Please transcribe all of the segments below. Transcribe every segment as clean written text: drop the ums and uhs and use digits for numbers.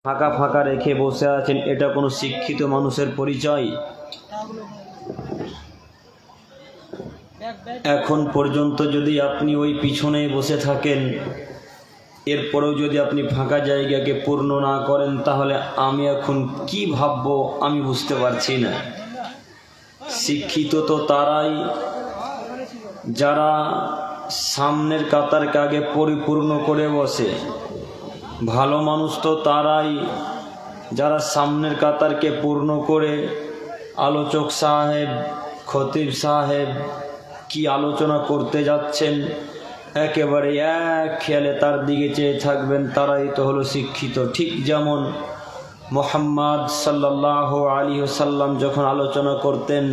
ফাঁকা ফাঁকা রেখে বসে আছেন, এটা কোনো শিক্ষিত মানুষের পরিচয়? এখন পর্যন্ত যদি আপনি ওই পিছনে বসে থাকেন, এরপরেও যদি আপনি ফাঁকা জায়গাকে পূর্ণ না করেন, তাহলে আমি এখন কি ভাববো আমি বুঝতে পারছি না। শিক্ষিত তো তারাই যারা সামনের কাতারকে আগে পরিপূর্ণ করে বসে। ভালো মানুষ তো তারাই যারা সামনের কাতারকে পূর্ণ করে আলোচক সাহেব, খতিব সাহেব কি আলোচনা করতে যাচ্ছেন একেবারে এক খেয়ালে তার দিকে চেয়ে থাকবেন, তারাই তো হলো শিক্ষিত। ঠিক যেমন মুহাম্মদ সাল্লাল্লাহু আলাইহি ওয়াসাল্লাম যখন আলোচনা করতেন,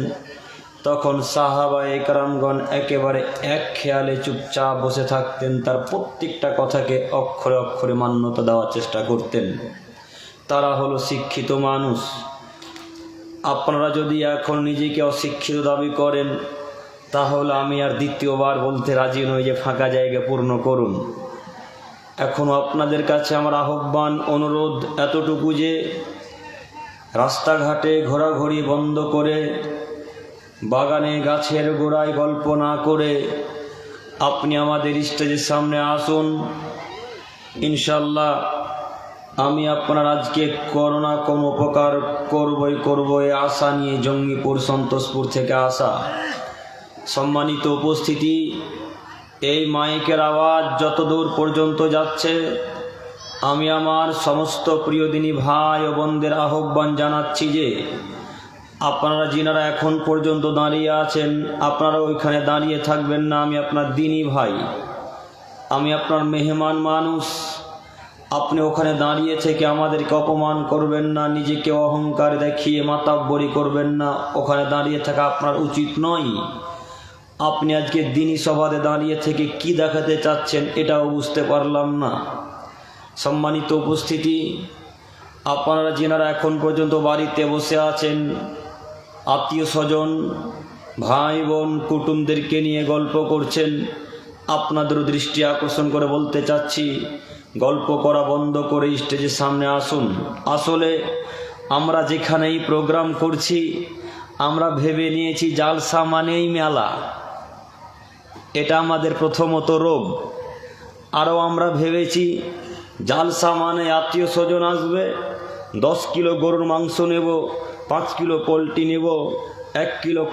তখন সাহাবায়ে কেরামগণ একেবারে এক খেয়ালে চুপচাপ বসে থাকতেন, তার প্রত্যেকটা কথাকে অক্ষরে অক্ষরে মান্যতা দেওয়ার চেষ্টা করতেন। তারা হলো শিক্ষিত মানুষ। আপনারা যদি এখন নিজেকে অশিক্ষিত দাবি করেন, তাহলে আমি আর দ্বিতীয়বার বলতে রাজি নই যে ফাঁকা জায়গা পূর্ণ করুন। এখনও আপনাদের কাছে আমার আহ্বান, অনুরোধ এতটুকু যে রাস্তাঘাটে ঘোরাঘুরি বন্ধ করে, বাগানে গাছের গোড়ায় গল্প না করে আপনি আমাদের স্টেজের সামনে আসুন। ইনশাল্লাহ আমি আপনার আজকে করোনা কম উপকার করবই এই আশা নিয়ে জঙ্গিপুর সন্তোষপুর থেকে আসা। সম্মানিত উপস্থিতি, এই মাইকের আওয়াজ যত দূর পর্যন্ত যাচ্ছে, আমি আমার সমস্ত প্রিয় দিনী ভাই ও বোনদের আহ্বান জানাচ্ছি যে আপনারা যিনারা এখন পর্যন্ত দাঁড়িয়ে আছেন, আপনারা ওইখানে দাঁড়িয়ে থাকবেন না। আমি আপনার দিনী ভাই, আমি আপনার মেহমান মানুষ। আপনি ওখানে দাঁড়িয়ে থেকে আমাদেরকে অপমান করবেন না, নিজেকে অহংকার দেখিয়ে মাতাব্বরি করবেন না। ওখানে দাঁড়িয়ে থাকা আপনার উচিত নয়। আপনি আজকে দিনী সভাতে দাঁড়িয়ে থেকে কি দেখাতে চাচ্ছেন এটাও বুঝতে পারলাম না। সম্মানিত উপস্থিতি, আপনারা যিনারা এখন পর্যন্ত বাড়িতে বসে আছেন, আত্মীয় স্বজন, ভাই বোন, কুটুমদেরকে নিয়ে গল্প করছেন, আপনাদের দৃষ্টি আকর্ষণ করে বলতে চাচ্ছি, গল্প করা বন্ধ করে স্টেজের সামনে আসুন। আসলে আমরা যেখানেই প্রোগ্রাম করছি, আমরা ভেবে নিয়েছি জালসা মানেই মেলা। এটা আমাদের প্রথমত রোগ। আরও আমরা ভেবেছি জালসা মানে আত্মীয় স্বজন আসবে, 10 কিলো গরুর মাংস নেব, 5 কিলো পোলট্রি নেব, 1 কিলো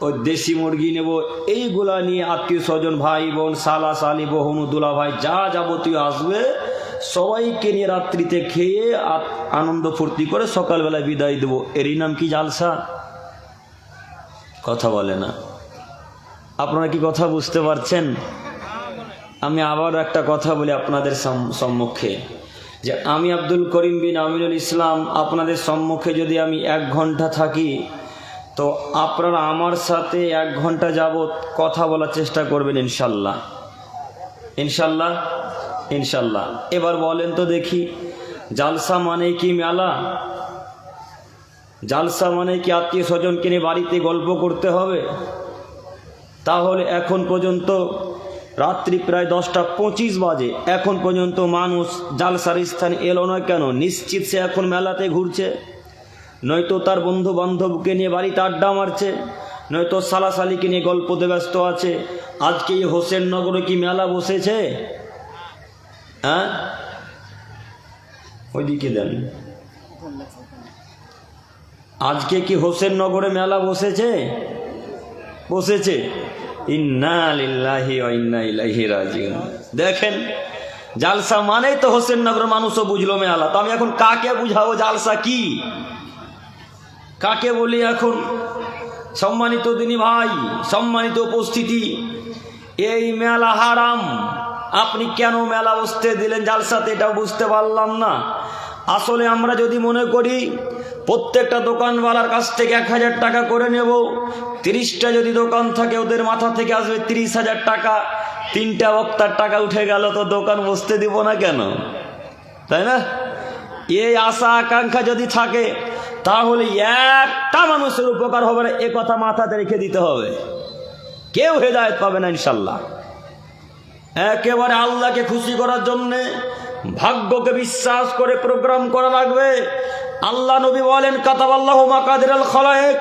ওই দেশি মুরগি নেব। এইগুলা নিয়ে আত্মীয় স্বজন, ভাই বোন, সালা সালি, বহুনু, দুলা ভাই যা যাবতীয় আসবে, সবাইকে নিয়ে রাত্রিতে খেয়ে আনন্দ ফুর্তি করে সকালবেলায় বিদায় দেব। এরই নাম কি জালসা? কথা বলে না। আপনারা কি কথা বুঝতে পারছেন? আমি আবার একটা কথা বলি আপনাদের সম্মুখে, যে আমি আব্দুল করিম বিন আমিনুল ইসলাম আপনাদের সম্মুখে যদি আমি 1 ঘন্টা থাকি, তো আপনারা আমার সাথে 1 ঘন্টা যাবত কথা বলার চেষ্টা করবেন ইনশাল্লাহ। ইনশাল্লাহ, ইনশাল্লাহ। এবার বলেন তো দেখি, জালসা মানে কি মেলা? জালসা মানে কি আত্মীয় স্বজনকে নিয়ে বাড়িতে গল্প করতে হবে? তাহলে এখন পর্যন্ত রাত্রি প্রায় 10টা 25 বাজে, এখন পর্যন্ত মানুষ জালসার স্থানে এলো না কেন? নিশ্চিত সে এখন মেলাতে ঘুরছে, নয়তো তার বন্ধু বান্ধবকে নিয়ে বাড়িতে আড্ডা মারছে, নয়তো সালাসালিকে নিয়ে গল্পতে ব্যস্ত আছে। আজকে এই হোসেননগরে কি মেলা বসেছে? হ্যাঁ, ওইদিকে দেন। আজকে কি হোসেননগরে মেলা বসেছে? বসেছে। ইন্না লিল্লাহি ওয়া ইন্না ইলাইহি রাজিউন। দেখেন, জালসা মানেই তো হোসেননগরের মানুষও বুঝলো মেলা। তো আমি এখন কাকে বুঝাবো জালসা কি, কাকে বলি এখন? সম্মানিত দিনী ভাই, সম্মানিত উপস্থিতি, এই মেলা হারাম। আপনি কেন মেলা বসতে দিলেন জালসাতে, এটাও বুঝতে পারলাম না। আসলে আমরা যদি মনে করি প্রত্যেকটা দোকানওয়ালার কাছ থেকে 1000 টাকা করে নেব, 30টা যদি দোকান থাকে ওদের মাথা থেকে আসবে 30,000 টাকা, 3টা বক্তার টাকা উঠে গেল, তো দোকান বসতে দিব না কেন? তাই না? এই আশা আকাঙ্ক্ষা যদি থাকে, তাহলে একটা মানুষের উপকার হবে না, এ কথা মাথাতে রেখে দিতে হবে। কেউ হেদায়েত পাবে না ইনশাল্লাহ। একেবারে আল্লাহকে খুশি করার জন্যে ভাগ্যকে বিশ্বাস করে প্রোগ্রাম করা লাগবে। আল্লাহ নবী বলেন কাতাবাল্লাহু মাকাদিরাল খালায়েক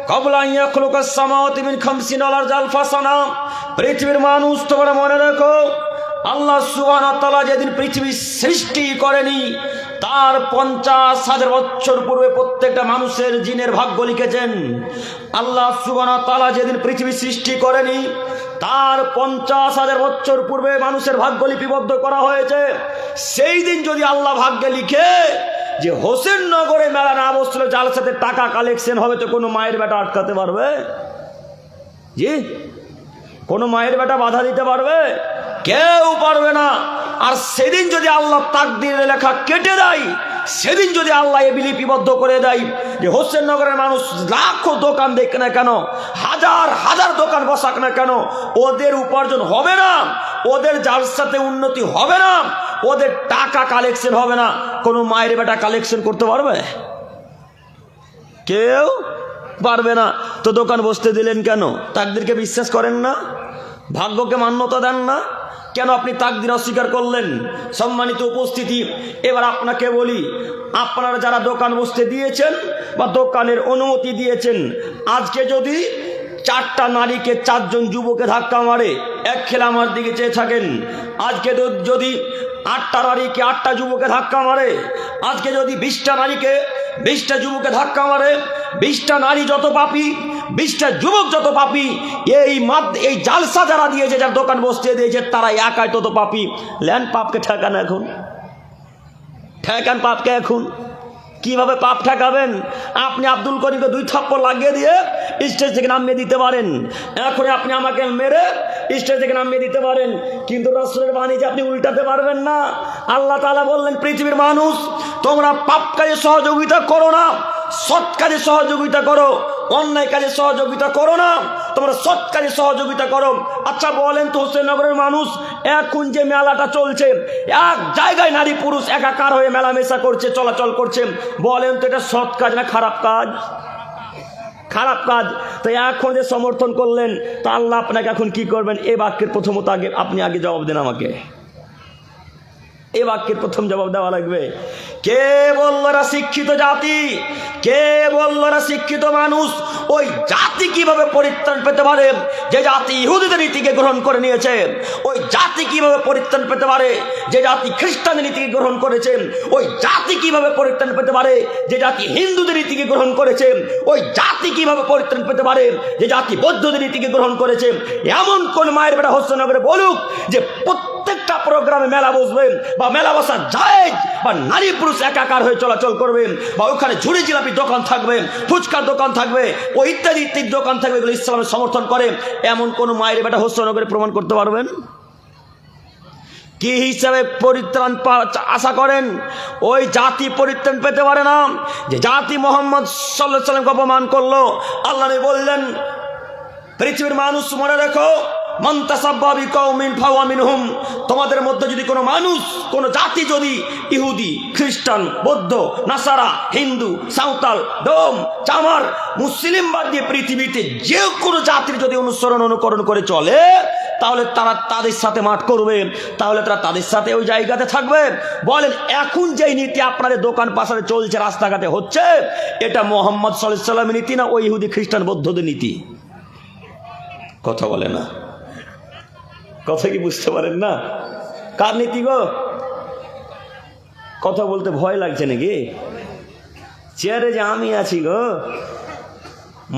ক্বাবলা আন ইয়াখলুকাস সামাওয়াতি মিন 50 আলফা সানা। পৃথিবীর মানুষ তোমরা মনে রাখো, আল্লাহ সুবহানাহু ওয়া তাআলা যেদিন পৃথিবী সৃষ্টি করেনি তার 50,000 বছর পূর্বে প্রত্যেকটা মানুষের জিনের ভাগ্য লিখেছেন। আল্লাহ সুবহানাহু ওয়া তাআলা যেদিন পৃথিবী সৃষ্টি করেনি তার 50,000 বছর পূর্বে মানুষের ভাগ্য লিপিবদ্ধ করা হয়েছে। সেই দিন যদি আল্লাহ ভাগ্যে লিখে যে হোসেননগরে মেলা না বসলে জালসাতে টাকা কালেকশন হবে, তো কোনো মায়ের বেটা আটকাতে পারবে? জি, কোনো মায়ের বেটা বাধা দিতে পারবে? কেউ পারবে না। আর সেদিন যদি আল্লাহ তাকদীরের লেখা কেটে দেয়, সেদিন যদি আল্লাহ এ লিপিবদ্ধ করে দেয় যে হোসেননগরের মানুষ লাখো দোকান দেখ না কেন, হাজার হাজার দোকান বসাক না কেন, ওদের উপার্জন হবে না, ওদের জালসাতে উন্নতি হবে না, ওদের টাকা কালেকশন হবে না, কোনো মায়ের বেটা কালেকশন করতে পারবে? কেউ পারবে না। তো দোকান বসতে দিলেন কেন? তাকদীরকে বিশ্বাস করেন না? ভাগ্যকে মান্যতা দেন না? কেন আপনি তাকদীর অস্বীকার করলেন? সম্মানিত উপস্থিতি, এবার আপনাকে বলি, আপনারা যারা দোকান বসতে দিয়েছেন বা দোকানের অনুমতি দিয়েছেন, আজকে যদি 4টা নারীকে 4 জন যুবকে ধাক্কা মারে, এক খেলা আমার দিকে চেয়ে থাকেন, আজকে যদি 8টা নারীকে 8টা যুবকে ধাক্কা মারে, আজকে যদি 20টা নারীকে 20টা যুবকে ধাক্কা মারে, 20টা নারী যত পাপী, 20টা যুবক যত পাপী, এই জালসা যারা দিয়েছে, যার দোকান বসতে দিয়েছে, তারা একাই তত পাপী। ল্যান্ড পাপকে ঠেকান, এখন ঠেকান পাপকে। এখন কিভাবে পাপ ঠেকাবেন? আপনি আব্দুল করিমকে 2 থাপ্পড় লাগিয়ে দিয়ে স্টেজ থেকে নামিয়ে দিতে পারেন, এখন আপনি আমাকে মেরে স্টেজ থেকে নামিয়ে দিতে পারেন, কিন্তু রাসূলের বাণী যে আপনি উল্টাতে পারবেন না। আল্লাহ তাআলা বললেন, পৃথিবীর মানুষ তোমরা পাপ কাজে সহযোগিতা করো না, সৎ কাজে সহযোগিতা করো, অন্যায় কাজে সহযোগিতা করো না, তোমরা সৎ কাজে সহযোগিতা করো। আচ্ছা বলেন তো, হোসেননগরের মানুষ এখন যে মেলাটা চলছে, এক জায়গায় নারী পুরুষ একাকার হয়ে মেলামেশা করছে, চলাচল করছে, বলেন তো এটা সৎ কাজ না খারাপ কাজ? খারাপ কাজ। তো এখন যে সমর্থন করলেন, তা আল্লাহ আপনাকে এখন কি করবেন? এই বাক্যের প্রথমত আপনি আগে জবাব দেন আমাকে। এই বাক্যের প্রথম জবাব দেওয়া লাগবে। কে বলল এরা শিক্ষিত জাতি? কে বলল এরা শিক্ষিত মানুষ? ওই জাতি কিভাবে পরিত্রাণ পেতে পারে যে জাতি ইহুদিদের নীতিকে গ্রহণ করে নিয়েছে? ওই জাতি কিভাবে পরিত্রাণ পেতে পারে যে জাতি খ্রিস্টানদের নীতিকে গ্রহণ করেছে? ওই জাতি কিভাবে পরিত্রাণ পেতে পারে যে জাতি হিন্দুদের নীতিকে গ্রহণ করেছে? ওই জাতি কিভাবে পরিত্রাণ পেতে পারে যে জাতি বৌদ্ধদের নীতিকে গ্রহণ করেছে? এমন কোন মায়ের বেটা হোসেননগরে বলুক যে প্রত্যেকটা প্রোগ্রামে মেলা বসবে, বা মেলা বসা জায়েজ, বা নারী পুরুষ একাকার হয়ে চলাচল করবে, বা ওখানে ঝুড়ি জিলাপি দোকান থাকবে, ফুচকার দোকান থাকবে, ও ইত্যাদি ইত্যাদি দোকান থাকবে, এগুলো ইসলামের সমর্থন করে, এমন কোন মায়ের বেটা হোসেননগরে প্রমাণ করতে পারবেন? কি হিসাবে পরিত্রাণ আশা করেন? ওই জাতি পরিত্রাণ পেতে পারে না যে জাতি মুহাম্মদ সাল্লাল্লাহু আলাইহি ওয়াসাল্লামকে অপমান করলো। আল্লাহ নবী বললেন, পৃথিবীর মানুষ মনে রেখো, মান তাসাব্বা বিকওমিন ফাহুয়া মিনহুম, তোমাদের মধ্যে যদি কোনো মানুষ, কোনো জাতি যদি ইহুদি, খ্রিস্টান, বৌদ্ধ, নাসারা, হিন্দু, সাঁওতাল, ডোম, চামার, মুসলিম বাদ দিয়ে পৃথিবীতে যে কোনো জাতির যদি অনুকরণ করে চলে, তাহলে তারা তাদের সাথে মাঠ করবে, তাহলে তারা তাদের সাথে ওই জায়গাতে থাকবে। বলেন, এখন যেই নীতি আপনাদের দোকান পাশারে চলছে, রাস্তাঘাটে হচ্ছে, এটা মুহাম্মদ সাল্লাল্লাহু আলাইহি ওয়াসাল্লামের নীতি না ওই ইহুদি, খ্রিস্টান, বৌদ্ধদের নীতি? কথা বলে না, কথা কি বুঝতে পারেন না? কার নীতি গো? কথা বলতে ভয় লাগছে নাকি? চেয়ারে যে আমি আছি গো,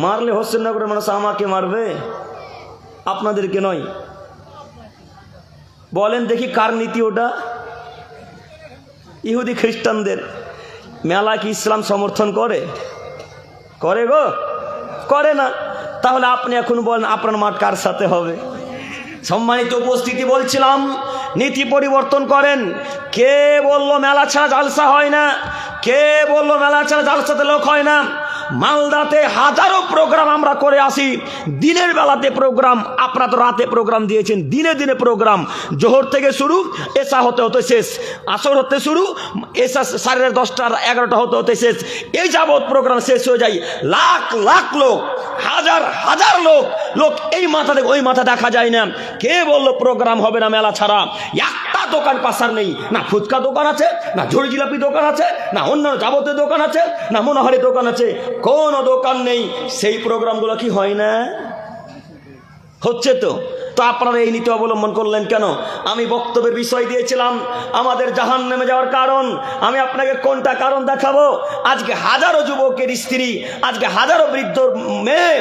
মারলে হোসেননগরের মানুষ আমাকে মারবে, আপনাদেরকে নয়। বলেন দেখি কার নীতি ওটা? ইহুদি খ্রিস্টানদের। মেলা কি ইসলাম সমর্থন করে? করে গো? করে না। তাহলে আপনি এখন বলেন আপনার মাঠ কার সাথে হবে? সম্মানিত উপস্থিতি, বলছিলাম নীতি পরিবর্তন করেন। কে বললো মেলা ছাড়া জালসা হয় না? কে বললো মেলা ছাড়া জালসাতে লোক হয় না? মালদাতে হাজারো প্রোগ্রাম আমরা করে আসি, দিনের বেলাতে প্রোগ্রাম, আপনারা তো রাতে প্রোগ্রাম দিয়েছেন, দিনে দিনে প্রোগ্রাম, জোহর থেকে শুরু, এশা হতে হতে শেষ, আসর হতে শুরু, এশা 10:30 11টা হতে হতে শেষ, এই যাবৎ প্রোগ্রাম শেষ হয়ে যায়। লাখ লাখ লোক, হাজার হাজার লোক এই মাথা থেকে ওই মাথা দেখা যায় না। কে বললো প্রোগ্রাম হবে না মেলা ছাড়া? একটা দোকান পাশার নেই, না ফুচকা দোকান আছে, না ঝুড়ি জিলাপি দোকান আছে, না অন্যান্য যাবতীয় দোকান আছে, না মনোহারি দোকান আছে, কোনো দোকান নেই। সেই প্রোগ্রামগুলো কি হয় না? হচ্ছে তো। তো আপনারা এই নীতি অবলম্বন করলেন কেন? আমি বক্তব্যের বিষয় দিয়েছিলাম আমাদের জাহান্নামে যাওয়ার কারণ। আমি আপনাকে কোনটা কারণ দেখাবো? আজকে হাজারো যুবকের স্ত্রী, আজকে হাজারো বৃদ্ধ মেয়ে,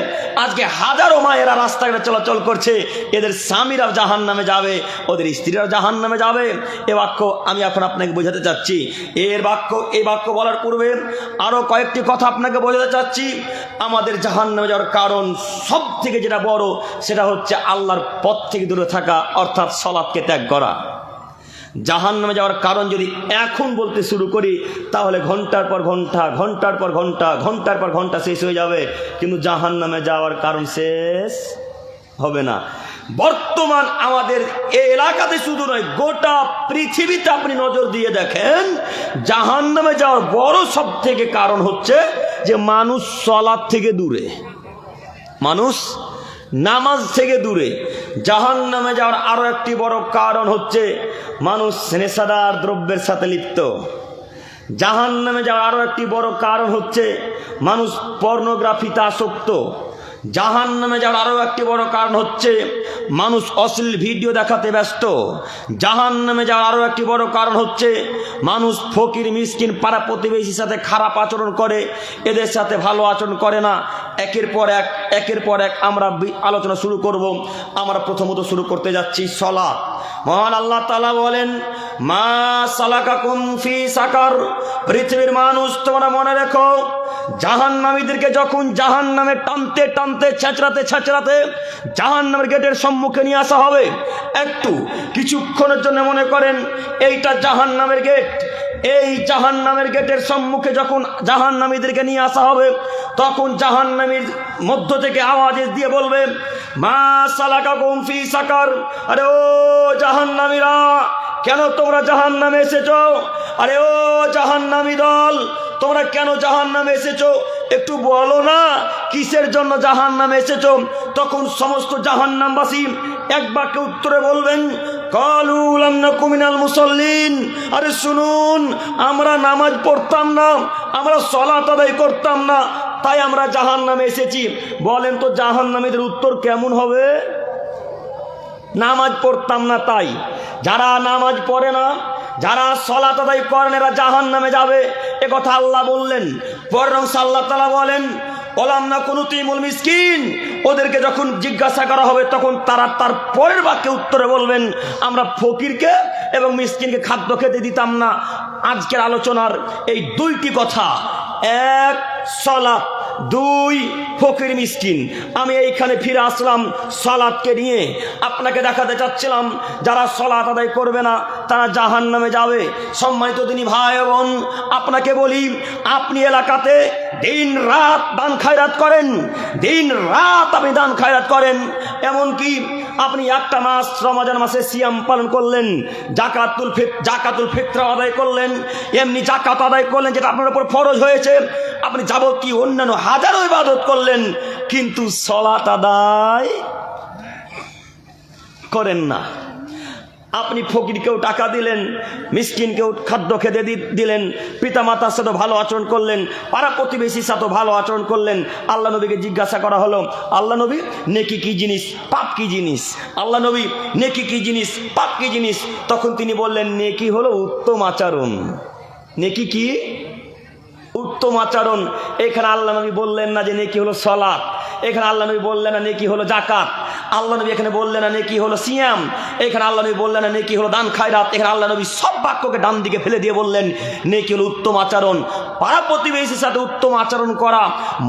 আজকে হাজারো মায়েরা রাস্তাঘাটে চলাচল করছে, এদের স্বামীরাও জাহান্নামে যাবে, ওদের স্ত্রীরাও জাহান্নামে যাবে। এ বাক্য আমি এখন আপনাকে বোঝাতে চাচ্ছি। এই বাক্য বলার পূর্বে আরও কয়েকটি কথা আপনাকে বোঝাতে চাচ্ছি। আমাদের জাহান্নামে যাওয়ার কারণ সব থেকে যেটা বড়, সেটা হচ্ছে আল্লাহর পথ থেকে দূরে থাকা, অর্থাৎ সালাতকে ত্যাগ করা। জাহান্নামে যাওয়ার কারণ যদি এখন বলতে শুরু করি তাহলে ঘন্টার পর ঘন্টা, ঘন্টার পর ঘন্টা, ঘন্টার পর ঘন্টা শেষ হয়ে যাবে, কিন্তু জাহান্নামে যাওয়ার কারণ শেষ হবে না। বর্তমান আমাদের এই এলাকাতে শুধু নয়, গোটা পৃথিবীতে আপনি নজর দিয়ে দেখেন, জাহান্নামে যাওয়ার বড় সব থেকে কারণ হচ্ছে যে মানুষ সালাত থেকে দূরে, মানুষ নামাজ থেকে দূরে। জাহান্নামে যাওয়ার আরো একটি বড় কারণ হচ্ছে মানুষ নেশাদার দ্রব্যের সাথে লিপ্ত। জাহান্নামে যাওয়ার আরো একটি বড় কারণ হচ্ছে মানুষ পর্নোগ্রাফিতে আসক্ত। জাহান্নামে যাওয়ার আরো একটি বড় কারণ হচ্ছে মানুষ অশ্লীল ভিডিও দেখাতে ব্যস্ত। জাহান্নামে যাওয়ার আরো একটি বড় কারণ হচ্ছে মানুষ ফকির মিসকিন পাড়া প্রতিবেশীর সাথে খারাপ আচরণ করে, এদের সাথে ভালো আচরণ করে না। একের পর এক আমরা আলোচনা শুরু করব। আমরা প্রথমত শুরু করতে যাচ্ছি সালাত। মহান আল্লাহ তাআলা বলেন, মা সালাকাকুম ফি সাকার। পৃথিবীর মানুষ, তোমরা মনে রেখো, জাহান্নামীদেরকে যখন জাহান্নামে টানতে টানতে ছেঁচড়াতে জাহান্নামের গেটের সম্মুখে নিয়ে আসা হবে, একটু কিছুক্ষণের জন্য মনে করেন এইটা জাহান্নামের গেট। এই জাহান্নামের গেটের সম্মুখে যখন জাহান্নামীদেরকে নিয়ে আসা হবে, তখন জাহান্নামীর মধ্য থেকে আওয়াজ দিয়ে বলবে, মা সালাকাকুম ফি সাকার। আরে ও জাহান্নামীরা, কেন তোমরা জাহান্নামে এসেছো? আরে ও জাহান্নামী দল, তোমরা কেন জাহান্নামে এসেছো? একটু বলো না কিসের জন্য জাহান্নামে এসেছো? তখন সমস্ত জাহান্নামবাসী এক বাক্যে উত্তরে বলবেন, কালু লাম নাকু মিনাল মুসাল্লিন। আরে শুনুন, আমরা নামাজ পড়তাম না, আমরা সালাত আদায় করতাম না, তাই আমরা জাহান্নামে এসেছি। বলেন তো জাহান্নামীদের উত্তর কেমন হবে? নামাজ পড়তাম না তাই। যারা নামাজ পড়ে না, যারা সালাত আদায় করেন, এরা জাহান্নামে যাবে, এ কথা আল্লাহ বললেন। বরং আল্লাহ তাআলা বলেন, ওলাম না কুনুতিমুল মিসকিন। ওদেরকে যখন জিজ্ঞাসা করা হবে, তখন তারা তার পরের বাক্যে উত্তরে বলবেন, আমরা ফকিরকে এবং মিসকিনকে খাদ্য খেতে দিতাম না। আজকের আলোচনার এই দুইটি কথা, এক সালাত, দুই ফকির মিসকিন। আমি এইখানে ফিরে আসলাম সালাতকে নিয়ে। আপনাকে দেখাতে চাচ্ছিলাম যারা সালাত আদায় করবে না তারা জাহান্নামে যাবে। সম্মানিত দিনী ভাই বোন, আপনাকে বলি, আপনি এলাকাতে দিন রাত দান খায়রাত করেন, দিন রাত আপনি দান খায়রাত করেন। এমনকি আপনি একটা মাস রমজান মাসে সিয়াম পালন করলেন, জাকাতুল ফিতরা আদায় করলেন, এমনি জাকাত আদায় করলেন যেটা আপনার উপর ফরজ হয়েছে, আপনি যাবতীয় অন্যান্য হাজারো ইবাদত করলেন, কিন্তু সালাত আদায় করেন না। আপনি ফকিরকেও টাকা দিলেন, মিসকিনকেও খাদ্য খেতে দিলেন, পিতামাতার সাথে ভালো আচরণ করলেন, পাড়া প্রতিবেশীর সাথে ভালো আচরণ করলেন। আল্লাহ নবীকে জিজ্ঞাসা করা হলো, আল্লাহ নবী, নেকি কি জিনিস, পাপ কি জিনিস? আল্লাহ নবী, নেকি কি জিনিস, পাপ কি জিনিস? তখন তিনি বললেন, নেকি হলো উত্তম আচরণ। নেকি কি? উত্তম আচরণ। এখানে আল্লাহ নবী বললেন না যে নেকি হলো সালাত, এখানে আল্লাহ নবী বললেন না নেকি হলো জাকাত, আল্লাহ নবী এখানে বললেন না নেকি হলো সিয়াম, এখানে আল্লাহ নবী বললেন না নেকি হলো দান খায়রাত। এখানে আল্লাহ নবী সব বাক্যকে ডান দিকে ফেলে দিয়ে বললেন, নেকি হলো উত্তম আচরণ, পাড়া প্রতিবেশীর সাথে উত্তম আচরণ করা,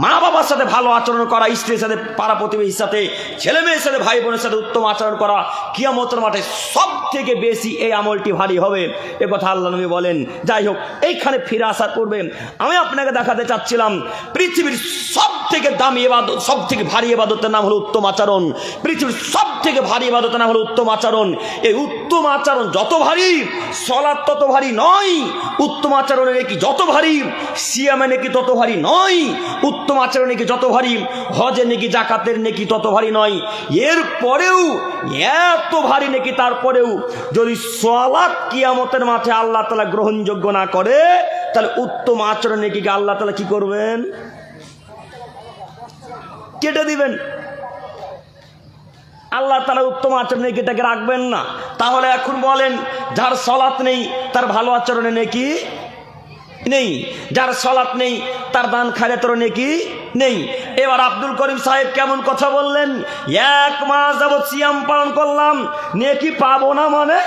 মা বাবার সাথে ভালো আচরণ করা, স্ত্রীর সাথে, পাড়া প্রতিবেশীর সাথে, ছেলে মেয়ের সাথে, ভাই বোনের সাথে উত্তম আচরণ করা, কিয়ামতের মাঠে সব থেকে বেশি এই আমলটি ভারী হবে, এ কথা আল্লাহ নবী বলেন। যাই হোক, এইখানে ফিরে আসার পূর্বে আমি আপনাকে দেখাতে চাচ্ছিলাম, পৃথিবীর সব থেকে দামি ইবাদত, সব থেকে ভারী ইবাদতের নাম হলো উত্তম আচরণ। পৃথিবীর সব থেকে ভারী ইবাদতের নাম হলো উত্তম আচরণ। এই উত্তম আচরণ যত ভারী, সালাত তত ভারী নয়। উত্তম আচরণের নেকি যত ভারী, সিয়ামের নেকি তত ভারী নয়। উত্তম আচরণের নেকি যত ভারী, হজের নেকি, জাকাতের নেকি তত ভারী নয়। এর পরেও এত ভারী নেকি, তারপরেও যদি সালাত কিয়ামতের মাঠে আল্লাহ তাআলা গ্রহণযোগ্য না করে, তাহলে উত্তম আচরণ নেকিকে আল্লাহ তাআলা কি করবেন? কেটে দিবেন। আল্লাহ তাআলা উত্তম আচরণ নেকিটাকে রাখবেন না। তাহলে এখন বলেন, যার সালাত নেই তার ভালো আচরণে নেকি নেই, যার সালাত নেই তার দান খায়রাতের নেকি নেই। এবার আব্দুল করিম সাহেব কেমন কথা বললেন, 1 মাস যাবত সিয়াম পালন করলাম, নেকি পাবো না মানে?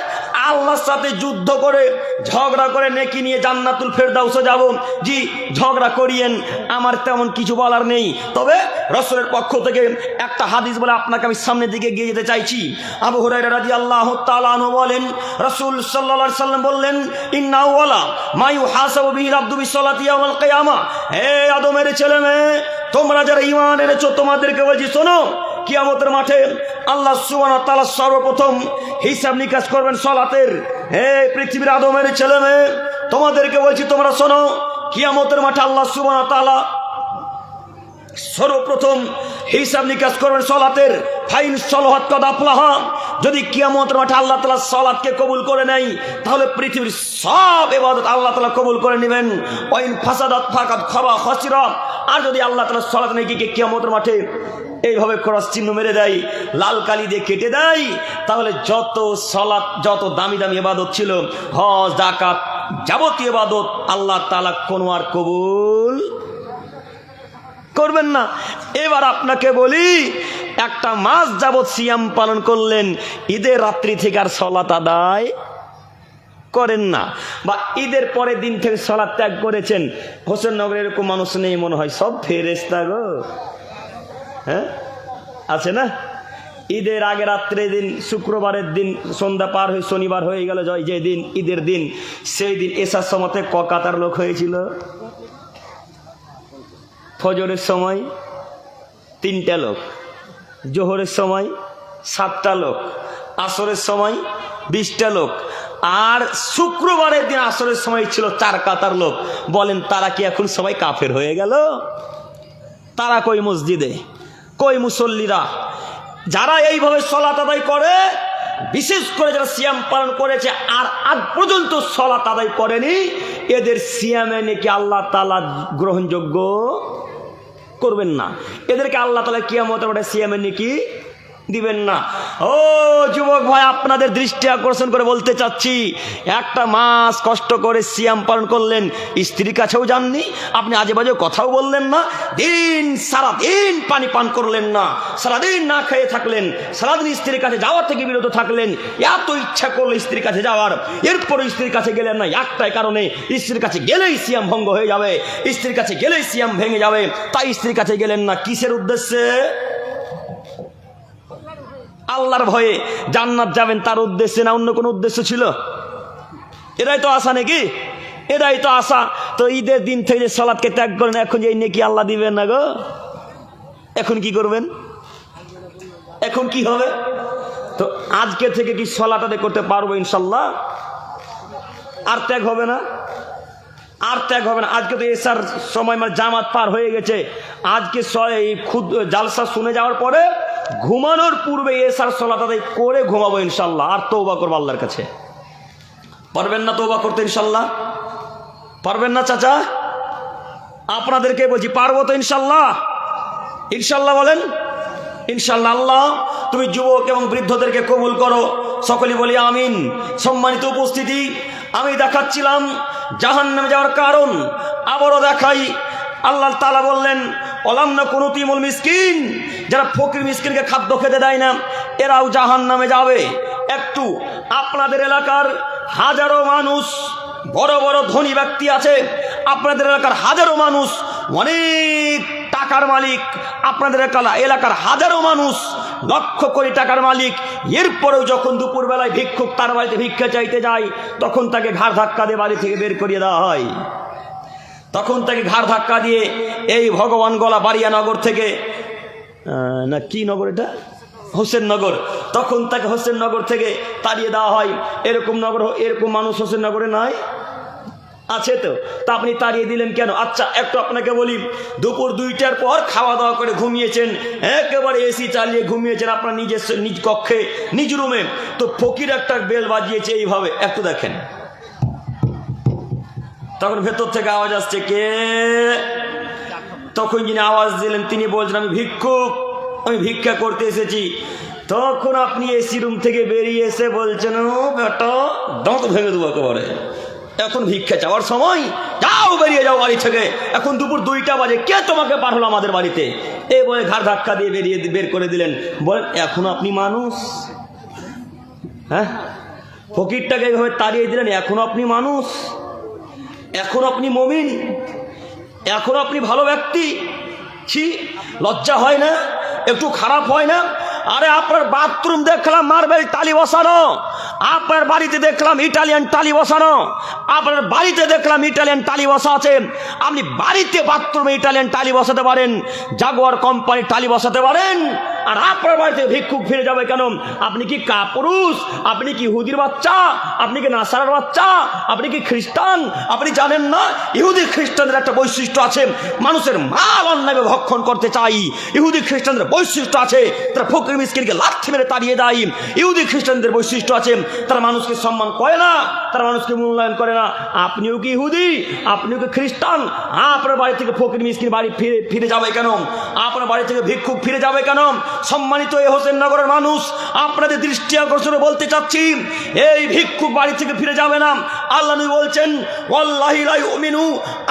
আল্লাহর সাথে যুদ্ধ করে ঝগড়া করে নেকি নিয়ে জান্নাতুল ফেরদাউসে যাব। জি, ঝগড়া করিয়েন, আমার তেমন কিছু বলার নেই। তবে রাসূলের পক্ষ থেকে একটা হাদিস বলে আপনাকে আমি সামনের দিকে এগিয়ে যেতে চাইছি। আবু হুরায়রা রাদিয়াল্লাহু তাআলা আনহু বলেন, রাসূল সাল্লাল্লাহু আলাইহি সাল্লাম বললেন, ইন্না আওয়ালা মা ইউহাসাবু বিহিল আবদু বিসসালাতি ইয়াওমাল কিয়ামা। হে আদমের ছেলে মেয়ে, তোমরা যারা ঈমান এনেছো, তোমাদেরকে বলছি শোনো, কিয়ামতের মাঠে আল্লাহ সুবহানাহু ওয়া তাআলা সর্বপ্রথম হিসাব নিকাশ করবেন সালাতের। হে পৃথিবীর আদমের ছেলে মেয়ে, তোমাদেরকে বলছি তোমরা শোনো, কিয়ামতের মাঠে আল্লাহ সুবহানাহু ওয়া তাআলা সর্বপ্রথম হিসাব নিকাশ করবেন সালাতের। ফাইন সলাহাত কাদ আফলাহা, যদি কিয়ামতের মাঠে আল্লাহ তাআলা সালাতকে কবুল করে নেয়, তাহলে পৃথিবীর সব ইবাদত আল্লাহ তাআলা কবুল করে নেবেন। ওয়াইন ফাসাদাত ফাকাদ খাবা খাসিরা, আর যদি আল্লাহ তাআলা সালাত নেকিকে কিয়ামতের মাঠে এইভাবে ক্রস চিহ্ন মেরে দেয়, লাল কালি দিয়ে কেটে দেয়, তাহলে যত সালাত, যত দামি দামি ইবাদত ছিল, হজ যাকাত, যাবতীয় ইবাদত আল্লাহ তাআলা কোনো আর কবুল করবেন না। এবার আপনাকে বলি, একটা মাস যাবত সিয়াম পালন করলেন, ঈদের রাত্রি থেকে আর সালাত আদায় করেন না, বা ঈদের পরের দিন থেকে সালাত ত্যাগ করেছেন। হোসেননগরে এরকম মানুষ নেই মনে হয়, সব ফেরেশতা গো। হ্যাঁ, আছে না? ঈদের আগে রাত্রে দিন, শুক্রবারের দিন সন্ধ্যা পার হয়ে শনিবার হয়ে গেল, যে দিন ঈদের দিন, সেই দিন এশার সময়তে কাতার লোক হয়েছিল। ফজরের সময় 3টা লোক, জোহরের সময় 7টা লোক, আসরের সময় 20টা লোক, আর শুক্রবারের দিন আসরের সময় ছিল 4 কাতার লোক। বলেন, তারা কি এখন সবাই কাফের হয়ে গেল? তারা কই মসজিদে, কই মুসল্লিরা? যারা এইভাবে সালাত আদায় করে, বিশেষ করে যারা সিয়াম পালন করেছে আর আজ পর্যন্ত সালাত আদায় করেনি, এদের সিয়ামে নাকি আল্লাহ তাআলা গ্রহণযোগ্য করবেন না। এদেরকে আল্লাহ তাআলা কিয়ামতের মাঠে সিয়ামে নাকি দিবেন না। ও যুবক ভাই, আপনাদের দৃষ্টি আকর্ষণ করে বলতে চাচ্ছি, একটা মাস কষ্ট করে সিয়াম পালন করলেন, স্ত্রীর কাছেও যাননি, আপনি আজে বাজে কথাও বললেন না, সারাদিন পানি পান করলেন না, সারাদিন না খেয়ে থাকলেন, সারাদিন স্ত্রীর কাছে যাওয়া থেকে বিরত থাকলেন, এত ইচ্ছা করলো স্ত্রীর কাছে যাওয়ার, এরপরে স্ত্রীর কাছে গেলেন না, একটাই কারণে, স্ত্রীর কাছে গেলেই সিয়াম ভঙ্গ হয়ে যাবে, স্ত্রীর কাছে গেলেই সিয়াম ভেঙে যাবে, তাই স্ত্রীর কাছে গেলেন না। কিসের উদ্দেশ্যে? আল্লাহর ভয়ে জান্নাত যাবেন তার উদ্দেশ্যে, না অন্য কোনো উদ্দেশ্য ছিল? এটাই তো আশা নাকি? এটাই তো আশা। তো ঈদের দিন থেকে যে সালাতকে ত্যাগ করেন, এখন যে নেকি আল্লাহ দিবেন না গো, এখন কি করবেন? এখন কি হবে? তো আজকে থেকে কি সালাত আদায় করতে পারবো ইনশাল্লাহ? আর ত্যাগ হবে না, আর ত্যাগ হবে না। আজকে তো এসার সময় মানে জামাত পার হয়ে গেছে, আজকে খুদ জালসা শুনে যাওয়ার পরে ঘুমানোর পূর্বে এসার সালাত আদায় করে ঘুমাবো ইনশাল্লাহ, আর তওবা করবো আল্লাহর কাছে। পারবেন না তওবা করতে ইনশাল্লাহ? পারবেন না চাচা? আপনাদেরকে বলছি, পারবো তো ইনশাল্লাহ? ইনশাল্লাহ বলেন ইনশাল্লাহ। আল্লাহ তুমি যুবক এবং বৃদ্ধদেরকে কবুল করো, সকলে বলি আমিন। সম্মানিত উপস্থিতি, আমি দেখাচ্ছিলাম জাহান্নামে যাওয়ার কারণ, আবারও দেখাই। আল্লাহ তাআলা বললেন, অলাম না কুনুতিমুল মিসকিন, যারা ফকির মিসকিনকে খাদ্য খেতে দেয় না, এরাও জাহান্নামে যাবে। একটু আপনাদের এলাকার হাজারো মানুষ, বড় বড় ধনী ব্যক্তি আছে, আপনাদের এলাকার হাজারো মানুষ অনেক টাকার মালিক, আপনাদের এলাকার হাজারো মানুষ লক্ষ কোটি টাকার মালিক, এরপরেও যখন দুপুরবেলায় ভিক্ষুক তার বাড়িতে ভিক্ষা চাইতে যায়, তখন তাকে ঘাড় ধাক্কা দিয়ে বাড়ি থেকে বের করিয়ে দেওয়া হয়। তখন তাকে ঘাড় ধাক্কা দিয়ে এই ভগবান গলা বাড়িয়ানগর থেকে, না কি নগর এটা, হোসেননগর, তখন তাকে হোসেননগর থেকে তাড়িয়ে দেওয়া হয়। এরকম নগর, এরকম মানুষ হোসেননগরে নাই? আছে তো, তা আপনি তাড়িয়ে দিলেন কেন? আচ্ছা একটু আপনাকে বলি, দুপুর 2টার পর খাওয়া দাওয়া করে ঘুমিয়েছেন, একেবারে এসি চালিয়ে ঘুমিয়েছেন আপনার নিজস্ব নিজ কক্ষে নিজ রুমে, তো ফকির একটা বেল বাজিয়েছে এইভাবে, একটু দেখেন। তখন ভেতর থেকে আওয়াজ আসছে, কে? তখন যিনি আওয়াজ দিলেন তিনি বলছেন, আমি ভিক্ষুক, আমি ভিক্ষা করতে এসেছি। তখন আপনি এসি রুম থেকে বেরিয়ে এসে বলছেন, ও বেটা দাঁত ভেঙে দেবো একেবারে, এখন ভিক্ষা চাওয়ার সময়, যাও বেরিয়ে যাও বাড়ি থেকে, এখন দুপুর 2টা বাজে, কে তোমাকে পাঠালো আমাদের বাড়িতে? এ বলে ঘাড় ধাক্কা দিয়ে বের করে দিলেন। বলেন এখন আপনি মানুষ? হ্যাঁ, ফকিরটাকে এইভাবে তাড়িয়ে দিলেন, এখন আপনি মানুষ, এখন আপনি মুমিন, এখন আপনি ভালো ব্যক্তি? ছি, লজ্জা হয় না? একটু খারাপ হয় না? আরে আপনার বাথরুম দেখলাম মার্বেল টালি বসানো, আপনার বাড়িতে দেখলাম ইটালিয়ান টালি বসানো, আপনার বাড়িতে দেখলাম ইটালিয়ান টালি বসা আছে। আপনি বাড়িতে বাথরুমে ইটালিয়ান টালি বসাতে পারেন, জাগুয়ার কোম্পানির টালি বসাতে পারেন, আর আপনার বাড়িতে ভিক্ষুক ফিরে যাবে কেন? আপনি কি কাপুরুষ? আপনি কি ইহুদির বাচ্চা? আপনি কি নাসারার বাচ্চা? আপনি কি খ্রিস্টান? আপনি জানেন না ইহুদি খ্রিস্টানদের একটা বৈশিষ্ট্য আছে, মানুষের মাল অন্যায় ভক্ষণ করতে চাই। ইহুদি খ্রিস্টানদের বৈশিষ্ট্য আছে, তারা ফকির মিসকিনকে লাথি মেরে তাড়িয়ে দেয়। ইহুদি খ্রিস্টানদের বৈশিষ্ট্য আছে, তারা মানুষকে সম্মান করে না, তারা মানুষকে মূল্যায়ন করে না। আপনিও কি ইহুদি? আপনিও কি খ্রিস্টান? আপনার বাড়ি থেকে ফকির মিসকিন বাড়ি ফিরে যাবে কেন? আপনার বাড়ি থেকে ভিক্ষুক ফিরে যাবে কেন? সম্মানিত এই হোসেননগরের মানুষ, আপনাদের দৃষ্টি আকর্ষণে বলতে চাচ্ছি, এই ভিক্ষুক বাড়ি থেকে ফিরে যাবে না। আল্লাহ নবী বলছেন, ওয়াল্লাহি লা ইউমিনু,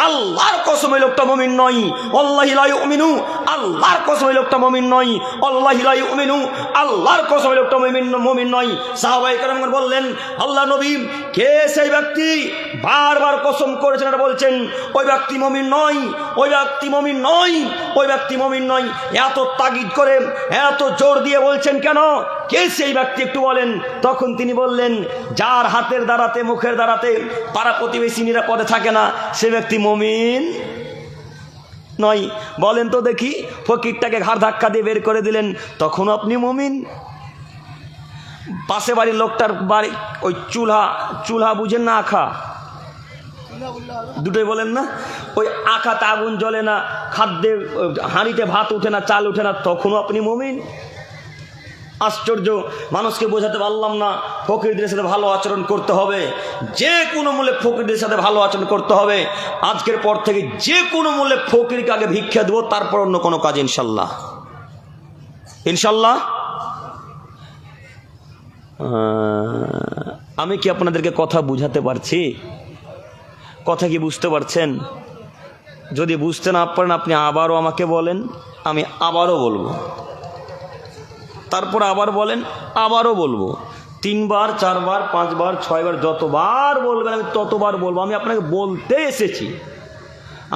আল্লাহর কসম এই লোকটা মুমিন নয়। ওয়াল্লাহি লা ইউমিনু, আল্লাহর কসম এই লোকটা মুমিন নয়। ওয়াল্লাহি লা ইউমিনু, আল্লাহর কসম এই লোকটা মুমিন নয়। সাহাবায়ে কেরাম বললেন, আল্লাহ নবী, কে সেই ব্যক্তি? বারবার কসম করেছেন আর বলছেন, ওই ব্যক্তি মুমিন নয়, ওই ব্যক্তি মুমিন নয়, ওই ব্যক্তি মুমিন নয়। এত তাগিদ করে, এত জোর দিয়ে বলছেন কেন? কে সেই ব্যক্তি একটু বলেন। তখন তিনি বললেন, যার হাতের দ্বারাতে মুখের দ্বারাতে পাড়া প্রতিবেশী নিরাপদে থাকে না, সে ব্যক্তি মুমিন নয়। বলেন তো দেখি, ফকিরটাকে ঘাড় ধাক্কা দিয়ে বের করে দিলেন, তখন আপনি মুমিন? পাশে বাড়ির লোকটার বাড়ি ওই চুলহা বুঝেন না, আখা, দুটোই বলেন না, ওই আখাতে আগুন জ্বলে না, খাদ্যে হাঁড়িতে ভাত উঠে না, চাল উঠে না, তখনও আপনি মুমিন? আশ্চর্য, মানুষকে বোঝাতে পারলাম না ফকিরদের সাথে ভালো আচরণ করতে হবে, যে কোনো মূল্যে ফকিরদের সাথে ভালো আচরণ করতে হবে। আজকের পর থেকে যে কোনো মূল্যে ফকিরকে আগে ভিক্ষা দেবো, তারপর অন্য কোনো কাজ, ইনশাল্লাহ ইনশাল্লাহ। আমি কি আপনাদেরকে কথা বুঝাতে পারছি? কথা কি বুঝতে পারছেন? যদি বুঝতে না পারেন আপনি আবারও আমাকে বলেন, আমি আবারও বলবো, তারপর আবার বলেন, আবারও বলবো। 3 বার 4 বার 5 বার 6 বার যতবার বলবেন আমি ততবার বলবো। আমি আপনাকে বলতে এসেছি,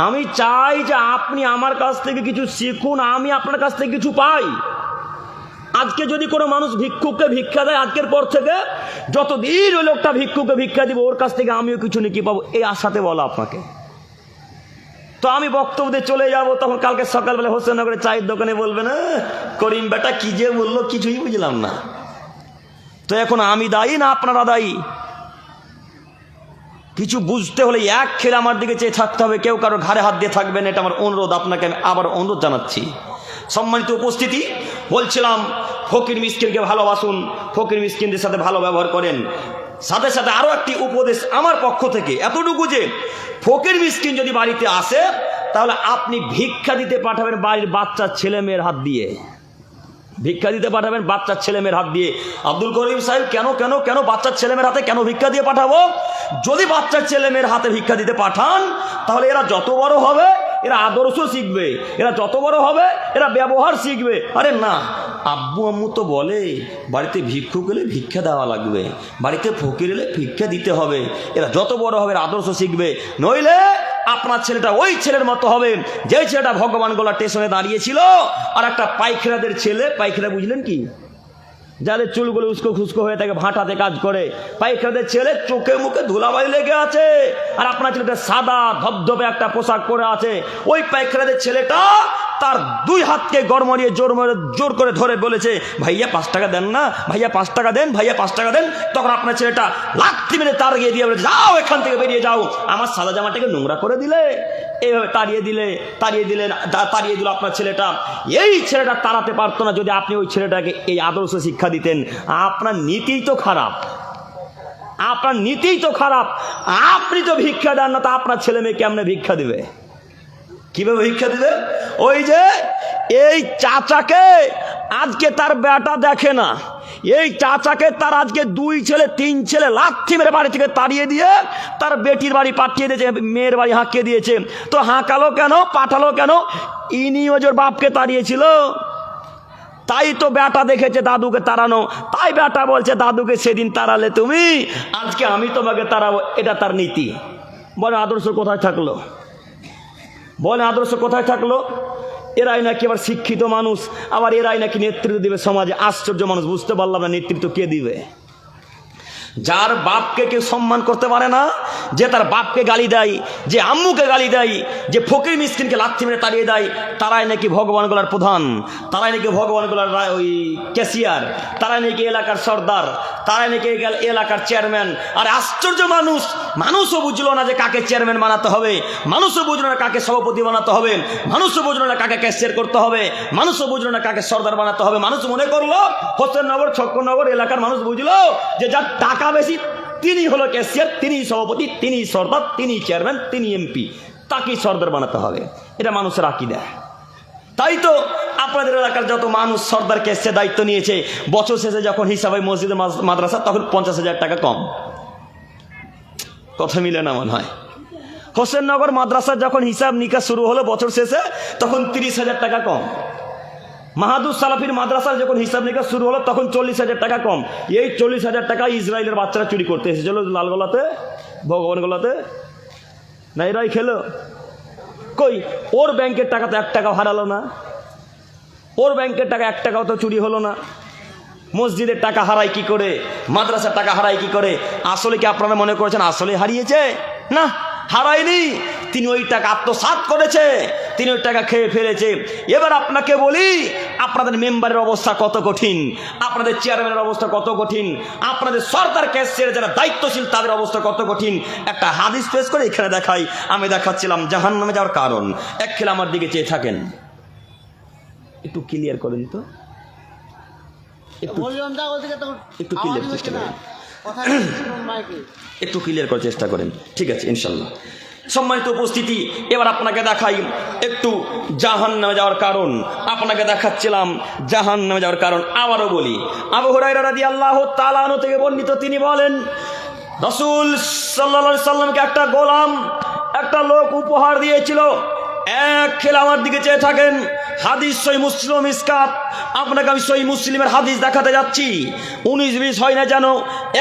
আমি চাই যে আপনি আমার কাছ থেকে কিছু শিখুন, আমি আপনার কাছ থেকে কিছু পাই। আজকে যদি কোনো মানুষ ভিক্ষুককে ভিক্ষা দেয়, আজকের পর থেকে যতদিন ওই লোকটা ভিক্ষুককে ভিক্ষা দিব, ওর কাছ থেকে আমিও কিছু নাকি পাবো, এই আশাতে বলা আপনাকে। তো আমি বক্তব্য দিয়ে চলে যাব, তখন কালকে সকালবেলা হোসেননগরের চায়ের দোকানে বলবে না, করিম বেটা কি যে বললো কিছুই বুঝলাম না। তো এখন আমি দায়ী না আপনারা দায়ী? কিছু বুঝতে হলে এক খেলে আমার দিকে চেয়ে থাকতে হবে, কেউ কারো ঘাড়ে হাত দিয়ে থাকবেন, এটা আমার অনুরোধ। আপনাকে আমি আবার অনুরোধ জানাচ্ছি। সম্মানিত উপস্থিতি, বলছিলাম ফকির মিসকিনকে ভালোবাসুন, ফকির মিসকিনদের সাথে ভালো ব্যবহার করেন। সাথে সাথে আরও একটি উপদেশ আমার পক্ষ থেকে এতটুকু, যে ফকির মিসকিন যদি বাড়িতে আসে, তাহলে আপনি ভিক্ষা দিতে পাঠাবেন বাড়ির বাচ্চার ছেলে মেয়ের হাত দিয়ে। ভিক্ষা দিতে পাঠাবেন বাচ্চার ছেলে মেয়ের হাত দিয়ে। আব্দুল করিম সাহেব, কেন কেন কেন বাচ্চার ছেলে মেয়ের হাতে কেন ভিক্ষা দিয়ে পাঠাবো? যদি বাচ্চার ছেলে মেয়ের হাতে ভিক্ষা দিতে পাঠান, তাহলে এরা যত বড় হবে এরা আদর্শ শিখবে, এরা যত বড় হবে এরা ব্যবহার শিখবে। আরে না, আব্বু আম্মু তো বলে বাড়িতে ভিক্ষুক এলে ভিক্ষা দেওয়া লাগবে, বাড়িতে ফকির এলে ভিক্ষা দিতে হবে। এরা যত বড় হবে এরা আদর্শ শিখবে। নইলে আপনার ছেলেটা ওই ছেলের মতো হবে, যে ছেলেটা ভগবান গোলা স্টেশনে দাঁড়িয়েছিল, আর একটা পাইখেরাদের ছেলে, পাইখেরা বুঝলেন কি, যাদের চুলগুলো উস্কো খুস্কো হয়ে থাকে, ভাটাতে কাজ করে, পাইখেরাদের ছেলে চোখে মুখে ধুলাবালি লেগে আছে, আর আপনার ছেলেটা সাদা ধবধবে একটা পোশাক পরে আছে। ওই পাইখেরাদের ছেলেটা তার দুই হাতকে গড়মড়িয়ে জোর করে ধরে বলেছে, ভাইয়া 5 টাকা দেন না, ভাইয়া 5 টাকা দেন, ভাইয়া 5 টাকা দেন। তখন আপনার ছেলেটা লাথি মেরে তার গিয়ে দিয়ে বলে, যাও এখান থেকে, বেরিয়ে যাও, আমার সাদা জামাটাকে নোংরা করে দিলে। এইভাবে তাড়িয়ে দিল আপনার ছেলেটা। এই ছেলেটা তাড়াতে পারতো না যদি আপনি ওই ছেলেটাকে এই আদর্শ শিক্ষা দিতেন। আপনার নীতিই তো খারাপ, আপনার নীতিই তো খারাপ। আপনি তো ভিক্ষা দেন না, তা আপনার ছেলে মেয়ে কেমনে ভিক্ষা দিবে? কিভাবে ভিক্ষা দিবে? ওই যে এই চাচাকে আজকে তার বেটা দেখে না, এই চাচাকে তার আজকে 2 ছেলে 3 ছেলে লাথি মেরে বাড়ি থেকে তাড়িয়ে দিয়ে তার বেটির বাড়ি পাঠিয়ে দিয়েছে, মেয়ের বাড়ি হাঁকিয়ে দিয়েছে। তো হাঁকালো কেন, পাঠালো কেন? ইনি ওজোর বাপকে তাড়িয়েছিল, তাই তো বেটা দেখেছে দাদুকে তাড়ানো, তাই বেটা বলছে দাদুকে সেদিন তাড়ালে তুমি, আজকে আমি তোমাকে তাড়াবো। এটা তার নীতি। বলে আদর্শ কোথায় থাকলো? বলে আদর্শ কোথায় থাকলো? এরাই নাকি আবার শিক্ষিত মানুষ, আবার এরাই নাকি নেতৃত্ব দিবে সমাজে। আশ্চর্য মানুষ, বুঝতে পারলাম না নেতৃত্ব কে দিবে? যার বাপকে কেউ সম্মান করতে পারে না, যে তার বাপকে গালি দেয়, যে আম্মুকে গালি দেয়, যে ফকির মিসকিনকে লাথি মেরে তাড়িয়ে দেয়, তারাই নাকি ভগবানগুলার প্রধান, তারাই নাকি ভগবানগুলার ওই ক্যাশিয়ার, তারাই নাকি এলাকার সর্দার, তারাই নাকি এলাকার চেয়ারম্যান। আর আশ্চর্য মানুষ, মানুষও বুঝলো না যে কাকে চেয়ারম্যান বানাতে হবে, মানুষও বুঝলো না কাকে সভাপতি বানাতে হবে, মানুষও বুঝলো না কাকে ক্যাশিয়ার করতে হবে, মানুষও বুঝলো না কাকে সর্দার বানাতে হবে। মানুষ মনে করলো, হোসেননগর ছক্কনগর এলাকার মানুষ বুঝলো যে যার টাকা বেশি তিনি হলো ক্যাশিয়ার, তিনি সভাপতি, তিনি সর্দার, তিনি চেয়ারম্যান, তিনি এমপি, তাকেই সর্দার বানাতে হবে। এটা মানুষের আকীদা। তাই তো আপনাদের এলাকার যত মানুষ সর্দার ক্যাশিয়ার দায়িত্ব নিয়েছে, বছর শেষে যখন হিসাব হয় মসজিদে মাদ্রাসা, তখন 50,000 টাকা কম। কথা মিলে না মনে হয়? হোসেননগর মাদ্রাসার যখন হিসাব নিকাশ শুরু হলো বছর শেষে, তখন 30,000 টাকা কম। মাহাদুর সালাফির মাদ্রাসার যখন হিসাব নিকাশ শুরু হলো, তখন 40,000 টাকা কম। এই 40,000 টাকা ইসরায়েলের বাচ্চারা চুরি করতে এসেছিল লালগোলাতে, ভগবানগোলাতে, না এরাই খেলো। কই ওর ব্যাংকের টাকা তো 1 টাকা হারালো না, ওর ব্যাংকের টাকা 1 টাকাও তো চুরি হলো না। মসজিদের টাকা হারায় কি করে, মাদ্রাসার টাকা হারায় কি করে? আসলে কি আপনারা মনে করেছেন আসলে হারিয়েছে? না, হারায়নি। তিনি ওই টাকা আত্মসাৎ করেছে, তিনি ওই টাকা খেয়ে ফেলেছে। এবার আপনাকে বলি, আপনাদের মেম্বারের অবস্থা কত কঠিন, আপনাদের চেয়ারম্যানের অবস্থা কত কঠিন, আপনাদের সরকার ক্যাশিয়ার যারা দায়িত্বশীল তাদের অবস্থা কত কঠিন। একটা হাদিস পেশ করে এখানে দেখাই। আমি দেখাচ্ছিলাম জাহান্নামে যাওয়ার কারণ। এক খেলে আমার দিকে চেয়ে থাকেন, একটু ক্লিয়ার করেন তো, একটু ক্লিয়ার চেষ্টা করেন, একটু ক্লিয়ার করার চেষ্টা করেন। ঠিক আছে ইনশাল্লাহ। সম্মানিত উপস্থিতি, এবার আপনাকে দেখাই একটু জাহান্নামে যাওয়ার কারণ। আপনাকে দেখাচ্ছিলাম জাহান্নামে যাওয়ার কারণ। আবারও বলি, আবু হুরায়রা রাদিয়াল্লাহু তাআলা আনহু থেকে বর্ণিত, তিনি বলেন রাসূল সাল্লাল্লাহু আলাইহি সাল্লামকে একটা গোলাম একটা লোক উপহার দিয়েছিল। এক খেলে আমার দিকে চেয়ে থাকেন। হাদিস সহিহ মুসলিম মিসকাত। আপনাকে আমি সহিহ মুসলিমের হাদিস দেখাতে যাচ্ছি, 19-20 হয় না যেন,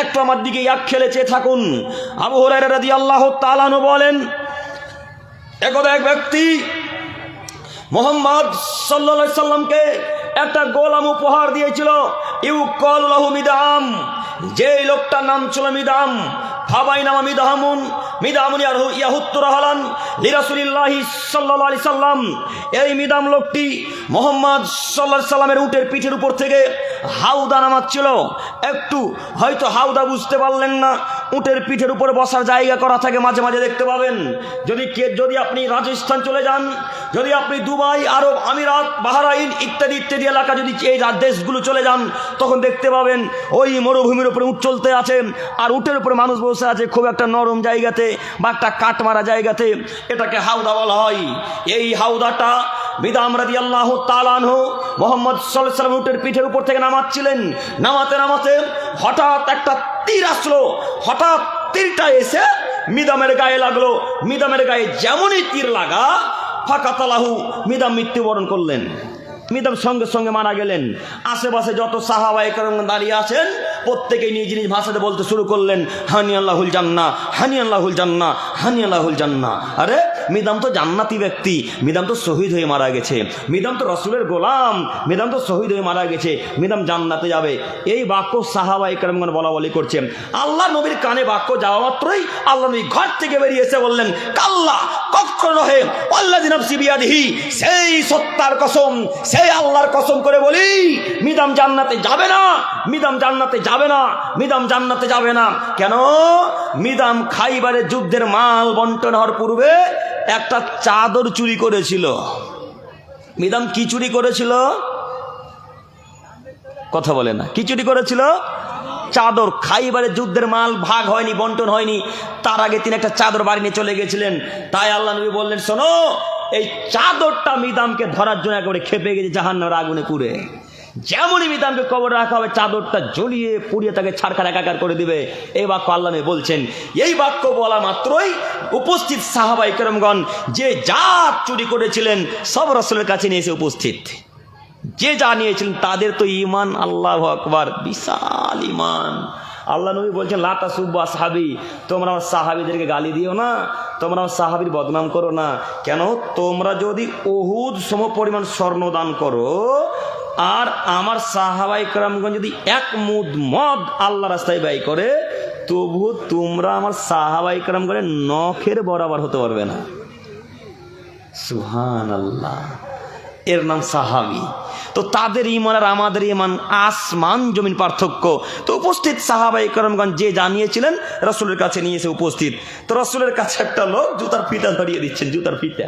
একটু আমার দিকে এক খেলে চেয়ে থাকুন। আবু হুরায়রা রাদিয়াল্লাহু তাআলা আনহু বলেন, একদা এক ব্যক্তি মুহাম্মদ সাল্লাল্লাহু আলাইহি সাল্লামকে একটা গোলাম উপহার দিয়েছিল। ইউকালু লাহু মিদআম, যে লোকটার নাম ছিল মিদআম। ফাবাইনামা মিদআমুন ইয়াহুত্তু রাহলান লিরাসূলিল্লাহি সাল্লাল্লাহু আলাইহি সাল্লাম। এই মিদআম লোকটি মুহাম্মদ সাল্লাল্লাহু আলাইহি সাল্লামের উটের পিঠের উপর থেকে হাউদা নামাচ্ছিল। একটু হয়তো হাউদা বুঝতে পারলেন না, উটের পিঠের উপরে বসার জায়গা করা থাকে, মাঝে মাঝে দেখতে পাবেন। যদি আপনি রাজস্থান চলে যান, যদি আপনি দুবাই, আরব আমিরাত, বাহরাইন ইত্যাদি ইত্যাদি এলাকা, যদি এই দেশগুলো চলে যান, তখন দেখতে পাবেন ওই মরুভূমির উপরে উট চলতে আছে, আর উটের উপরে মানুষ বসে আছে খুব একটা নরম জায়গাতে বা একটা কাটমারা জায়গাতে। এটাকে হাউদা বলা হয়। এই হাউদাটা মিদআম রাদিয়াল্লাহু তাআলা আনহু মুহাম্মদ সাল্লাল্লাহু আলাইহি ওয়াসাল্লাম উটের পিঠের উপর থেকে নামাচ্ছিলেন। নামাতে নামাতে হঠাৎ একটা তীর আসলো। হঠাৎ তীরটা এসে মিদআমের গায়ে লাগলো। মিদআমের গায়ে যেমনই তীর লাগা, ফাকাতালাহু, মিদআম মৃত্যুবরণ করলেন। মিদআম সঙ্গে সঙ্গে মারা গেলেন। আশেপাশে যত সাহাবায়ে কেরাম দাঁড়িয়ে আছেন, প্রত্যেকেই নিজ নিজ ভাষাতে বলতে শুরু করলেন, হানি আল্লাহুল জান্নাহ, হানি আল্লাহুল জান্নাহ, হানি আল্লাহুল জান্নাহ। আরে মিদআম তো জান্নাতি ব্যক্তি, মিদআম তো শহীদ হয়ে মারা গেছে, মিদআম তো রাসূলের গোলাম, মিদআম তো শহীদ হয়ে মারা গেছে, মিদআম জান্নাতে যাবে। এই বাক্য সাহাবায়ে কেরামগণ বলা বলি করছেন। আল্লাহ নবীর কানে বাক্য যাওয়া মাত্রই আল্লাহ নবী ঘর থেকে বেরিয়ে এসে বললেন, কাল্লা, কখনো নহে, আল্লাহ ওয়াল্লাযী নাফসি বিয়াদিহি, সেই সত্তার কসম, সেই আল্লাহর কসম করে বলি, মিদাম জান্নাতে যাবে না, মিদাম জান্নাতে যাবে না, মিদাম জান্নাতে যাবে না। কেন? মিদাম খাইবারের যুদ্ধের মাল বন্টন হওয়ার পূর্বে একটা চাদর চুরি করেছিল। মিদাম কি চুরি করেছিল? কথা বলে না। কি চুরি করেছিল? চাদর। খাইবারের যুদ্ধের মাল ভাগ হয়নি, বন্টন হয়নি, তার আগে তিনি একটা চাদর বাড়ি নিয়ে চলে গেছিলেন। তাই আল্লাহ নবী বললেন, শোনো, এই চাদরটা মিদামকে ধরার জন্য একেবারে খেপে গেছে জাহান্নামের আগুনে পুড়ে। যেমনই মিদামকে কবর রাখা হবে, চাদরটা জ্বলিয়ে পুড়িয়ে তাকে ছারখার একাকার করে দিবে। এই বাক্য আল্লাহ নবী বলছেন। এই বাক্য বলা মাত্রই উপস্থিত সাহাবায়ে কেরামগণ যে যা চুরি করেছিলেন সব রাসূলের কাছে নিয়ে এসে উপস্থিত। যে যা নিয়েছিলেন তাদের তো ঈমান, আল্লাহু আকবার, বিশাল ঈমান। আল্লাহ নবী বলছেন, লা তাসুব্বু আসহাবি, তোমরা আমার সাহাবীদেরকে গালি দিও না, তোমরা আমার সাহাবীর বদনাম করো না। কেন? তোমরা যদি উহুদ সম পরিমাণ স্বর্ণ দান করো আর আমার সাহাবায়ে কেরামগণ যদি এক মুদ মদ আল্লাহ রাস্তায় ব্যয় করে, তবু তোমরা আমার সাহাবায়ে কেরামগণের নখের বরাবর হতে পারবে না। সুবহানাল্লাহ। এর নাম সাহাবী। তো তাদের ঈমান আর আমাদের ঈমান আসমান জমিন পার্থক্য। তো উপস্থিত সাহাবায়ে কেরামগণ যে জানিয়েছিলেন রাসূলের কাছে নিয়ে এসে উপস্থিত। তো রাসূলের কাছে একটা লোক জুতার ফিতা ধরিয়ে দিচ্ছেন। জুতার ফিতা,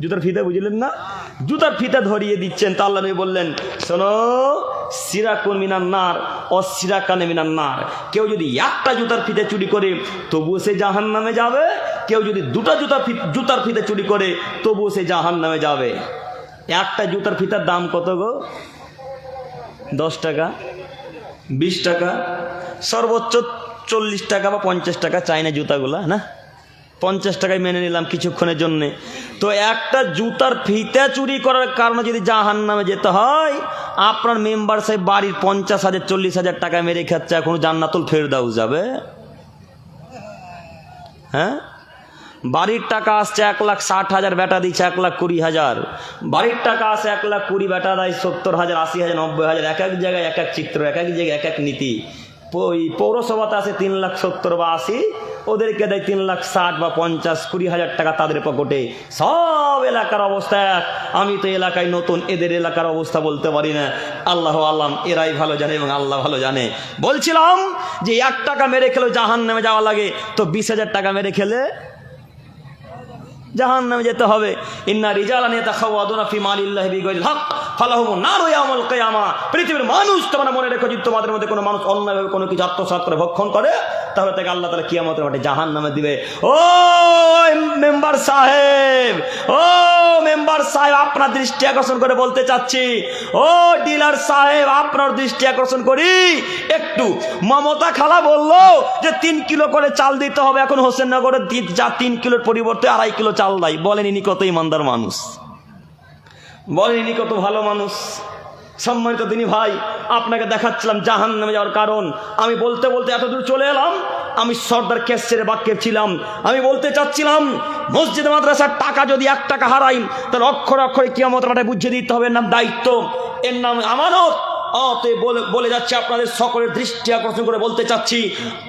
জুতার ফিতা বুঝলেন না? জুতার ফিতা ধরিয়ে দিচ্ছেন। তা আল্লাহ নবী বললেন, শোনো, সিরাকুন মিনান নার ও সিরাকানে মিনান নার। কেউ যদি একটা জুতার ফিতা চুরি করে তবুও সে জাহান্নামে যাবে, কেউ যদি দুটো জুতার ফিতা চুরি করে তবুও সে জাহান্নামে যাবে। একটা জুতার ফিতার দাম কত গো? 10 টাকা, 20 টাকা, সর্বোচ্চ 40 টাকা বা 50 টাকা চাই না জুতাগুলা, না 50 টাকায় মেনে নিলাম কিছুক্ষণের জন্যে। তো একটা জুতার ফিতা চুরি করার কারণে যদি জাহান্নামে যেতে হয়, আপনার মেম্বার সাহেব বাড়ির 50,000 40,000 টাকা মেরে খাচ্ছে, এখন জান্নাতুল ফেরদাউস যাবে? হ্যাঁ, বাড়ির টাকা আসছে 1,60,000, বেটা দিচ্ছে 1,20,000। বাড়ির টাকা আসে 1,20,000, বেটা দেয় 70,000, 80,000, 90,000। এক এক জায়গায় এক এক চিত্র, এক এক জায়গায় এক এক নীতি। পৌরসভাতে আছে 3,70,000 বা 80, ওদেরকে দেয় 3,60,000 বা 50, 20,000 টাকা তাদের পকেটে। সব এলাকার অবস্থা এক। আমি তো এলাকায় নতুন, এদের এলাকার অবস্থা বলতে পারি না। আল্লাহ আল্লাম, এরাই ভালো জানে এবং আল্লাহ ভালো জানে। বলছিলাম যে 1 টাকা মেরে খেলে জাহান্নামে যাওয়া লাগে, তো 20,000 টাকা মেরে খেলে জাহান্নামে যেতে হবে। ইন্না রিজালান ইয়াতাখাওয়াদুনা ফি মালিল্লাহি বিগাইরিল হক ফালাহুমুন নারু ইয়াউমুল কিয়ামা। পৃথিবীর মানুষ, তোমরা মনে রেখো, যদি তোমাদের মধ্যে কোনো মানুষ অন্যায়ভাবে কোনো কিছু আত্মসাৎ করে ভক্ষণ করে, তাহলে তাকে আল্লাহ তাআলা কিয়ামতের মাঠে জাহান্নামে দিবে। ও মেম্বার সাহেব, ও মেম্বার সাহেব, আপনার দৃষ্টি আকর্ষণ করে বলতে চাচ্ছি, ও ডিলার সাহেব, আপনার দৃষ্টি আকর্ষণ করি একটু। মমতা খালা বললো যে 3 কিলো করে চাল দিতে হবে, এখন হোসেননগরে 3 কিলোর পরিবর্তে 2.5 কিলো চাল দেয়। বলেন ইনি কত ইমানদার মানুষ, বলেন ইনি কত ভালো মানুষ। সম্মানিত দিনী ভাই, আপনাকে দেখাচ্ছিলাম জাহান্নামে যাওয়ার কারণ। আমি বলতে বলতে এতদূর চলে এলাম। আমি সর্দার কেসের বাক্যে ছিলাম। আমি বলতে চাচ্ছিলাম, মসজিদ মাদ্রাসার টাকা যদি 1 টাকা হারাই, তাহলে অক্ষরে অক্ষরে কিয়ামতের মাঠে বুঝিয়ে দিতে হবে। এর নাম দায়িত্ব, এর নাম আমানত। বলে যাচ্ছে, আপনাদের সকলের দৃষ্টি আকর্ষণ করে বলতে চাচ্ছি,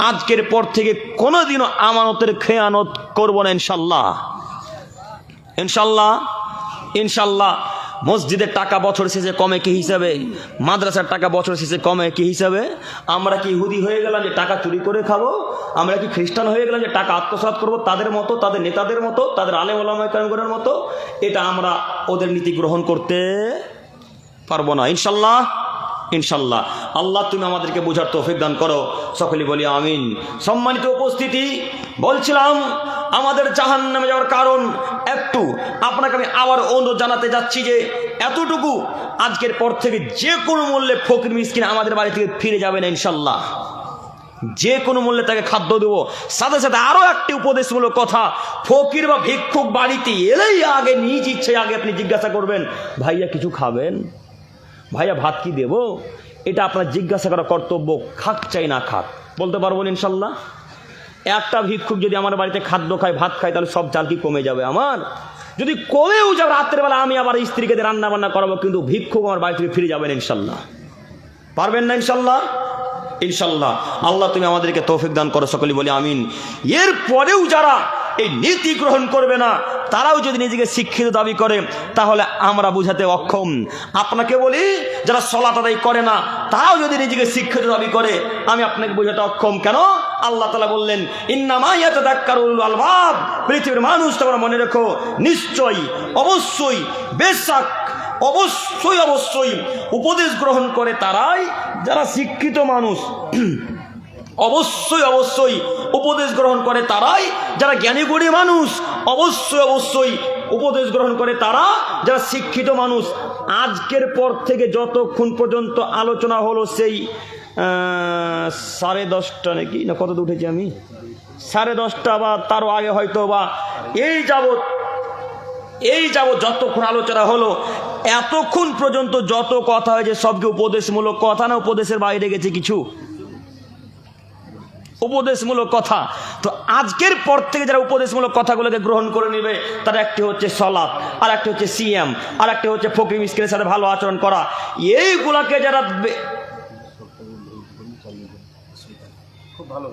আজকের পর থেকে কোনোদিনও আমানতের খেয়ানত করব না, ইনশাল্লাহ, ইনশাল্লাহ, ইনশাল্লাহ। মসজিদের টাকা বছর শেষে কমে কি হিসাবে? মাদ্রাসার টাকা বছর শেষে কমে কি হিসাবে? আমরা কি ইহুদি হয়ে গেলাম যে টাকা চুরি করে খাবো? আমরা কি খ্রিস্টান হয়ে গেলাম যে টাকা আত্মসাৎ করবো তাদের মতো, তাদের নেতাদের মতো, তাদের আলেম ওলামায়ে কেরামগণের মতো? এটা আমরা ওদের নীতি গ্রহণ করতে পারবো না, ইনশাল্লাহ, ইনশাল্লাহ। আল্লাহ তুমি আমাদেরকে বোঝার তৌফিক দান করো, সকলে বলি আমিন। সম্মানিত উপস্থিতি, বলছিলাম আমাদের জাহান্নামে যাওয়ার কারণ একটু আপনাকে আমি আবার অনুরোধ জানাতে যাচ্ছি যে এতটুকু, আজকের পর থেকে যে কোনো মূল্যে ফকির মিসকিন আমাদের বাড়ি থেকে ফিরে যাবে না, ইনশাল্লাহ। যে কোনো মূল্যে তাকে খাদ্য দেবো। সাথে সাথে আরও একটি উপদেশমূলক কথা, ফকির বা ভিক্ষুক বাড়িতে এলেই আগে নিজ ইচ্ছে আগে আপনি জিজ্ঞাসা করবেন, ভাইয়া কিছু খাবেন? ভাইয়া ভাত কি দেবো? এটা আপনার জিজ্ঞাসা করা কর্তব্য। খাক চাই না খাক, বলতে পারবেন ইনশাল্লাহ। একটা ভিক্ষুক যদি আমার বাড়িতে খাদ্য খায়, ভাত খায়, তাহলে সব চাল কি কমে যাবে আমার? যদি কমেও যাবে, রাত্রেবেলা আমি আবার স্ত্রীকে দিয়ে রান্না বান্না করাবো, কিন্তু ভিক্ষুক আমার বাড়ি থেকে ফিরে যাবেন ইনশাল্লাহ। পারবেন না ইনশাল্লাহ, ইনশাল্লাহ। আল্লাহ তুমি আমাদেরকে তৌফিক দান করো, সকলে বলি আমিন। এরপরেও যারা এই নীতি গ্রহণ করবে না, তারাও যদি নিজেকে শিক্ষিত দাবি করে তাহলে আমরা বুঝাতে অক্ষম। আপনাকে বলি যারা সালাত আদায় করে না তারাও যদি নিজেকে শিক্ষিত দাবি করে আমি আপনাকে বুঝাতে অক্ষম। কেন? আল্লাহ তাআলা বললেন ইন্নামা ইয়াতাযাক্কারু উলুল আলবাব, পৃথিবীর মানুষ তোমরা মনে রেখো নিশ্চয়ই অবশ্যই বেশক অবশ্যই অবশ্যই উপদেশ গ্রহণ করে তারাই যারা শিক্ষিত মানুষ। অবশ্যই অবশ্যই উপদেশ গ্রহণ করে তারাই যারা জ্ঞানী গুণী মানুষ। অবশ্যই অবশ্যই উপদেশ গ্রহণ করে তারা যারা শিক্ষিত মানুষ। আজকের পর থেকে যতক্ষণ পর্যন্ত আলোচনা হলো সেই 10:30 নাকি না কত উঠেছি আমি 10:30 বা তারও আগে হয়তো বা এই যাবৎ যতক্ষণ আলোচনা হলো এতক্ষণ পর্যন্ত যত কথা হয়েছে সবকে উপদেশমূলক কথা না উপদেশের বাইরে গেছে কিছু উপদেশমূলক কথা। তো আজকের পর থেকে যারা উপদেশমূলক কথাগুলোকে গ্রহণ করে নেবে তার একটি হচ্ছে সালাত, আর একটি হচ্ছে সিয়াম, আর একটি হচ্ছে ফকির মিসকিনের সাথে ভালো আচরণ করা। এইগুলাকে যারা খুব ভালো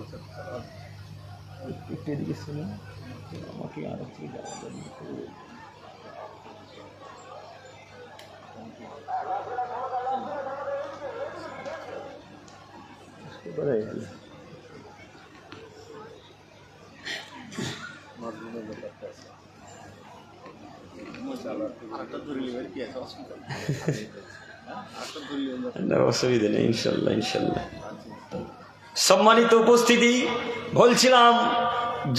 অসুবিধা নেই ইনশাল্লাহ ইনশাল্লাহ। সম্মানিত উপস্থিতি, বলছিলাম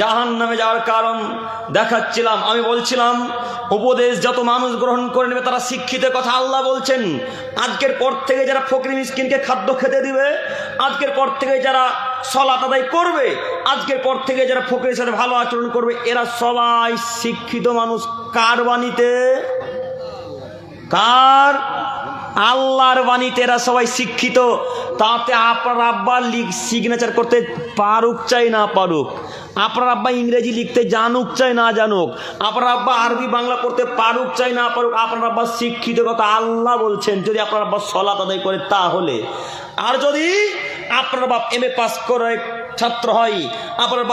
জাহান্নামে যাওয়ার কারণ দেখাচ্ছিলাম। আমি বলছিলাম উপদেশ যত মানুষ গ্রহণ করে নেবে তারা শিক্ষিত, কথা আল্লাহ বলছেন। আজকের পর থেকে যারা ফকির মিসকিনকে খাদ্য খেতে দিবে, আজকের পর থেকে যারা সালাত আদায় করবে, আজকের পর থেকে যারা ফকিরের সাথে ভালো আচরণ করবে, এরা সবাই শিক্ষিত মানুষ। কার বাণীতে? কার? আল্লাহর বাণীতে এরা সবাই শিক্ষিত। তাতে আপনার আব্বা সিগনেচার করতে পারুক চাই না পারুক, আপনার আব্বা ইংরেজি লিখতে জানুক চাই না জানুক, আপনার আব্বা আরবি বাংলা পড়তে পারুক চাই না পারুক, আপনার আব্বা শিক্ষিত, কথা আল্লাহ বলছেন। যদি আপনার আব্বা সালাত আদায় করে তাহলে, আর যদি আপনার বাপ MA পাস করে ছাত্র হয়, আপনার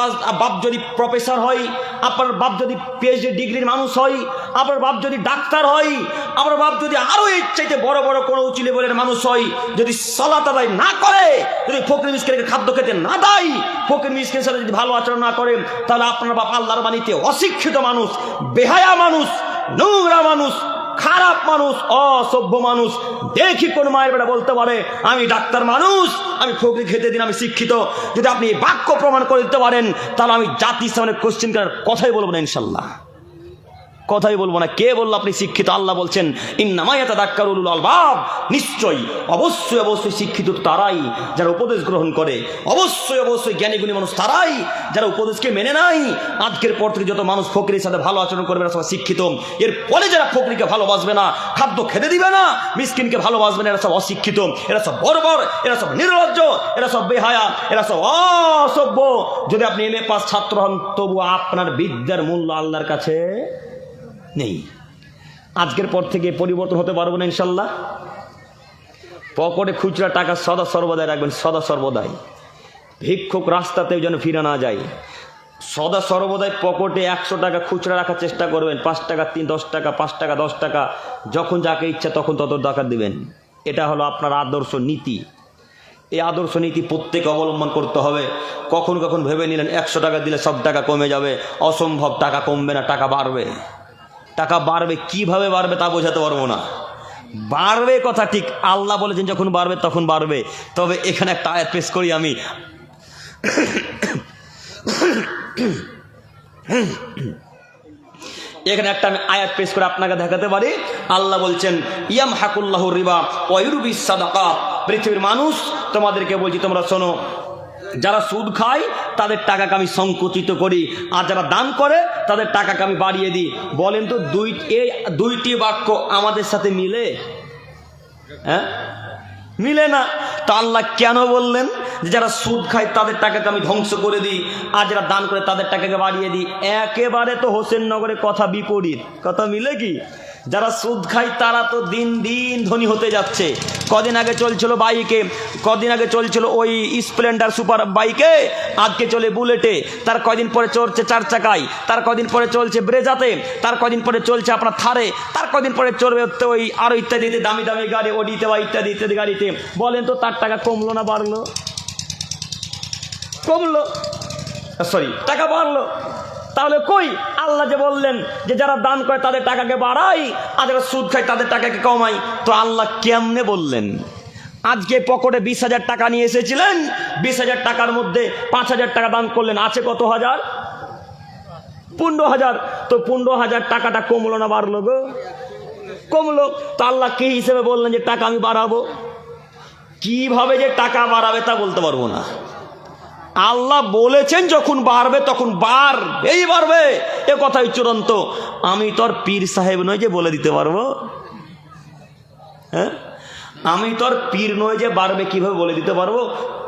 বাপ যদি প্রফেসর হয়, আপনার বাপ যদি PhD ডিগ্রির মানুষ হয়, আপনার বাপ যদি ডাক্তার হয়, আপনার বাপ যদি আরো এর চাইতে বড় বড় কোনো উঁচু লেভেলের মানুষ হয়, যদি সালাত আদায় না করে, যদি ফকির মিসকিনকে খাদ্য খেতে না দেয়, ফকির মিসকিনের সাথে যদি ভালো আচরণ না করে, তাহলে আপনার বাপ আল্লাহর বাণীতে অশিক্ষিত মানুষ, বেহায়া মানুষ, নোংরা মানুষ, খারাপ মানুষ, অসভ্য মানুষ। দেখি কোন মায়ের বেটা বলতে পারে আমি ডাক্তার মানুষ, আমি ফকির খেতে দিন, আমি শিক্ষিত। যদি আপনি বাক্য প্রমাণ করে দিতে পারেন তাহলে আমি জাতির সামনে কোশ্চেন করার কথাই বলবো না ইনশাল্লাহ, কথাই বলবো না। কে বললো আপনি শিক্ষিত? আল্লাহ বলছেন ইন্নামা ইয়াতাযাক্কারু উলুল আলবাব, নিশ্চয়ই অবশ্যই অবশ্যই শিক্ষিত তারাই যারা উপদেশ গ্রহণ করে, অবশ্যই অবশ্যই জ্ঞানী গুণী মানুষ তারাই যারা উপদেশকে মেনে নাই। আজকের পর থেকে যত মানুষ ফকিরের সাথে ভালো আচরণ করবে এরা সব শিক্ষিত। এর ফলে যারা ফকিরকে ভালোবাসবে না, খাদ্য খেতে দিবে না, মিসকিনকে ভালোবাসবে না, এরা সব অশিক্ষিত, এরা সব বর্বর, এরা সব নির্লজ্জ, এরা সব বেহায়া, এরা সব অসভ্য। যদি আপনি MA পাস ছাত্র হন তবু আপনার বিদ্যার মূল্য আল্লাহর কাছে নেই। আজকের পর থেকে পরিবর্তন হতে পারবো না ইনশাল্লাহ। পকেটে খুচরা টাকা সদা সর্বদাই রাখবেন, সদা সর্বদাই। ভিক্ষুক রাস্তাতেও যেন ফিরে না যায়। সদা সর্বদাই পকেটে 100 টাকা খুচরা রাখার চেষ্টা করবেন। 5 টাকা 10 টাকা, 5 টাকা 10 টাকা, যখন যাকে ইচ্ছা তখন তত টাকা দিবেন। এটা হলো আপনার আদর্শ নীতি। এই আদর্শ নীতি প্রত্যেকে অবলম্বন করতে হবে। কখন কখন ভেবে নিলেন 100 টাকা দিলে সব টাকা কমে যাবে, অসম্ভব। টাকা কমবে না, টাকা বাড়বে। টাকা বাড়বে, কিভাবে বাড়বে তা বোঝাতে পারবো না। বাড়বে কথা ঠিক, আল্লাহ বলেছেন যখন বাড়বে তখন বাড়বে। তবে এখানে একটা আয়াত পেশ করি আমি। এখানে একটা আমি আয়াত পেশ করে আপনাকে দেখাতে পারি। আল্লাহ বলছেন ইয়ামহাকুল্লাহুর রিবা ওয়া ইউরবিস সাদাকাত। পৃথিবীর মানুষ তোমাদেরকে বলছি তোমরা শোনো, যারা সুদ খায় তাদের টাকাকে আমি সংকুচিত করি, আর যারা দান করে তাদের টাকাকে আমি বাড়িয়ে দিই। বলেন তো এই দুইটি বাক্য আমাদের সাথে মিলে? হ্যাঁ, মিলে না। তো আল্লাহ কেন বললেন যে যারা সুদ খায় তাদের টাকাকে আমি ধ্বংস করে দিই, আর যারা দান করে তাদের টাকাকে বাড়িয়ে দিই? একেবারে তো হোসেননগরে কথা বিপরীত। কথা মিলে কি? যারা সুদ খায় তারা তো দিন দিন ধনী হতে যাচ্ছে। কদিন আগে চলছিল বাইকে, কদিন আগে চলছিল ওই স্প্লেন্ডার সুপার বাইকে, আজকে চলে বুলেটে, তার কদিন পরে চলছে 4 চাকায়, তার কদিন পরে চলছে ব্রেজাতে, তার কদিন পরে চলছে আপনার থারে, তার কদিন পরে চলবে ওই আরও ইত্যাদিতে দামি দামি গাড়ি, ওডিতে বা ইত্যাদি ইত্যাদি গাড়িতে। বলেন তো তার টাকা কমলো না বাড়লো? কমলো, সরি টাকা বাড়লো। তাহলে কই আল্লাহ যে বললেন যে যারা দান করে তাদের টাকাকে বাড়াই, আর যারা সুদ খায় তাদের টাকাকে কমাই, তো আল্লাহ কেমনে বললেন? আজকে পকেটে 20,000 টাকা নিয়ে এসেছিলেন, 20,000 টাকার মধ্যে 5,000 টাকা দান করলেন, আছে কত হাজার? 15,000। তো 15,000 টাকাটা কমলো না বাড়লো গো? কমলো। তো আল্লাহ কি হিসেবে বললেন যে টাকা আমি বাড়াবো? কিভাবে যে টাকা বাড়াবে তা বলতে পারবো না। আল্লাহ বলেছেন যখন বাড়বে তখন বাড়বেই বাড়বে, এ কথাই চূড়ান্ত। আমি তোর পীর সাহেব নয় যে বলে দিতে পারবো, হ্যাঁ? আমি তোর পীর নয় যে বাড়বে কিভাবে বলে দিতে পারবো।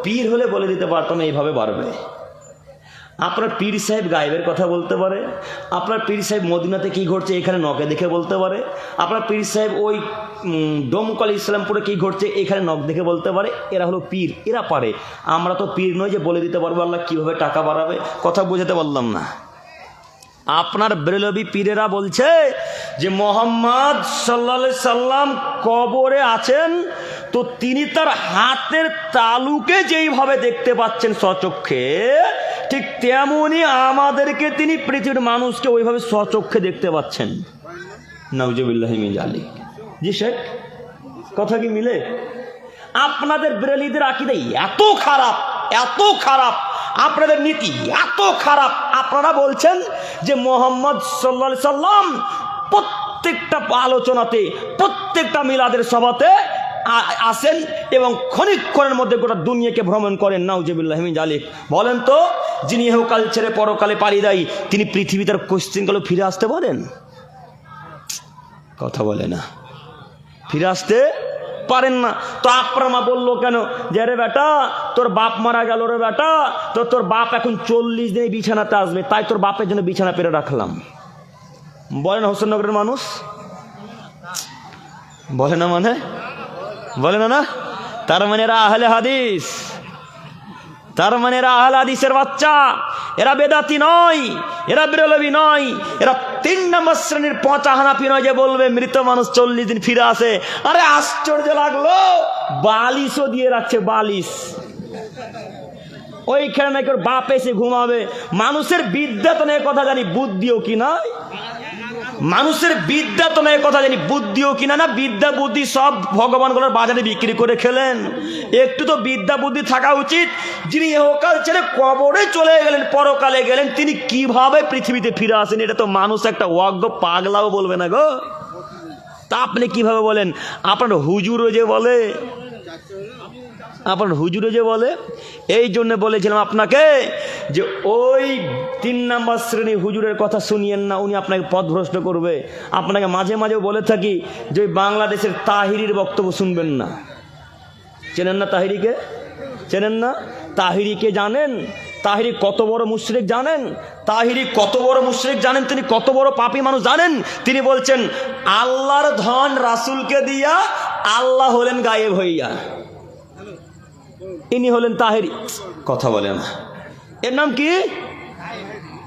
পীর হলে বলে দিতে পারতাম এইভাবে বাড়বে। আপনার পীর সাহেব গায়েবের কথা বলতে পারে, আপনার পীর সাহেব মদিনাতে কি ঘটছে এখানে নখে দেখে বলতে পারে, আপনার পীর সাহেব ওই ডোমকল ইসলামপুরে কি ঘটছে এখানে নখ দেখে বলতে পারে। এরা হলো পীর, এরা পারে। আমরা তো পীর নয় যে বলে দিতে পারবো আল্লাহ কিভাবে টাকা বাড়াবে। কথা বোঝাতে পারলাম না। আপনার বেরেলভি পীরেরা বলছে যে মোহাম্মদ সাল্লাল্লাহু আলাইহি সাল্লাম কবরে আছেন, তো তিনি তার হাতের তালুকে যেইভাবে দেখতে পাচ্ছেন স্বচক্ষে, ঠিক তেমনি আমাদেরকে তিনি পৃথিবীর মানুষকে ওইভাবে স্বচক্ষে দেখতে পাচ্ছেন। নাউজুবিল্লাহি মিন যালিক। জি শেখ, কথা কি মিলে? আপনাদের বেরেলিদের আকীদা এত খারাপ, এত খারাপ, আপনাদের নীতি এত খারাপ। আপনারা বলছেন যে মোহাম্মদ সাল্লাল্লাহু আলাইহি সাল্লাম প্রত্যেকটা আলোচনাতে, প্রত্যেকটা মিলাদের সভাতে আসেন এবং ক্ষণিকক্ষণের মধ্যে গোটা দুনিয়াকে ভ্রমণ করেন। নাউজুবিল্লাহি মিন যালিক। বলেন তো, যিনি ইহকাল ছেড়ে পরকালে পাড়ি দেয় তিনি পৃথিবীতে কোশ্চেনগুলো ফিরে আসতে পারেন? কথা বলে না, ফিরে আসতে পারেন না। তো আপনার মা বললো কেন যে রে বেটা তোর বাপ মারা গেল, রে বেটা তো তোর বাপ এখন 40 দিনে বিছানাতে আসবে, তাই তোর বাপের জন্য বিছানা পেরে রাখলাম। বলে না হোসেননগরের মানুষ? বলে না, মানে বলে না না? তার মানে এরা আহলে হাদিস, তার মানে এরা আহলে হাদিসের বাচ্চা। এরা বেদাতি নয়, এরা বেরেলভি নয়, এরা 3 নম্বর শ্রেণীর পচা হানাফি নয় যে বলবে মৃত মানুষ 40 দিন ফিরে আসে। আরে আশ্চর্য লাগলো, বালিশও দিয়ে রাখছে, বালিশ। ওইখানে নাকি ওর বাপ এসে ঘুমাবে। মানুষের বিদ্যা তো নেই কথা জানি, বুদ্ধিও কি নয়? মানুষের বিদ্যা তো নয় কথা জানি, বুদ্ধিও কিনা না? বিদ্যা বুদ্ধি সব ভগবানগুলোর বাজারে বিক্রি করে খেলেন। একটু তো বিদ্যা বুদ্ধি থাকা উচিত। যিনি ইহকাল ছেড়ে কবরে চলে গেলেন, পরকালে গেলেন, তিনি কিভাবে পৃথিবীতে ফিরে আসেন এটা তো মানুষ একটা অজ্ঞ পাগলাও বলবে না গো। তা আপনি কিভাবে বলেন? আপনার হুজুরও যে বলে, আপনার হুজুরে যে বলে, এই জন্য বলেছিলাম আপনাকে যে ওই 3 নম্বর শ্রেণী হুজুরের কথা শুনিয়েন না, উনি আপনাকে পথভ্রষ্ট করবে। আপনাকে মাঝে মাঝে বলে থাকি যে ওই বাংলাদেশের তাহিরির বক্তব্য শুনবেন না। চেনেন না তাহিরিকে? চেনেন না? তাহিরিকে জানেন? তাহিরি কত বড় মুশরিক জানেন? তাহিরি কত বড় মুশরিক জানেন? তিনি কত বড় পাপী মানুষ জানেন? তিনি বলছেন আল্লাহর ধন রাসূলকে দিয়া আল্লাহ হলেন গায়েব হইয়া। ইনি হলেন তাহেরি। কথা বলে না, এর নাম কি?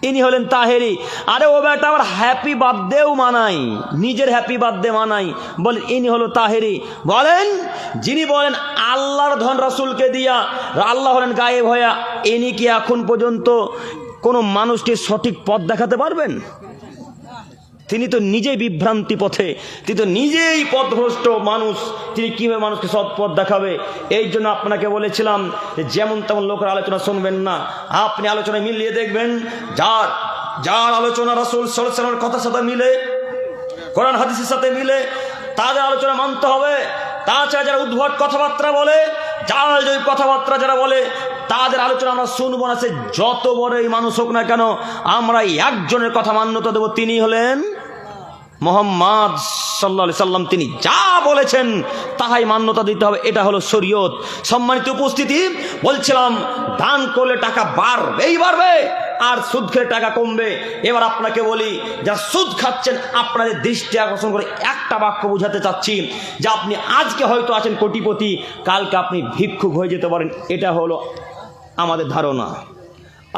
ইনি হলেন তাহেরি। আরে ও বেটা আবার হ্যাপি বার্থডেও মানাই, নিজের হ্যাপি বার্থডে মানাই, বলে ইনি হলো তাহেরি। বলেন যিনি বলেন আল্লাহর ধন রাসূলকে দিয়া আল্লাহ হলেন গায়েব হইয়া, ইনি কি এখন পর্যন্ত কোনো মানুষকে সঠিক পথ দেখাতে পারবেন? তিনি তো নিজেই বিভ্রান্তি পথে, তিনি তো নিজেই পথভ্রষ্ট মানুষ, তিনি কীভাবে মানুষকে সৎ পথ দেখাবে? এই জন্য আপনাকে বলেছিলাম যে যেমন তেমন লোকের আলোচনা শুনবেন না, আপনি আলোচনায় মিলিয়ে দেখবেন যার যার আলোচনা রাসূল সাল্লাল্লাহু আলাইহি ওয়াসাল্লামের কথার সাথে মিলে, কোরআন হাদিসের সাথে মিলে, তাদের আলোচনা মানতে হবে। তাছাড়া যারা উদ্ভট কথাবার্তা বলে, যারা ওই কথাবার্তা যারা বলে, তাদের আলোচনা আমরা শুনবো না। সে যত বড়ই মানুষ হোক না কেন, আমরা একজনের কথা মান্যতা দেব, তিনি হলেন মুহাম্মদ সাল্লাল্লাহু আলাইহি সাল্লাম। তিনি যা বলেছেন তাহাই মান্যতা দিতে হবে, এটা হলো শরীয়ত। সম্মানিত উপস্থিতি, বলছিলাম দান করলে টাকা বাড়বেই বাড়বে। আর সুদ খেলে টাকা কমবে। এবার আপনাকে বলি, যা সুদ খাচ্ছেন আপনাদের দৃষ্টি আকর্ষণ করে একটা বাক্য বোঝাতে চাচ্ছি যে আপনি আজকে হয়তো আছেন কোটিপতি, কালকে আপনি ভিক্ষুক হয়ে যেতে পারেন। এটা হলো আমাদের ধারণা।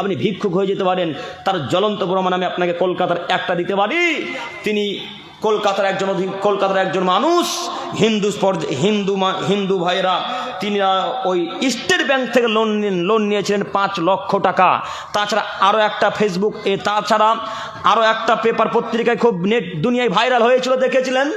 আপনি ভিক্ষুক হয়ে যেতে পারেন। তার জ্বলন্ত প্রমাণ আমি আপনাকে কলকাতার একটা দিতে পারি। তিনি কলকাতার একজন মানুষ, হিন্দু ভাইরা, তিনি ওই স্টেট ব্যাংক থেকে লোন নিয়েছিলেন 5 লক্ষ টাকা। তাছাড়া আরও একটা তাছাড়া আরও একটা পেপার পত্রিকায় খুব নেট দুনিয়ায় ভাইরাল হয়েছিল, দেখেছিলেন?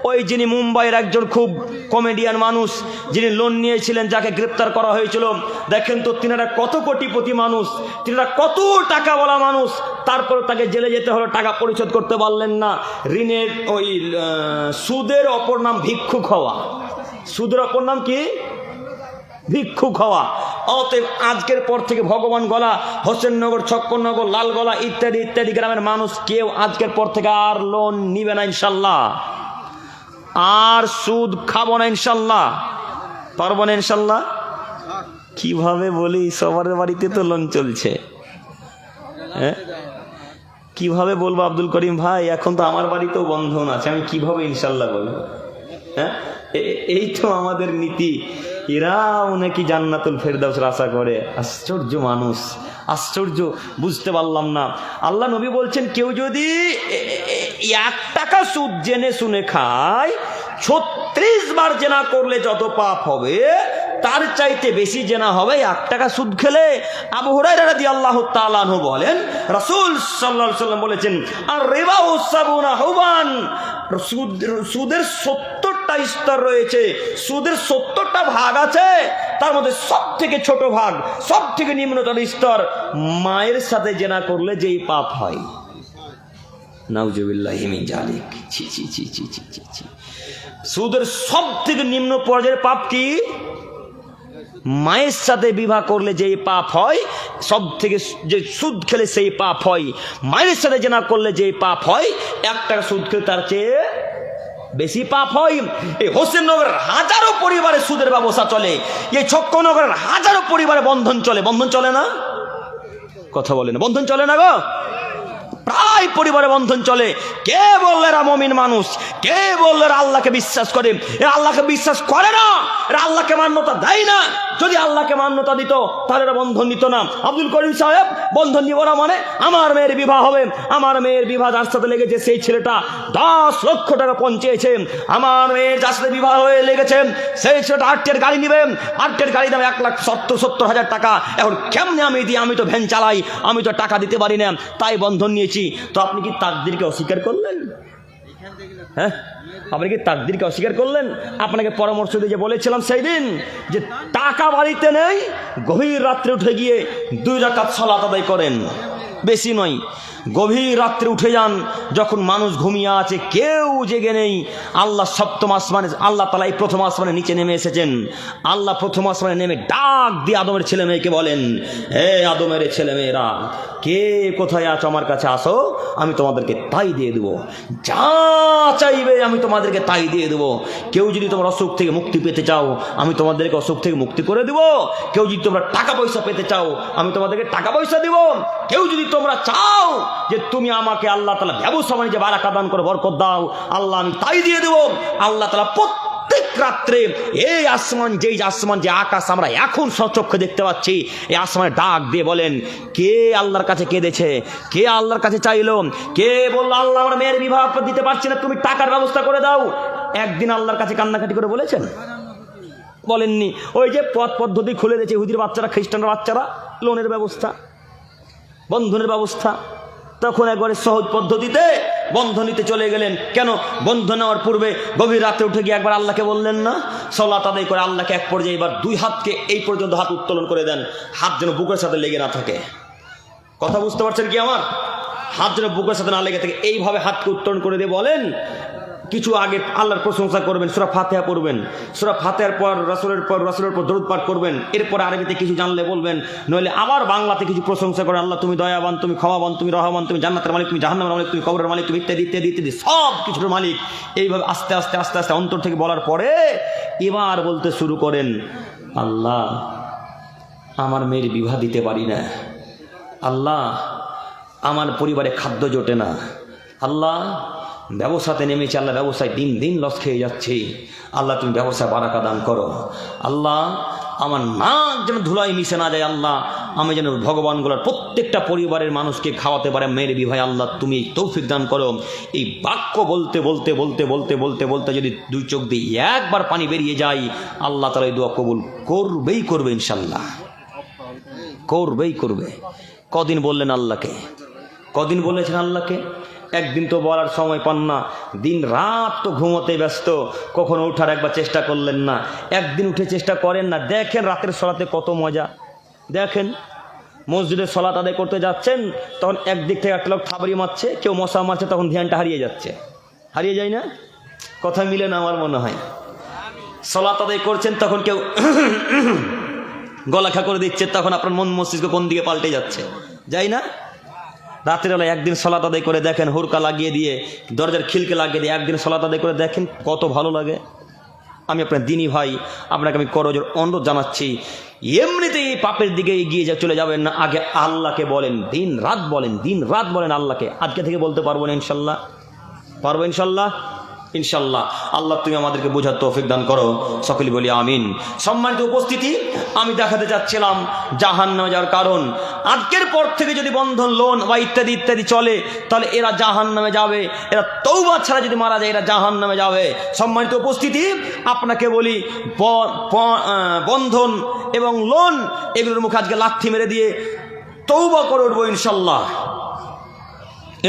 ওই যিনি মুম্বাইয়ের একজন খুব কমেডিয়ান মানুষ, যিনি লোন নিয়েছিলেন, যাকে গ্রেপ্তার করা হয়েছিল। দেখেন তো তিনারা কত কোটিপতি মানুষ, তিনারা কত টাকাওয়ালা মানুষ, তারপর তাকে জেলে যেতে হলো, টাকা পরিশোধ করতে পারলেন না। ঋণের ওই সুদের অপর নাম ভিক্ষুক হওয়া। সুদের অপর নাম কি? ভিক্ষুক হওয়া। অতএব আজকের পর থেকে ভগবান গলা, হোসেননগর, ছক্করনগর, লালগোলা ইত্যাদি ইত্যাদি গ্রামের মানুষ কেউ আজকের পর থেকে আর লোন নিবে না ইনশাল্লাহ, আর সুদ খাবো না ইনশাল্লাহ। পারবো না ইনশাল্লাহ? কিভাবে বলি, সবার বাড়িতে তো লোন চলছে। হ্যাঁ, কিভাবে বলবো আব্দুল করিম ভাই? এখন তো আমার বাড়িতেও বন্ধন আছে, আমি কিভাবে ইনশাল্লাহ বলবো? হ্যাঁ, এই তো আমাদের নীতি। এরাও নাকি জান্নাতুল ফেরদাউসের আশা করে। আশ্চর্য মানুষ, আশ্চর্য, বুঝতে পারলাম না। আল্লাহ নবী বলছেন, কেউ যদি 1 টাকা সুদ জেনে শুনে খায়, 36 বার জেনা করলে যত পাপ হবে তার চাইতে বেশি জেনা হবে 1 টাকা সুদ খেলে। আবু হুরায়রা রাদিয়াল্লাহু তাআলা আনহু বলেন, রাসূল সাল্লাল্লাহু আলাইহি ওয়াসাল্লাম বলেছেন, আর রিবা সাবুনা হুবান, সুদের 70টা স্তর রয়েছে, সুদের 70টা ভাগ আছে। তার মধ্যে সব থেকে ছোট ভাগ, সব থেকে নিম্নতর স্তর, মায়ের সাথে জেনা করলে যেই পাপ হয়। নাউজুবিল্লাহি মিন জালিক। ছি ছি ছি ছি ছি ছি। সুদের সব থেকে নিম্ন পর্যায়ের পাপ কি? মায়ের সাথে বিবাহ করলে যেই পাপ হয়, সব থেকে যে সুদ খেলে সেই পাপ হয়। মায়ের সাথে জেনা করলে যেই পাপ হয়, 1 টাকা সুদ খেলে তার চেয়ে বেশি পাপ হয়। এই হোসেননগরের হাজারো পরিবারে সুদের ব্যবসা চলে, এই ছক্কনগরের হাজারো পরিবারে বন্ধন চলে। বন্ধন চলে না? কথা বলে না, বন্ধন চলে না গো? প্রায় পরিবারে বন্ধন চলে। কে বললে এরা মুমিন মানুষ? কে বললে এরা আল্লাহকে বিশ্বাস করে? এরা আল্লাহকে বিশ্বাস করে না, এরা আল্লাহকে মান্যতা দেয় না। যদি আল্লাহকে মান্যতা দিত তাহলে এরা বন্ধন নিত না। আব্দুল করিম সাহেব, বন্ধন নিব না মানে আমার মেয়ের বিবাহ হবে, আমার মেয়ের বিবাহ যার সাথে লেগেছে সেই ছেলেটা 10 লক্ষ টাকা পৌঁছেছে, আমার মেয়ের যার সাথে বিবাহ হয়ে লেগেছে সেই ছেলেটা 8টের গাড়ি নিবেন, 8টের গাড়ি দাম 1,70,000 টাকা। এখন কেমনে আমি দিই? আমি তো ভ্যান চালাই, আমি তো টাকা দিতে পারি না, তাই বন্ধন নিয়েছি। তো আপনি কি তাকদীরকে অস্বীকার করলেন? হ্যাঁ, আপনি কি তাকদীরকে অস্বীকার করলেন? আপনাকে পরামর্শ দিয়ে বলেছিলাম সেই দিন যে টাকা বাড়িতে নেই, গভীর রাত্রে উঠে গিয়ে 2 রাকাত সালাত আদায় করেন, বেশি নয়। গভীর রাত্রে উঠে যান, যখন মানুষ ঘুমিয়ে আছে, কেউ জেগে নেই। আল্লাহ 7ম আসমানে, আল্লাহ তাআলা এই 1ম আসমানের নিচে নেমে এসেছেন। আল্লাহ 1ম আসমানে নেমে ডাক দিয়ে আদমের ছেলে মেয়েকে বলেন, হে আদমের ছেলে মেয়েরা, কে কোথায় আছো? আমার কাছে আসো, আমি তোমাদেরকে তাই দিয়ে দেবো। যা চাইবে আমি তোমাদেরকে তাই দিয়ে দেবো। কেউ যদি তোমার অসুখ থেকে মুক্তি পেতে চাও, আমি তোমাদেরকে অসুখ থেকে মুক্তি করে দেবো। কেউ যদি তোমরা টাকা পয়সা পেতে চাও, আমি তোমাদেরকে টাকা পয়সা দিব। কেউ যদি তোমরা চাও যে তুমি আমাকে আল্লাহ তাআলা ব্যবসা বাণিজ্যে বারাকা দান করে বরকত দাও, আল্লাহ আমি তাই দিয়ে দেবো। আল্লাহ তাআলা প্রত্যেক রাত্রে এই আসমান, যেই আসমান, যে আকাশ আমরা এখন সচক্ষে দেখতে পাচ্ছি, এই আসমানে ডাক দিয়ে বলেন, কে আল্লাহর কাছে কেঁদেছে? কে আল্লাহর কাছে চাইলো? কে বললো আল্লাহ আমার মেয়ের বিবাহ দিতে পারছি না, তুমি টাকার ব্যবস্থা করে দাও? একদিন আল্লাহর কাছে কান্নাকাটি করে বলেছেন? বলেননি। ওই যে পথ পদ্ধতি খুলে দিয়েছে ইহুদির বাচ্চারা, খ্রিস্টানের বাচ্চারা, লোনের ব্যবস্থা, বন্ধনের ব্যবস্থা, তখন একবারে সহজ পদ্ধতিতে বন্ধন নিতে চলে গেলেন। কেন? বন্ধন নেওয়ার পূর্বে গভীর রাতে উঠে গিয়ে একবার আল্লাহকে বললেন না? সালাত আদায় করে আল্লাহকে এক পর্যায়ে এবার 2 হাতকে এই পর্যন্ত হাত উত্তোলন করে দেন, হাত যেন বুকের সাথে লেগে না থাকে। কথা বুঝতে পারছেন কি আমার? হাত যেন বুকের সাথে না লেগে থাকে, এইভাবে হাতকে উত্তোলন করে দিয়ে বলেন, কিছু আগে আল্লাহর প্রশংসা করবেন, সূরা ফাতিহা পড়বেন, সূরা ফাতিহার পর রাসূলের পর দরুদ পাঠ করবেন, এরপর আরবিতে কিছু জানলে বলবেন, নইলে আবার বাংলাতে কিছু প্রশংসা করেন, আল্লাহ তুমি দয়াবান, তুমি ক্ষমাবান, তুমি রহমান, তুমি জান্নাতের মালিক, তুমি জাহান্নামের মালিক, তুমি কবরের মালিক, তুমি ইত্যাদি ইত্যাদি ইত্যাদি সব কিছুর মালিক। এইভাবে আস্তে আস্তে আস্তে আস্তে অন্তর থেকে বলার পরে এবার বলতে শুরু করেন, আল্লাহ আমার মেয়ের বিবাহ দিতে পারি না, আল্লাহ আমার পরিবারে খাদ্য জোটে না, আল্লাহ ব্যবসাতে নেমেছে, আল্লাহ ব্যবসায় দিন দিন লস খেয়ে যাচ্ছে, আল্লাহ তুমি ব্যবসায় বারাকা দান করো। আল্লাহ আমার নাক যেন ধুলাই মিশে না যায়, আল্লাহ আমি যেন ভগবানগুলোর প্রত্যেকটা পরিবারের মানুষকে খাওয়াতে পারে মেরে ভাই, আল্লাহ তুমি তৌফিক দান করো। এই বাক্য বলতে বলতে বলতে বলতে বলতে বলতে যদি দুই চোখ দিয়ে একবার পানি বেরিয়ে যায়, আল্লাহ তাআলা এই দোয়া কবুল করবেই করবে, ইনশাল্লাহ করবেই করবে। কদিন বললেন আল্লাহকে, কদিন বলেছেন আল্লাহকে? একদিন তো বলার সময় পান না, দিন রাত তো ঘুমোতে ব্যস্ত, কখনো ওঠার একবার চেষ্টা করলেন না, একদিন উঠে চেষ্টা করেন না। দেখেন রাতের সলাতে কত মজা, দেখেন মসজিদে সলাত আদায় করতে যাচ্ছেন, তখন একদিক থেকে একটা লোক থাবড়ি মারছে, কেউ মশা মারছে, তখন ধ্যানটা হারিয়ে যাচ্ছে, হারিয়ে যায় না? কথা মিলে না আমার মনে হয়। সলাত আদায় করছেন, তখন কেউ গলা খা করে দিচ্ছে, তখন আপনার মন মস্তিষ্ক কোন দিকে পাল্টে যাচ্ছে, যাই না? রাতের বেলা একদিন সলাত আদায় করে দেখেন, হুরকা লাগিয়ে দিয়ে দরজার খিলকে লাগিয়ে দিয়ে একদিন সলাত আদায় করে দেখেন কত ভালো লাগে। আমি আপনার দিনী ভাই, আপনাকে আমি করজোর অনুরোধ জানাচ্ছি, এমনিতেই পাপের দিকে এগিয়ে চলে যাবেন না, আগে আল্লাহকে বলেন, দিন রাত বলেন, দিন রাত বলেন আল্লাহকে। আজকে থেকে বলতে পারবো না ইনশাল্লাহ? পারবো ইনশাল্লাহ? ইনশাল্লাহ। আল্লাহ তুমি আমাদেরকে বোঝার তৌফিক দান করো, সকলে বলি আমিন। সম্মানিত উপস্থিতি, আমি দেখাতে চাচ্ছিলাম জাহান্নামে যাওয়ার কারণ। আজকের পর থেকে যদি বন্ধন, লোন বা ইত্যাদি ইত্যাদি চলে, তাহলে এরা জাহান্নামে যাবে, এরা তওবা ছাড়া যদি মারা যায়, এরা জাহান্নামে যাবে। সম্মানিত উপস্থিতি, আপনাকে বলি বন্ধন এবং লোন এগুলোর মুখে আজকে লাথি মেরে দিয়ে তওবা করে উঠবো ইনশাল্লাহ,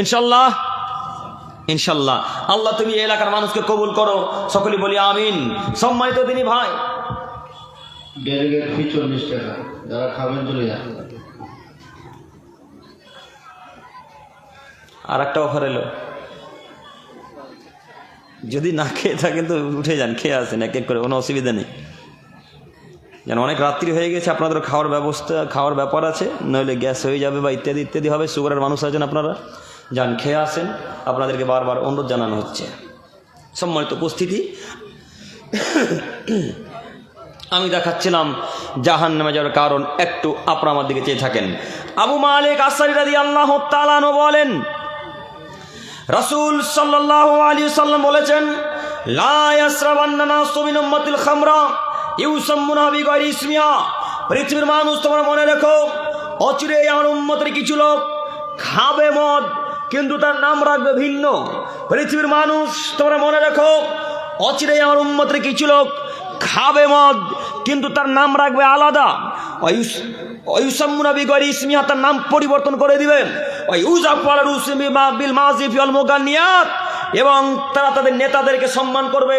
ইনশাল্লাহ, ইনশাল্লাহ। আল্লাহ তুমি এই এলাকার মানুষকে কবুল করো, সকলে বলি আমিন। সম্মানিত দিনী ভাই, ডেলিগেট ফি 40 টাকা, যারা খাবেন চলে যান। আর একটা অফার এলো, যদি না খেয়ে থাকেন তো উঠে যান, খেয়ে আসেন এক এক করে, কোনো অসুবিধা নেই। যেন অনেক রাত্রি হয়ে গেছে, আপনাদের খাওয়ার ব্যবস্থা, খাওয়ার ব্যাপার আছে, নইলে গ্যাস হয়ে যাবে বা ইত্যাদি ইত্যাদি হবে। সুগারের মানুষ আছেন আপনারা, যান খেয়ে আসেন, আপনাদেরকে বারবার অনুরোধ জানানো হচ্ছে। সম্মানিত উপস্থিতি, আমি দেখাচ্ছিলাম জাহান্নামে যাওয়ার কারণ, একটু আপনারা আমার দিকে চেয়ে থাকেন। আবু মালিক আশআরী রাদিয়াল্লাহু তাআলা আনহু বলেন, রাসূল সাল্লাল্লাহু আলাইহি ওয়াসাল্লাম বলেছেন, লা ইয়াসরাবান্না নাসু মিন উম্মাতিল খামরা ইউসাম্মুনা বিগাইরি ইসমিহা। পৃথিবীর মানুষ, তোমরা মনে রেখো, অচিরে আমার উম্মতের কিছু লোক খাবে মদ, কিন্তু তার নাম রাখবে ভিন্ন। পৃথিবীর মানুষ, তোমরা মনে রেখো, অচিরে আমার উম্মতের কিছু লোক খাবে মদ, কিন্তু তার নাম রাখবে আলাদা। তার নাম পরিবর্তন করে দিবে। এবং তারা তাদের নেতাদেরকে সম্মান করবে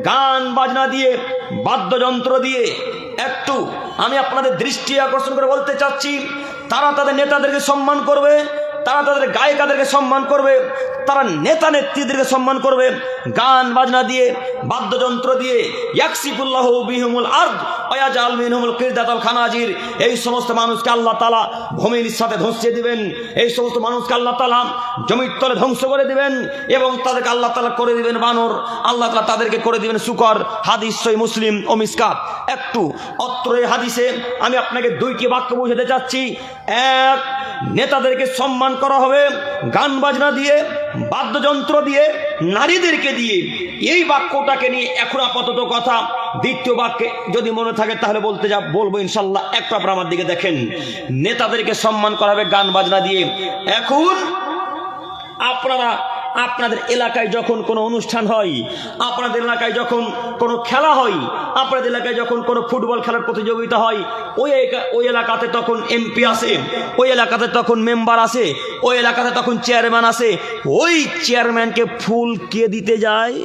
গান বাজনা দিয়ে, বাদ্যযন্ত্র দিয়ে। একটু আমি আপনাদের দৃষ্টি আকর্ষণ করে বলতে চাচ্ছি, তারা তাদের নেতাদেরকে সম্মান করবে, তারা তাদের গায়িকাদেরকে সম্মান করবে, তারা নেতা নেত্রীদেরকে সম্মান করবে গান বাজনা দিয়ে, বাদ্যযন্ত্র দিয়ে। ইয়াকসিফুল্লাহু বিহিমুল আরদ ওয়া ইয়াজআল মিনহুমুল কিরদাতাল খানাজির। এই সমস্ত মানুষকে আল্লাহ তাআলা ভূমির সাথে ধ্বংসিয়ে দিবেন, এই সমস্ত মানুষকে আল্লাহ তাআলা জমির তলে ধ্বংস করে দিবেন, এবং তাদেরকে আল্লাহ তাআলা করে দিবেন বানর, আল্লাহ তাআলা তাদেরকে করে দিবেন শুকর। হাদিস সহিহ মুসলিম ও মিসকাত। একটু অত্র এই হাদিসে আমি আপনাকে দুইটি বাক্য বুঝাতে চাচ্ছি। এক, নেতাদেরকে সম্মান করা হবে গান বাজনা দিয়ে, বাদ্যযন্ত্র দিয়ে, নারীদেরকে দিয়ে। এই বাক্যটাকে নিয়ে এখন আপাতত কথা। দ্বিতীয় বাক্যে যদি মনে থাকে তাহলে বলবো ইনশাল্লাহ। একটু আপনারা আমার দিকে দেখেন, নেতাদেরকে সম্মান করা হবে গান বাজনা দিয়ে। এখন আপনারা আপনাদের এলাকায় যখন কোনো অনুষ্ঠান হয়, আপনাদের এলাকায় যখন কোনো খেলা হয়, আপনাদের এলাকায় যখন কোনো ফুটবল খেলার প্রতিযোগিতা হয়, ওই এলাকাতে তখন এমপি আসে, ওই এলাকাতে তখন মেম্বার আসে, ওই এলাকাতে তখন চেয়ারম্যান আসে। ওই চেয়ারম্যানকে ফুল কে দিতে যায়?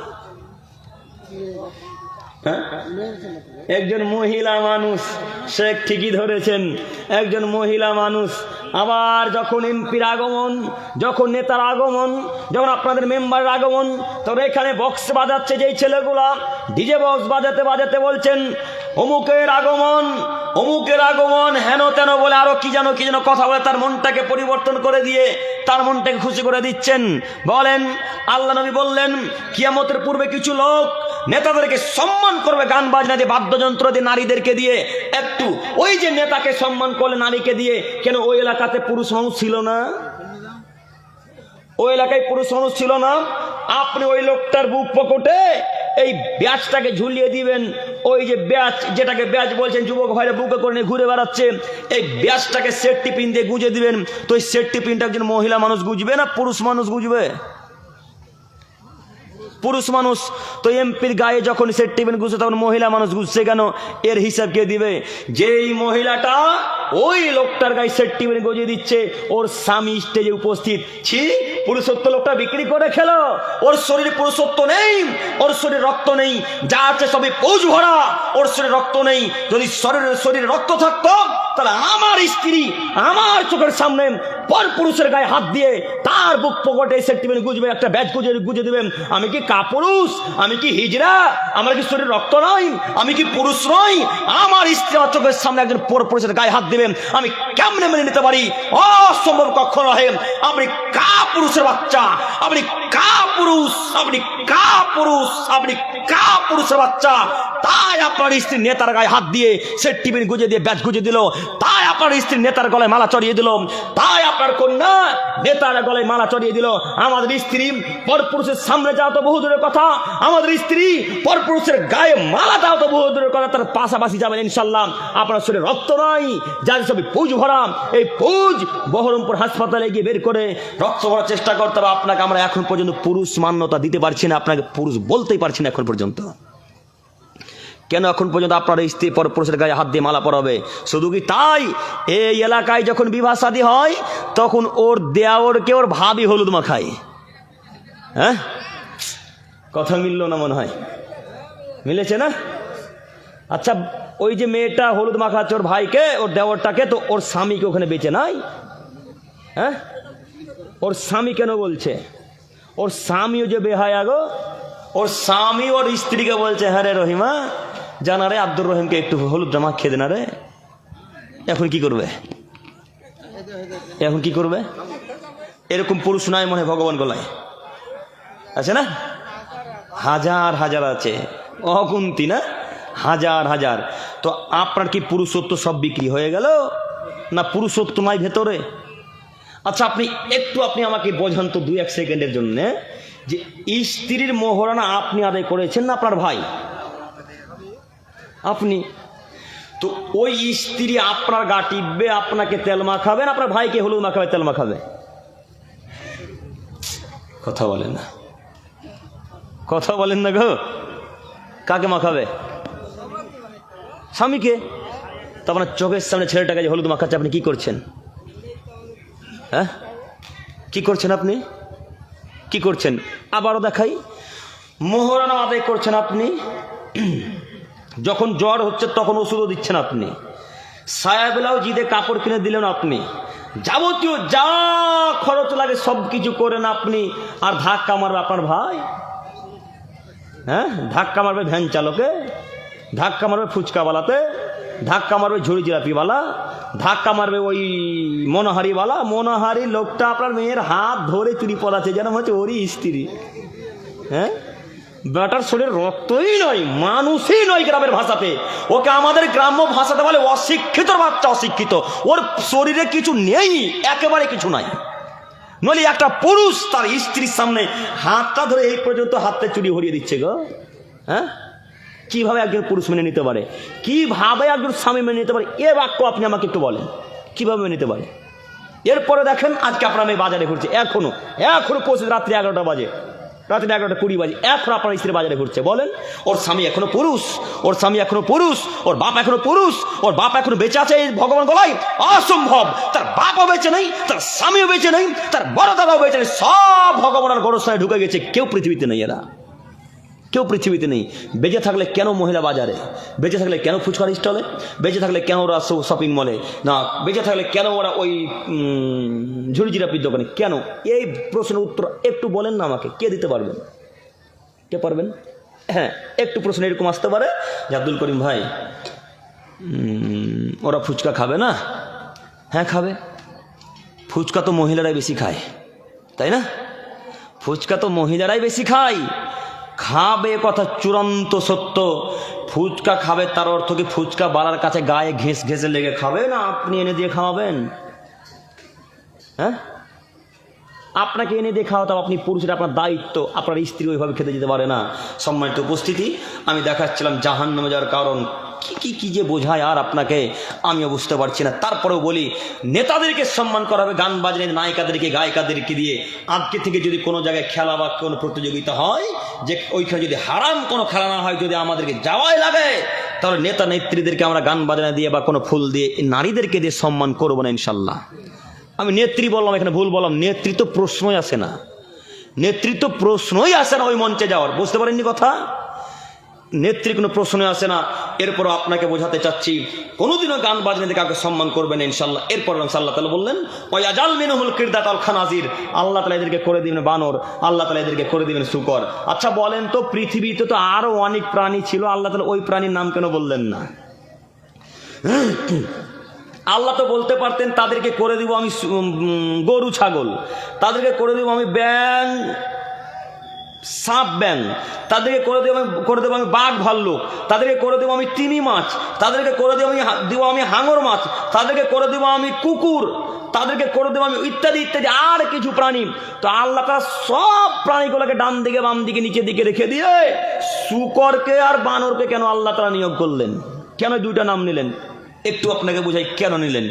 একজন মহিলা মানুষ। সে ঠিকই ধরেছেন, একজন মহিলা মানুষ। আবার যখন এমপির আগমন, যখন নেতার আগমন, যখন আপনাদের মেম্বারের আগমন, তখন এখানে বক্স বাজাচ্ছে যেই ছেলেগুলা, ডিজে বক্স বাজাতে বাজাতে বলছেন অমুকের আগমন, অমুকের আগমন, হেন তেন বলে আরো কি যেন কথা বলে তার মনটাকে পরিবর্তন করে দিয়ে তার মনটাকে খুশি করে দিচ্ছেন। বলেন, আল্লাহ নবী বললেন, কিয়ামতের পূর্বে কিছু লোক নেতাদেরকে সম্মান করবে গান বাজনা দিয়ে, বাদ্যযন্ত্র দিয়ে, নারীদেরকে দিয়ে। একটু ওই যে নেতাকে সম্মান করলে নারীকে দিয়ে, কেন ওই এলাকাতে পুরুষ মানুষ ছিল না? ওই এলাকায় পুরুষ মানুষ ছিল না, আপনি ওই লোকটার বুক পকেটে এই ব্যাজটাকে ঝুলিয়ে দিবেন। ওই যে ব্যাজ, যেটাকে ব্যাজ বলছেন, যুবক ভাইরা বুকে করে নিয়ে ঘুরে বেড়াচ্ছে, এই ব্যাজটাকে সেফটি পিন দিয়ে গুঁজে দিবেন। তো এই সেফটি পিনটা একজন মহিলা মানুষ গুঁজবে না পুরুষ মানুষ গুঁজবে? পুরুষ মানুষ। তো এমপির গায়ে যখন সেফটি পিন গুঁজছে তখন মহিলা মানুষ গুঁজছে কেন? এর হিসাব কে দিবে? যেই মহিলাটা ওই লোকটার গায়ে সেফটি পিন গুঁজে দিচ্ছে, ওর স্বামী স্টেজে উপস্থিত। ছি, পুরুষত্ব লোকটা বিক্রি করে খেলো। ওর শরীরে পুরুষত্ব নেই, ওর শরীরে রক্ত নেই, যা আছে সবই পৌজ ভরা, ওর শরীরে রক্ত নেই। যদি শরীরে রক্ত থাকতো তাহলে আমার স্ত্রী আমার চোখের সামনে পর পুরুষের গায়ে হাত দিয়ে তার বুক পকেটে সেফটি পিন গুঁজবে, একটা ব্যাজ গুঁজে দিবেন। আমি কি কাপুরুষ? আমি কি হিজড়া? আমার কি শরীরে রক্ত নয়? আমি কি পুরুষ নই? আমার স্ত্রী আমার চোখের সামনে একজন পর পুরুষের গায়ে হাত দিবেন, আমি কেমনে মেনে নিতে পারি? অসম্ভব কখনো নয়। আপনি কাপুরুষের বাচ্চা, আপনি কাপুরুষ, আপনি কাপুরুষ, আপনি কাপুরুষের বাচ্চা। তাই আপনার স্ত্রী নেতার গায়ে হাত দিয়ে সেফটি পিন গুঁজে দিয়ে ব্যাজ গুঁজে দিল, তাই আপনার স্ত্রী নেতার গলায় মালা চড়িয়ে দিল, তাই আপনার কন্যা নেতার গলায় মালা চড়িয়ে দিল। আমাদের স্ত্রী পরপুরুষের সামনে যাওয়া তো বহু দূরের কথা, আমাদের স্ত্রী পরপুরুষের গায়ে মালা দেওয়া তো বহু দূরের কথা, তার পাশাপাশি যাবেন ইনশাল্লাহ। আপনার শরীরে রক্ত নাই, যার সবই পুজ ভরা। এই পুজ বহরমপুর হাসপাতালে গিয়ে বের করে রক্ত ভরার চেষ্টা করতে হবে। আপনাকে আমরা এখন পর্যন্ত পুরুষ মান্যতা দিতে পারছি না, আপনাকে পুরুষ বলতেই পারছি না এখন পর্যন্ত। কেন? এখন পর্যন্ত আপনার স্ত্রী পরপুরুষের গায়ে হাত দিয়ে মালা পরাবে। শুধু কি তাই, এই এলাকায় যখন বিবাহ শাদী হয় তখন ওর দেওরকে ওর ভাবি হলুদ মাখায়। হ্যাঁ, কথা মিলল না মনে হয়? মিলেছে না? আচ্ছা, ওই যে মেয়েটা হলুদ মাখাচ্ছে ওর ভাইকে, ওর দেওরটাকে, তো ওর স্বামীকে ওখানে বেঁচে নাই? হ্যাঁ, ওর স্বামী কেন বলছে? ওর স্বামীও যে বেহায়া গো, ওর স্বামী ওর স্ত্রীকে বলছে, হ্যাঁ রে রহিমা, জানা রে আব্দুর রহিমকে একটু হলুদটা মাখিয়ে দেনা রে। এখন কি করবে? এখন কি করবে? এরকম পুরুষ নাই মনে হয় ভগবান গলায় আছে না? হাজার হাজার আছে, অগুন্তি না, হাজার হাজার। তো আপনার কি পুরুষত্ব সব বিক্রি হয়ে গেল না পুরুষত্ব নাই ভেতরে? আচ্ছা, আপনি আমাকে বোঝান তো 2-1 সেকেন্ডের জন্য, যে স্ত্রীর মোহরানা আপনি আদায় করেছেন না আপনার ভাই? আপনি। তো ওই স্ত্রী আপনার গা টিপবে, আপনাকে তেল মাখাবেন, আপনার ভাইকে হলুদ মাখাবে, তেল মাখাবে। কথা বলেন না, কথা বলেন না গো। কাকে মাখাবে? স্বামীকে। তো আপনার চোখের সামনে ছেলেটাকে যে হলুদ মাখাচ্ছে, আপনি কি করছেন? হ্যাঁ, কি করছেন আপনি? কি করছেন? আবারও দেখাই, মোহরানা আদায় করছেন আপনি, যখন জ্বর হচ্ছে তখন ওষুধও দিচ্ছেন আপনি, সায়া ব্লাউজ ঈদে কাপড় কিনে দিলেন আপনি, যাবতীয় যা খরচ লাগে সব কিছু করেন আপনি। আর ধাক্কা মারবে আপনার ভাই? হ্যাঁ, ধাক্কা মারবে ভ্যান চালকে, ধাক্কা মারবে ফুচকাওয়ালাতে, ধাক্কা মারবে ঝুড়ি জিলাপিওয়ালা, ধাক্কা মারবে ওই মনোহারিওয়ালা। মনোহারি লোকটা আপনার মেয়ের হাত ধরে চুরি পড়াচ্ছে, যেন হচ্ছে ওরই স্ত্রী। হ্যাঁ, বেটার শরীর রক্তই নয়, মানুষই নয় গ্রামের ভাষাতে। ওকে আমাদের গ্রাম্য ভাষাতে বলে অশিক্ষিত বাচ্চা, অশিক্ষিত। ওর শরীরে কিছু নেই, একেবারে কিছু নাই। নইলে একটা পুরুষ তার স্ত্রীর সামনে হাতটা ধরে এই পর্যন্ত হাতটা চুরি হরিয়ে দিচ্ছে গো। হ্যাঁ, কিভাবে একজন পুরুষ মেনে নিতে পারে? কিভাবে একজন স্বামী মেনে নিতে পারে? এ বাক্য আপনি আমাকে একটু বলেন, কিভাবে মেনে নিতে পারে? এরপরে দেখেন, আজকে আপনার মেয়ে বাজারে ঘুরছে, এখনো পৌঁছে রাত্রি 11টা বাজে, রাত্রি 11:20 বাজে, এখন আপনার স্ত্রী বাজারে ঘুরছে। বলেন, ওর স্বামী এখনো পুরুষ, ওর স্বামী এখনো পুরুষ, ওর বাপ এখনো পুরুষ, ওর বাপ এখনো বেঁচে আছে এই ভগবান গলায়? অসম্ভব। তার বাপও বেঁচে নেই, তার স্বামীও বেঁচে নেই, তার বড় দাদাও বেঁচে নেই, সব ভগবানের গড়স্থানে ঢুকে গেছে। কেউ পৃথিবীতে নেই, এরা কেউ পৃথিবীতে নেই। বেঁচে থাকলে কেন মহিলা বাজারে? বেঁচে থাকলে কেন ফুচকার স্টলে? বেঁচে থাকলে কেন ওরা শপিং মলে? না, বেঁচে থাকলে কেন ওরা ওই ঝুড়ি জিরাপির দোকানে? কেন? এই প্রশ্নের উত্তর একটু বলেন না আমাকে, কে দিতে পারবেন? কে পারবেন? হ্যাঁ, একটু প্রশ্ন এরকম আসতে পারে যে আব্দুল করিম ভাই, ওরা ফুচকা খাবে না? হ্যাঁ খাবে। ফুচকা তো মহিলারাই বেশি খায়, তাই না? ফুচকা তো মহিলারাই বেশি খায়, খাবে, কথা চূড়ান্ত সত্য। ফুচকা খাবে তার অর্থ কি ফুচকা বালার কাছে গায়ে ঘেঁষে লেগে খাবে, না আপনি এনে দিয়ে খাওয়াবেন? হ্যাঁ, আপনাকে এনে দেখাও, তো আপনি পুরুষের আপনার দায়িত্ব, আপনার স্ত্রী ওইভাবে খেতে যেতে পারে না। সম্মানিত উপস্থিতি, আমি দেখাচ্ছিলাম জাহান্নামে যাওয়ার কারণ কি যে বোঝায় আর আপনাকে আমিও বুঝতে পারছি না। তারপরেও বলি, নেতাদেরকে সম্মান করা হবে গান বাজনা, নায়িকাদেরকে গায়িকাদেরকে দিয়ে। আজকে থেকে যদি কোনো জায়গায় খেলা বা কোনো প্রতিযোগিতা হয়, যে ওইখানে যদি হারাম কোনো খেলা না হয়, যদি আমাদেরকে যাওয়াই লাগে, তাহলে নেতা নেত্রীদেরকে আমরা গান বাজনা দিয়ে বা কোনো ফুল দিয়ে নারীদেরকে দিয়ে সম্মান করবো না ইনশাল্লাহ। আমি নেত্রী বললাম, এখানে ভুল বললাম, নেতৃত্ব প্রশ্নই আসে না, নেতৃত্ব প্রশ্নই আসে না ওই মঞ্চে যাওয়ার। বুঝতে পারেননি কথা? নেত্রী কোনো প্রশ্নই আসে না। এরপরও আপনাকে বোঝাতে চাচ্ছি, কোনোদিনও গান বাজনাতে কাউকে সম্মান করবেন ইনশাল্লাহ। এরপর আল্লাহ তাআলা বললেন, ওয়াজাল মিনহুল কিরদাতাল খানাজির, আল্লাহ তাআলা এদেরকে করে দিবেন বানর, আল্লাহ তাআলা এদেরকে করে দিবেন শূকর। আচ্ছা বলেন তো, পৃথিবীতে তো আরো অনেক প্রাণী ছিল, আল্লাহ তাআলা ওই প্রাণীর নাম কেন বললেন না? আল্লাহ তো বলতে পারতেন তাদেরকে করে দিব আমি গরু ছাগল, তাদেরকে করে দিব আমি ব্যাং সাপ ব্যাং, তাদেরকে করে দেবো আমি বাঘ ভাল্লুক, তাদেরকে করে দেবো আমি তিমি মাছ, তাদেরকে করে দেবো আমি হাঙর মাছ, তাদেরকে করে দেবো আমি কুকুর, তাদেরকে করে দেবো আমি ইত্যাদি ইত্যাদি আর কিছু প্রাণী। তো আল্লাহ তাআলা সব প্রাণীগুলোকে ডান দিকে বাম দিকে নিচের দিকে রেখে দিয়ে শূকরকে আর বানরকে কেন আল্লাহ তাআলা নিয়োগ করলেন? কেন দুইটা নাম নিলেন? একটু আপনাকে বোঝাই কেন নিলেন।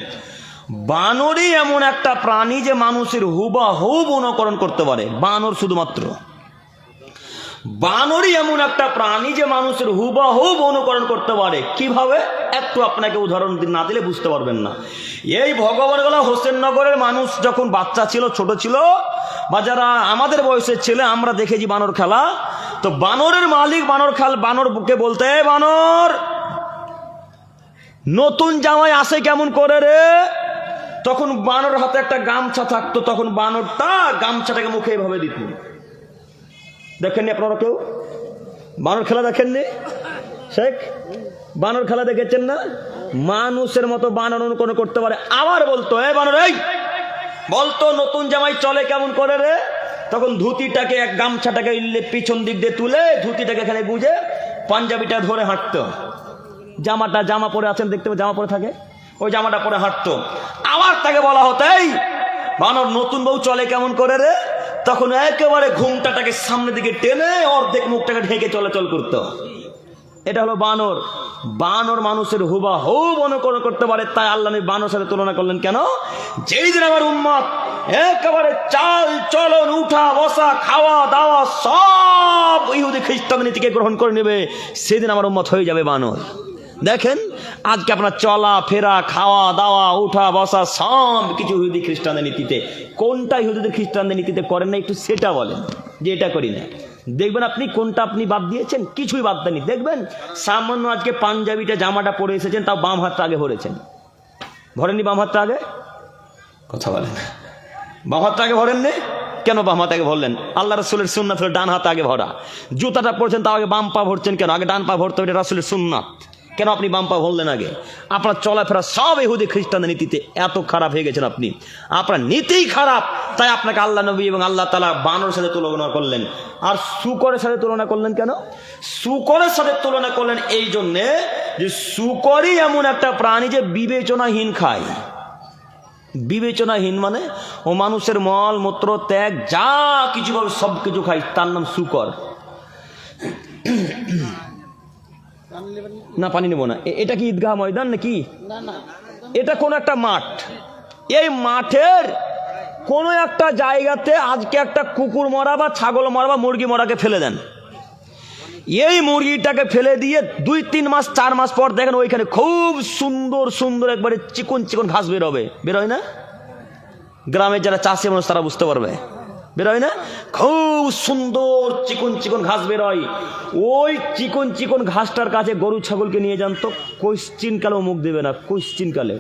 বানরই এমন একটা প্রাণী যে মানুষের হুবহু অনুকরণ করতে পারে। বানর শুধুমাত্র বানরই এমন একটা প্রাণী যে মানুষের হুবহু অনুকরণ করতে পারে। কিভাবে? একটু আপনাকে উদাহরণ না দিলে বুঝতে পারবেন না। এই ভগবানগোলা হোসেননগরের মানুষ যখন বাচ্চা ছিল, ছোট ছিল, বা যারা আমাদের বয়সের ছেলে, আমরা দেখেছি বানর খেলা। তো বানরের মালিক বানরকে বলতে, বানর নতুন জামাই আসে কেমন করে রে? তখন বানর হাতে একটা গামছা থাকতো, তখন বানরটা গামছাটাকে মুখে এভাবে দিত। দেখেননি আপনারা কেউ বানর খেলা? দেখেননি শেখ? বানর খেলা দেখেছেন না? মানুষের মতো বানর অনুকরণ করতে পারে। আবার বলতো, এ বানর, এই বলতো নতুন জামাই চলে কেমন করে রে? তখন ধুতিটাকে এক গামছাটাকে পিছন দিক দিয়ে তুলে ধুতিটাকে এখানে গুঁজে পাঞ্জাবিটা ধরে হাঁটতো। জামা পরে আছেন দেখতে, জামা পরে থাকে, ওই জামাটা পরে হাঁটতো। আবার তাকে বলা হতো, এই বানর নতুন বউ চলে কেমন করে রে? তখন একেবারে ঘুমটাটাকে সামনের দিকে টেনে অর্ধেক মুখটাকে ঢেকে চলাচল করতো। এটা হলো বানর। বানর মানুষের হুবহু অনুকরণ করতে পারে। তাই আল্লাহ নবী বানর সাথে তুলনা করলেন কেন? যেই দিন আমার উম্মত একেবারে চাল চলন, উঠা বসা, খাওয়া দাওয়া সব ইহুদি খ্রিস্টান নীতিকে গ্রহণ করে নেবে, সেদিন আমার উম্মত হয়ে যাবে বানর। দেখেন আজকে আপনার চলা ফেরা, খাওয়া দাওয়া, উঠা বসা সব কিছু ইহুদি খ্রিস্টানদের নীতিতে। কোনটা ইহুদি খ্রিস্টানদের নীতিতে করেন না, একটু সেটা বলেন যে এটা করি না। দেখবেন আপনি কোনটা আপনি বাদ দিয়েছেন, কিছুই বাদ দেননি। দেখবেন সামান্য আজকে পাঞ্জাবিটা জামাটা পরে এসেছেন, তাও বাম হাতটা আগে ভরেছেন। ভরেননি বাম হাতটা আগে? কথা বলেন, বাম হাতটা আগে ভরেননি কেন? বাম হাত আগে ভরলেন। আল্লাহ রাসূলের সুন্নাত হলো ডান হাত আগে ভরা। জুতাটা পরছেন তাও আগে বাম পা ভরছেন কেন? আগে ডান পা ভরতে হবে, এটা রাসূলের সুন্নাত। কেন আপনি বাম পা ভরলেন আগে? আপনার চলাফেরা সব ইহুদি খ্রিস্টানদের নীতিতে এত খারাপ হয়ে গেছেন আপনি, আপনার নীতিই খারাপ। তাই আপনাকে আল্লাহ নবী এবং আল্লাহ তাআলা বানরের সাথে তুলনা করলেন। আর শূকরের সাথে তুলনা করলেন কেন? শূকরের সাথে তুলনা করলেন এই জন্যে যে শূকরই এমন একটা প্রাণী যে বিবেচনাহীন খায়। বিবেচনাহীন মানে ও মানুষের মল মূত্র ত্যাগ যা কিছু পাবে সব কিছু খায়, তার নাম শূকর। না পানি নেব না। এটা কি ঈদগাহ ময়দান নাকি? এটা কোন একটা মাঠ। এই মাঠের কোন একটা জায়গাতে আজকে একটা কুকুর মরা বা ছাগল মরা বা মুরগি মরাকে ফেলে দেন। এই মুরগিটাকে ফেলে দিয়ে 2-3 মাস 4 মাস পর দেখেন ওইখানে খুব সুন্দর সুন্দর একবারে চিকন চিকন ঘাস বেরোবে। বেরোয় না? গ্রামের যারা চাষি মানুষ তারা বুঝতে পারবে। বেরোয় না? খুব সুন্দর চিকন চিকন ঘাস বেরোয়। ওই চিকন চিকন ঘাসটার কাছে গরু ছাগলকে নিয়ে যান তো কোশ্চিন কালেও মুখ দেবে না। কোশ্চিন কালে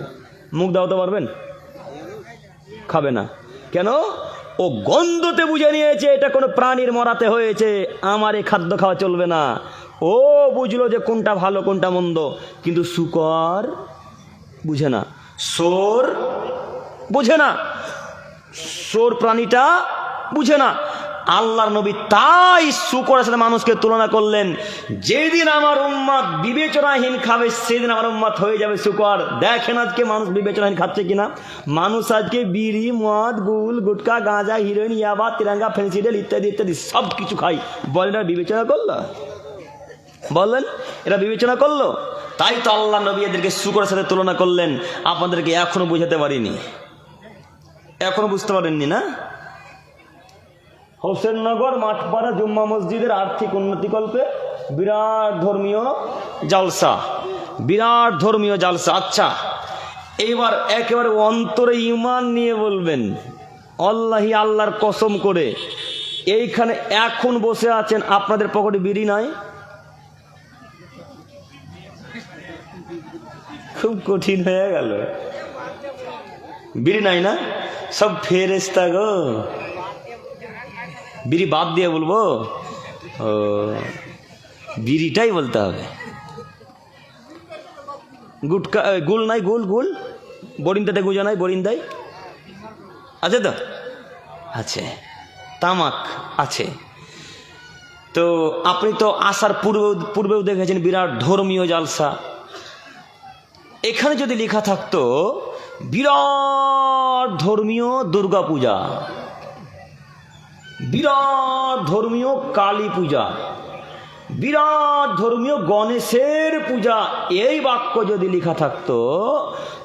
মুখ দাওয়াতে পারবেন? খাবে না। কেন? ও গন্ধতে বুঝে নিয়েছে এটা কোনো প্রাণীর মরাতে হয়েছে, আমার এই খাদ্য খাওয়া চলবে না। ও বুঝলো যে কোনটা ভালো কোনটা মন্দ। কিন্তু শূকর বুঝে না, সোর বুঝে না, সোর প্রাণীটা বুঝে না। আল্লাহর নবী তাই শুকরের সাথে মানুষকে তুলনা করলেন, যেদিন আমার উম্মত বিবেচনাহীন খাবে সেদিন আমার উম্মত হয়ে যাবে শুকর। দেখেন আজকে মানুষ বিবেচনাহীন খাচ্ছে কিনা। মানুষ আজকে বিড়ি, মদ, গুল, গুটকা, গাঁজা, হিরোইন, ইয়াবা, তিরঙ্গা, ফেন্সিডেল ইত্যাদি ইত্যাদি সব কিছু খাই। বলেন এটা বিবেচনা করলো? বললেন এরা বিবেচনা করলো? তাই তো আল্লাহ নবী এদেরকে শুকরের সাথে তুলনা করলেন। আপনাদেরকে এখনো বুঝাতে পারিনি, এখনো বুঝতে পারেননি না? হোসেননগর মাঠপাড়া জুম্মা মসজিদের আর্থিক উন্নতিকল্পে বিরাট ধর্মীয় জালসা, বিরাট ধর্মীয় জালসা। আচ্ছা, এইবার একেবারে অন্তরে ঈমান নিয়ে বলবেন, আল্লাহি আল্লাহর কসম করে এইখানে এখন বসে আছেন, আপনাদের পকেটে বিড়ি নাই? খুব কঠিন হয়ে গেল। বিড়ি নাই না? সব ফেরেশতা গো। বিড়ি বাদ দিয়ে বলবো? ও, বিড়িটাই বলতে হবে। গুটকা, গুল নাই? গুল, গুল বরিন্দাতে গুজা নাই? বরিন্দায় আছে তো? আছে। তামাক আছে। তো আপনি তো আসার পূর্বেও দেখেছেন বিরাট ধর্মীয় জালসা। এখানে যদি লেখা থাকতো বিরাট ধর্মীয় দুর্গা পূজা, বিরাট ধর্মীয় কালী পূজা, বিরাট ধর্মীয় গণেশের পূজা, এই বাক্য যদি লেখা থাকতো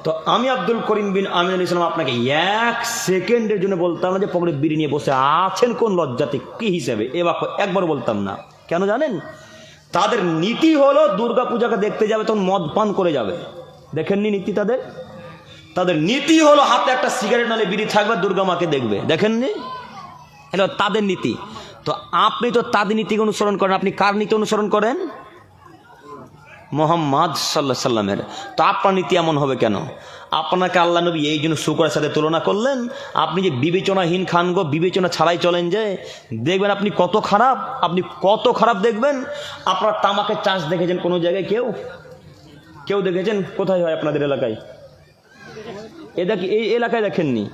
তো আমি আব্দুল করিম বিন আমিনুল ইসলাম আপনাকে 1 সেকেন্ডের জন্য বলতাম না যে পকেটে বিড়ি নিয়ে বসে আছেন কোন লজ্জাতে, কি হিসেবে। এ বাক্য একবার বলতাম না। কেন জানেন? তাদের নীতি হলো দুর্গা পূজাকে দেখতে যাবে তখন মদ পান করে যাবে। দেখেননি নীতি তাদের? তাদের নীতি হলো হাতে একটা সিগারেট নালে বিড়ি থাকবে, দুর্গা মাকে দেখবে। দেখেননি? এটা তাদের নীতি। তো আপনি তো তাদের নীতিকে অনুসরণ করেন। আপনি কার নীতি অনুসরণ করেন? মুহাম্মদ সাল্লাল্লাহু আলাইহি সাল্লামের। তো আপনার নীতি এমন হবে কেন? আপনাকে আল্লাহ নবী এই জন্য শুকরের সাথে তুলনা করলেন। আপনি যে বিবেচনাহীন খান গো, বিবেচনা ছাড়াই চলেন, যে দেখবেন আপনি কত খারাপ, আপনি কত খারাপ দেখবেন। আপনার তামাকের চাষ দেখেছেন কোনো জায়গায়? কেউ দেখেছেন? কোথায় হয় আপনাদের এলাকায়? এই এলাকায় দেখেননি।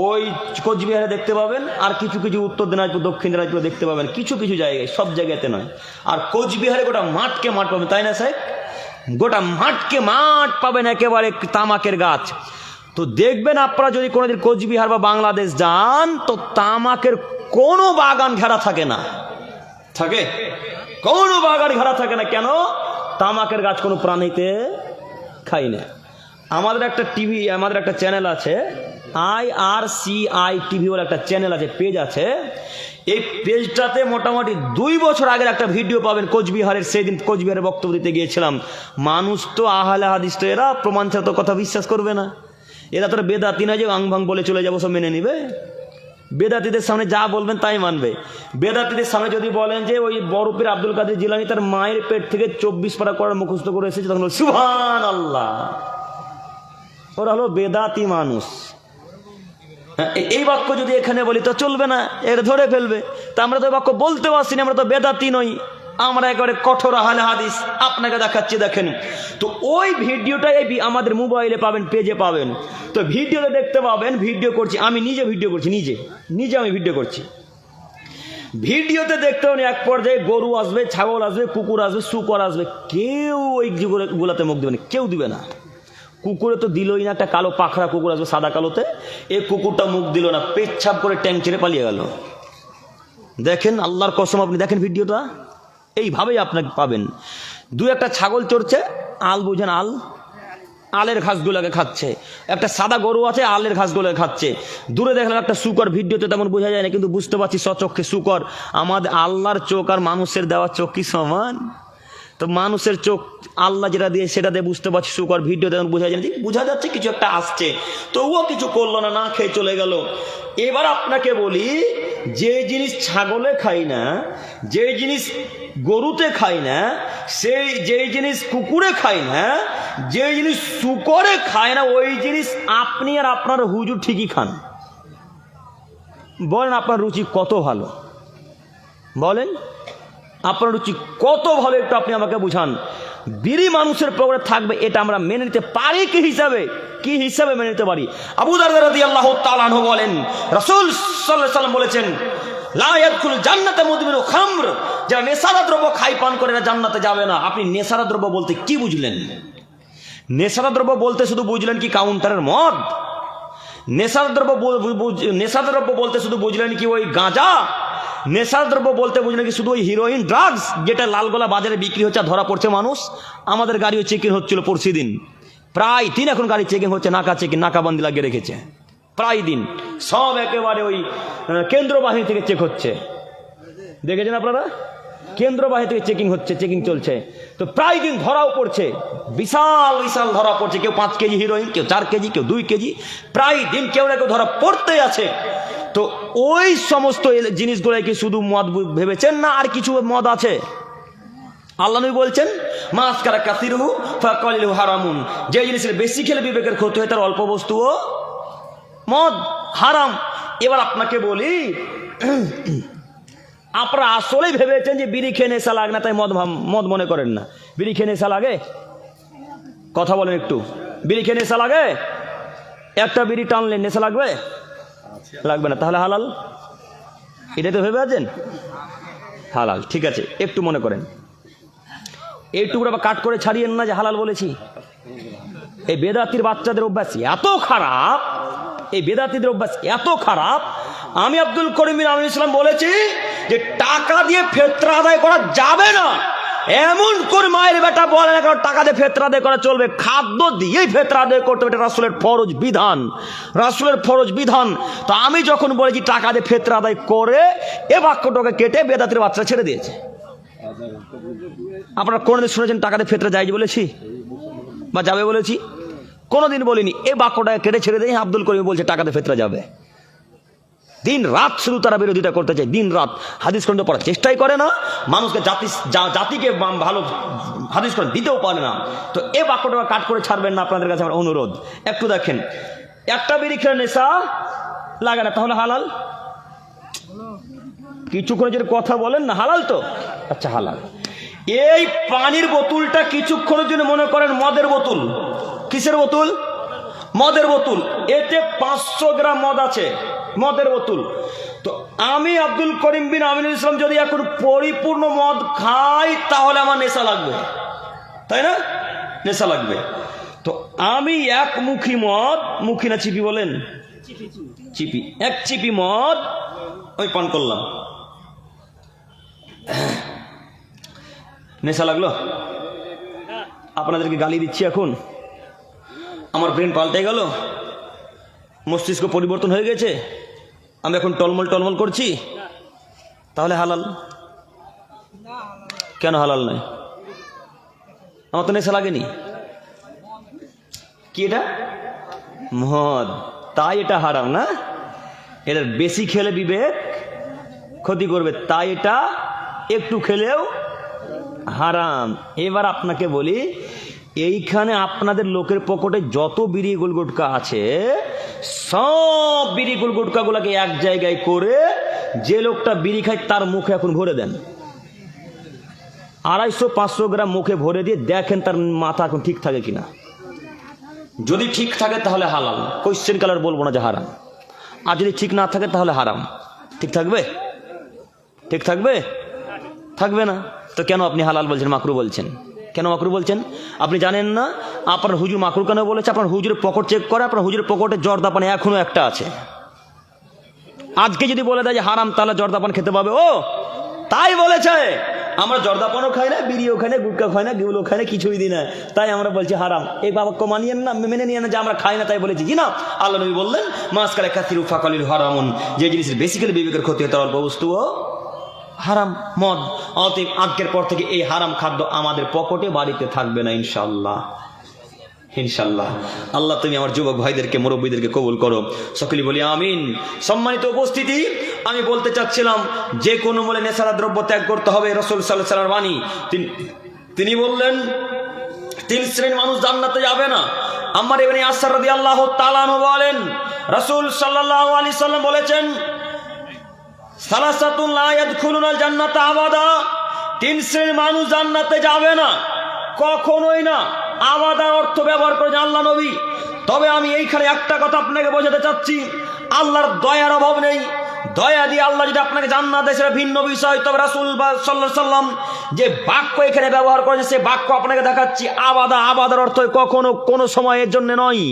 ওই কোচবিহারে দেখতে পাবেন, আর কিছু কিছু উত্তর দিনাজপুর, দক্ষিণ দিনাজপুর দেখতে পাবেন, কিছু কিছু জায়গায়, সব জায়গাতে নয়। আর কোচবিহারে গোটা মাঠকে মাঠ পাবেন, তাই না সাহেব? গোটা মাঠকে মাঠ পাবেন একেবারে তামাকের গাছ। তো দেখবেন আপনারা যদি কোনোদিন কোচবিহার বা বাংলাদেশ যান তো তামাকের কোনো বাগান ঘেরা থাকে না। থাকে? কোনো বাগান ঘেরা থাকে না। কেন? তামাকের গাছ কোনো প্রাণীতে খাই না। আমাদের একটা টিভি, আমাদের একটা চ্যানেল আছে, IRCI টিভি বলে একটা চ্যানেল আছে, পেজ আছে। এই পেজটাতে মোটামুটি 2 বছর আগের একটা ভিডিও পাবেন কোচবিহারের। সেদিন কোচবিহারে বক্তব্য দিতে গিয়েছিলাম। মানুষ তো আহলে হাদিস, তো এরা প্রমাণ ছাড়া তো কথা বিশ্বাস করবে না। এরা তো বেদাতি নয় যে আং ভাং বলে চলে যাবো সব মেনে নিবে। বেদাতিদের সামনে যা বলবেন তাই মানবে। বেদাতিদের সামনে যদি বলেন যে ওই বরফের আব্দুল কাদের জিলানী তার মায়ের পেট থেকে 24 পারা করার মুখস্থ করে এসেছে, তখন সুবহানাল্লাহ। ওরা হলো বেদাতি মানুষ। এই বাক্য যদি এখানে বলি তো চলবে না, এটা ধরে ফেলবে। তা আমরা তো বাক্য বলতে পারছি না, আমরা তো বেদাতি নই, আমরা একেবারে কঠোর আহলে হাদিস। আপনাকে দেখাচ্ছি, দেখেন। তো ওই ভিডিওটা আমাদের মোবাইলে পাবেন, পেজে পাবেন। তো ভিডিওতে দেখতে পাবেন, ভিডিও করছি আমি নিজে, ভিডিও করছি নিজে আমি ভিডিও করছি। ভিডিওতে দেখতে পাবেন এক পর্যায়ে গরু আসবে, ছাগল আসবে, কুকুর আসবে, শুকর আসবে, কেউ ওই গুলাতে মুখ দেবে না, কেউ দিবে না। কুকুরে তো দিলই না, একটা কালো পাখরা কুকুর আসবে সাদা কালোতে, এই কুকুরটা মুখ দিল না, পেচ্ছাপ করে ট্যাঙ্ক ছেড়ে পালিয়ে গেল। দেখেন, আল্লাহর কসম, আপনি দেখেন ভিডিওটা, এইভাবেই আপনাকে পাবেন। 2-1টা ছাগল চড়ছে, আল বুঝেন, আলের ঘাসগুলোকে খাচ্ছে। একটা সাদা গরু আছে, আলের ঘাসগুলোকে খাচ্ছে। দূরে দেখলাম একটা শুকর, ভিডিওতে তেমন বোঝা যায় না, কিন্তু বুঝতে পারছি সচক্ষে শুকর। আমাদের আল্লাহর চোখ আর মানুষের দেওয়া চোখ কি সমান? তো মানুষের চোখ আল্লাহ যেটা দিয়ে সেটা দিয়ে বুঝতে পারছি শুকর, ভিডিও তেমন বোঝা যায় না, বোঝা যাচ্ছে কিছু একটা আসছে, তবুও কিছু করলো না, না খেয়ে চলে গেল। এবার আপনাকে বলি, যে জিনিস ছাগলে খাই না, যে জিনিস গরুতে খাই না, সেই যেই জিনিস কুকুরে খাই না, যে জিনিস শুকরে খায় না, ওই জিনিস আপনি আর আপনার হুজুর ঠিকই খান। বলেন আপনার রুচি কত ভালো, বলেন আপনার রুচি কত ভালো, একটু আপনি আমাকে বুঝান। বিড়ি মানুষের পকেটে থাকবে, এটা আমরা মেনে নিতে পারি কি হিসাবে মেনে নিতে পারি? আবু দারদা রাদিয়াল্লাহু তাআলা আনহু বলেন, রাসূল সাল্লাল্লাহু আলাইহি ওয়াসাল্লাম বলেছেন, লা ইয়াদখুলুল জান্নাতা মুদমিনু খামর, যারা নেশাদার দ্রব্য খাই পান করে না জান্নাতে যাবে না। আপনি নেশাদার দ্রব্য বলতে কি বুঝলেন? নেশাদার দ্রব্য বলতে শুধু বুঝলেন কি কাউন্টারের মদ? নেশাদার দ্রব্য বলতে শুধু বুঝলেন কি ওই গাঁজা? নেশার দ্রব্য বলতে বুঝলেন কি শুধু ওই হিরোইন ড্রাগস যেটা লালগোলা বাজারে বিক্রি হচ্ছে, ধরা পড়ছে মানুষ? আমাদের গাড়িও চেকিং হচ্ছিল পরশু দিন, প্রায় দিন এখন গাড়ি চেকিং হচ্ছে, নাকা চেকিং, নাকাবন্দি লাগিয়ে রেখেছে প্রায় দিন। সব একেবারে ওই কেন্দ্র বাহিনী থেকে চেক হচ্ছে, দেখেছেন আপনারা? কেন্দ্র বাহিনী থেকে চেকিং হচ্ছে, চেকিং চলছে। তো প্রায় দিন ধরাও পড়ছে, বিশাল বিশাল ধরা পড়ছে, কেউ 5 কেজি হিরোইন, কেউ 4 কেজি, কেউ 2 কেজি, প্রায় দিন কেউ না কেউ ধরা পড়তে আছে। তো ওই সমস্ত জিনিসগুলো কি শুধু মদ ভেবেছেন না আর কিছু মদ আছে? আল্লাহ নবী বলছেন মাসকারা কাসিরহু ফাকালিলহু হারামুন, যে জিনিসের বেশি খেলে বিবেকের ক্ষতি হয় তার অল্প বস্তুও মদ হারাম। এবার আপনাকে বলি, আপনারা আসলেই ভেবেছেন যে বিড়ি খেয়ে নেশা লাগে না তাই মদ মনে করেন না? বিড়ি খেয়ে নেশা লাগে? কথা বলেন একটু। বিড়ি খেয়ে নেশা লাগে? একটা বিড়ি টানলে নেশা লাগবে? লাগবে না। তাহলে হালাল? এটাই তো ভেবে আছেন হালাল। ঠিক আছে, একটু মনে করেন, এইটুকু আবার কাট করে ছাড়িয়েন না যে হালাল বলেছি। এই বেদাতির বাচ্চাদের অভ্যাস এত খারাপ, এই বেদাতিদের অভ্যাস এত খারাপ। আমি আব্দুল করিম বিন আমিনুল ইসলাম বলেছি যে টাকা দিয়ে ফেতরা আদায় করা যাবে না। এমন করে মায়ের বেটা বলে না কারণ টাকা দিয়ে ফেতরা আদায় করা চলবে, খাদ্য দিয়েই ফেতরা আদায় করতে হবে, এটা রাসূলের ফরজ বিধান, রাসূলের ফরজ বিধান। তো আমি যখন বলেছি টাকা দিয়ে ফেতরা আদায় করে, এ বাক্যটাকে কেটে বেদাতির বাচ্চা ছেড়ে দিয়েছে। আপনারা কোনোদিন শুনেছেন টাকা দিয়ে ফেতরা যায় বলেছি বা যাবে বলেছি? কোনোদিন বলিনি। এই বাক্যটাকে কেটে ছেড়ে দিয়ে আব্দুল করিম বলছে টাকা দিয়ে ফেতরা যাবে। দিন রাত শুধু তারা বিরোধিতা করতে চায়, দিন রাত হাদিস গ্রন্থ পড়ার চেষ্টাই করে না, মানুষকে জাতিকে ভালো হাদিস গ্রন্থ দিতেও পারে না। তো এ বাক্যটা কাট করে ছাড়বেন না, আপনাদের কাছে আমার অনুরোধ। একটু দেখেন, একটা বিড়ি খেলে নেশা লাগে না, তাহলে হালাল? কিছুক্ষণের জন্য কথা বলেন না, হালাল তো? আচ্ছা হালাল। এই পানির বোতলটা কিছুক্ষণের জন্য মনে করেন মদের বোতল। কিসের বোতল? মদের বোতল। এতে 500 গ্রাম মদ আছে, মদের বোতল। তো আমি আব্দুল করিম বিন আমিনুল ইসলাম যদি এখন পরিপূর্ণ মদ খাই তাহলে আমার নেশা লাগবে, তাই না? নেশা লাগবে। তো আমি এক মুখী মদ, মুখী না চিপি বলেন? চিপি, এক চিপি মদ আমি পান করলাম, নেশা লাগলো? আপনাদেরকে গালি দিচ্ছি এখন, আমার ব্রেন পাল্টে গেল, মস্তিষ্ক পরিবর্তন হয়ে গেছে, আমি এখন টলমল টলমল করছি, তাহলে হালাল? কেন হালাল নয়? আমার তো নেশা লাগেনি। কি এটা? মদ, তাই এটা হারাম না? এটার বেশি খেলে বিবেক ক্ষতি করবে, তাই এটা একটু খেলেও হারাম। এবার আপনাকে বলি, এইখানে আপনাদের লোকের পকেটে যত বিড়ি গোল গুটকা আছে, সব বিড়ি গোল গুটকাগুলোকে এক জায়গায় করে যে লোকটা বিড়ি খায় তার মুখে এখন ভরে দেন। 250-500 গ্রাম মুখে ভরে দিয়ে দেখেন তার মাথা এখন ঠিক থাকে কিনা। যদি ঠিক থাকে তাহলে হালাল, কোশ্চেন কালার বলবো না যে হারাম। আর যদি ঠিক না থাকে তাহলে হারাম। ঠিক থাকবে? ঠিক থাকবে? থাকবে না। তো কেন আপনি হালাল বলছেন, মাকরু বলছেন? কেন মাকরু বলছেন? আপনি জানেন না আপনার হুজুর মাকরু কেন বলেছে? আপনার হুজুরের পকেট চেক করে, আপনার হুজুরের পকেটে জর্দা পান এখনো একটা আছে। আজকে যদি বলে দেয় যে হারাম, তাহলে জর্দা পান খেতে পাবে ও? তাই বলেছে। আমরা জর্দা পানও খাই না, বিড়িও খাই না, গুটকা খাই না, গিউলো খাই না, কিছুই দিই না, তাই আমরা বলছি হারাম। এই বাবাকে মানিয়েন না, মেনে নিয়ে না যে আমরা খাই না তাই বলেছি, জি না। আল্লাহ নবী বললেন মাসকালে কাসিরু ফাকালিল হারামুন, যে জিনিসের বেসিক্যালি বিবেকের ক্ষতি হয় তার অল্প বস্তুও হারাম, মদ। অতএব আজকের পর থেকে এই হারাম খাদ্য আমাদের পকেটে বাড়িতে থাকবে না ইনশাআল্লাহ, ইনশাআল্লাহ। আল্লাহ তুমি আমার যুবক ভাইদেরকে, মুরব্বীদেরকে কবুল করো, সকলেই বলি আমিন। সম্মানিত উপস্থিতি, আমি বলতে চাচ্ছিলাম যে কোনো মূল্যে নেশাদার দ্রব্য ত্যাগ করতে হবে। রাসূল সাল্লাল্লাহু আলাইহি ওয়াসাল্লামের বাণী, তিনি বললেন 3 শ্রেণীর মানুষ জান্নাতে যাবে না। আম্মার ইবনে ইয়াসির রাদিয়াল্লাহু তাআলা আনহু বলেন, রাসূল সাল্লাল্লাহু আলাইহি সাল্লাম বলেছেন সালাসাতুন লা ইয়াদখুলুনাল জান্নাতা আবাদা, 3 শ্রেণীর মানুষ জান্নাতে যাবে না, কখনোই না। আবাদা অর্থ ব্যবহার করেছেন আল্লাহ নবী। তবে আমি এইখানে একটা কথা আপনাকে বোঝাতে চাচ্ছি, আল্লাহর দয়ার অভাব নেই, দয়া দিয়ে আল্লাহ যদি আপনাকে জান্নাত দেয় সেটা ভিন্ন বিষয়, তবে রাসূল সাল্লাল্লাহু আলাইহি সাল্লাম যে বাক্য এখানে ব্যবহার করেছে সে বাক্য আপনাকে দেখাচ্ছি আবাদার অর্থ কখনো কোনো সময়ের জন্য নয়।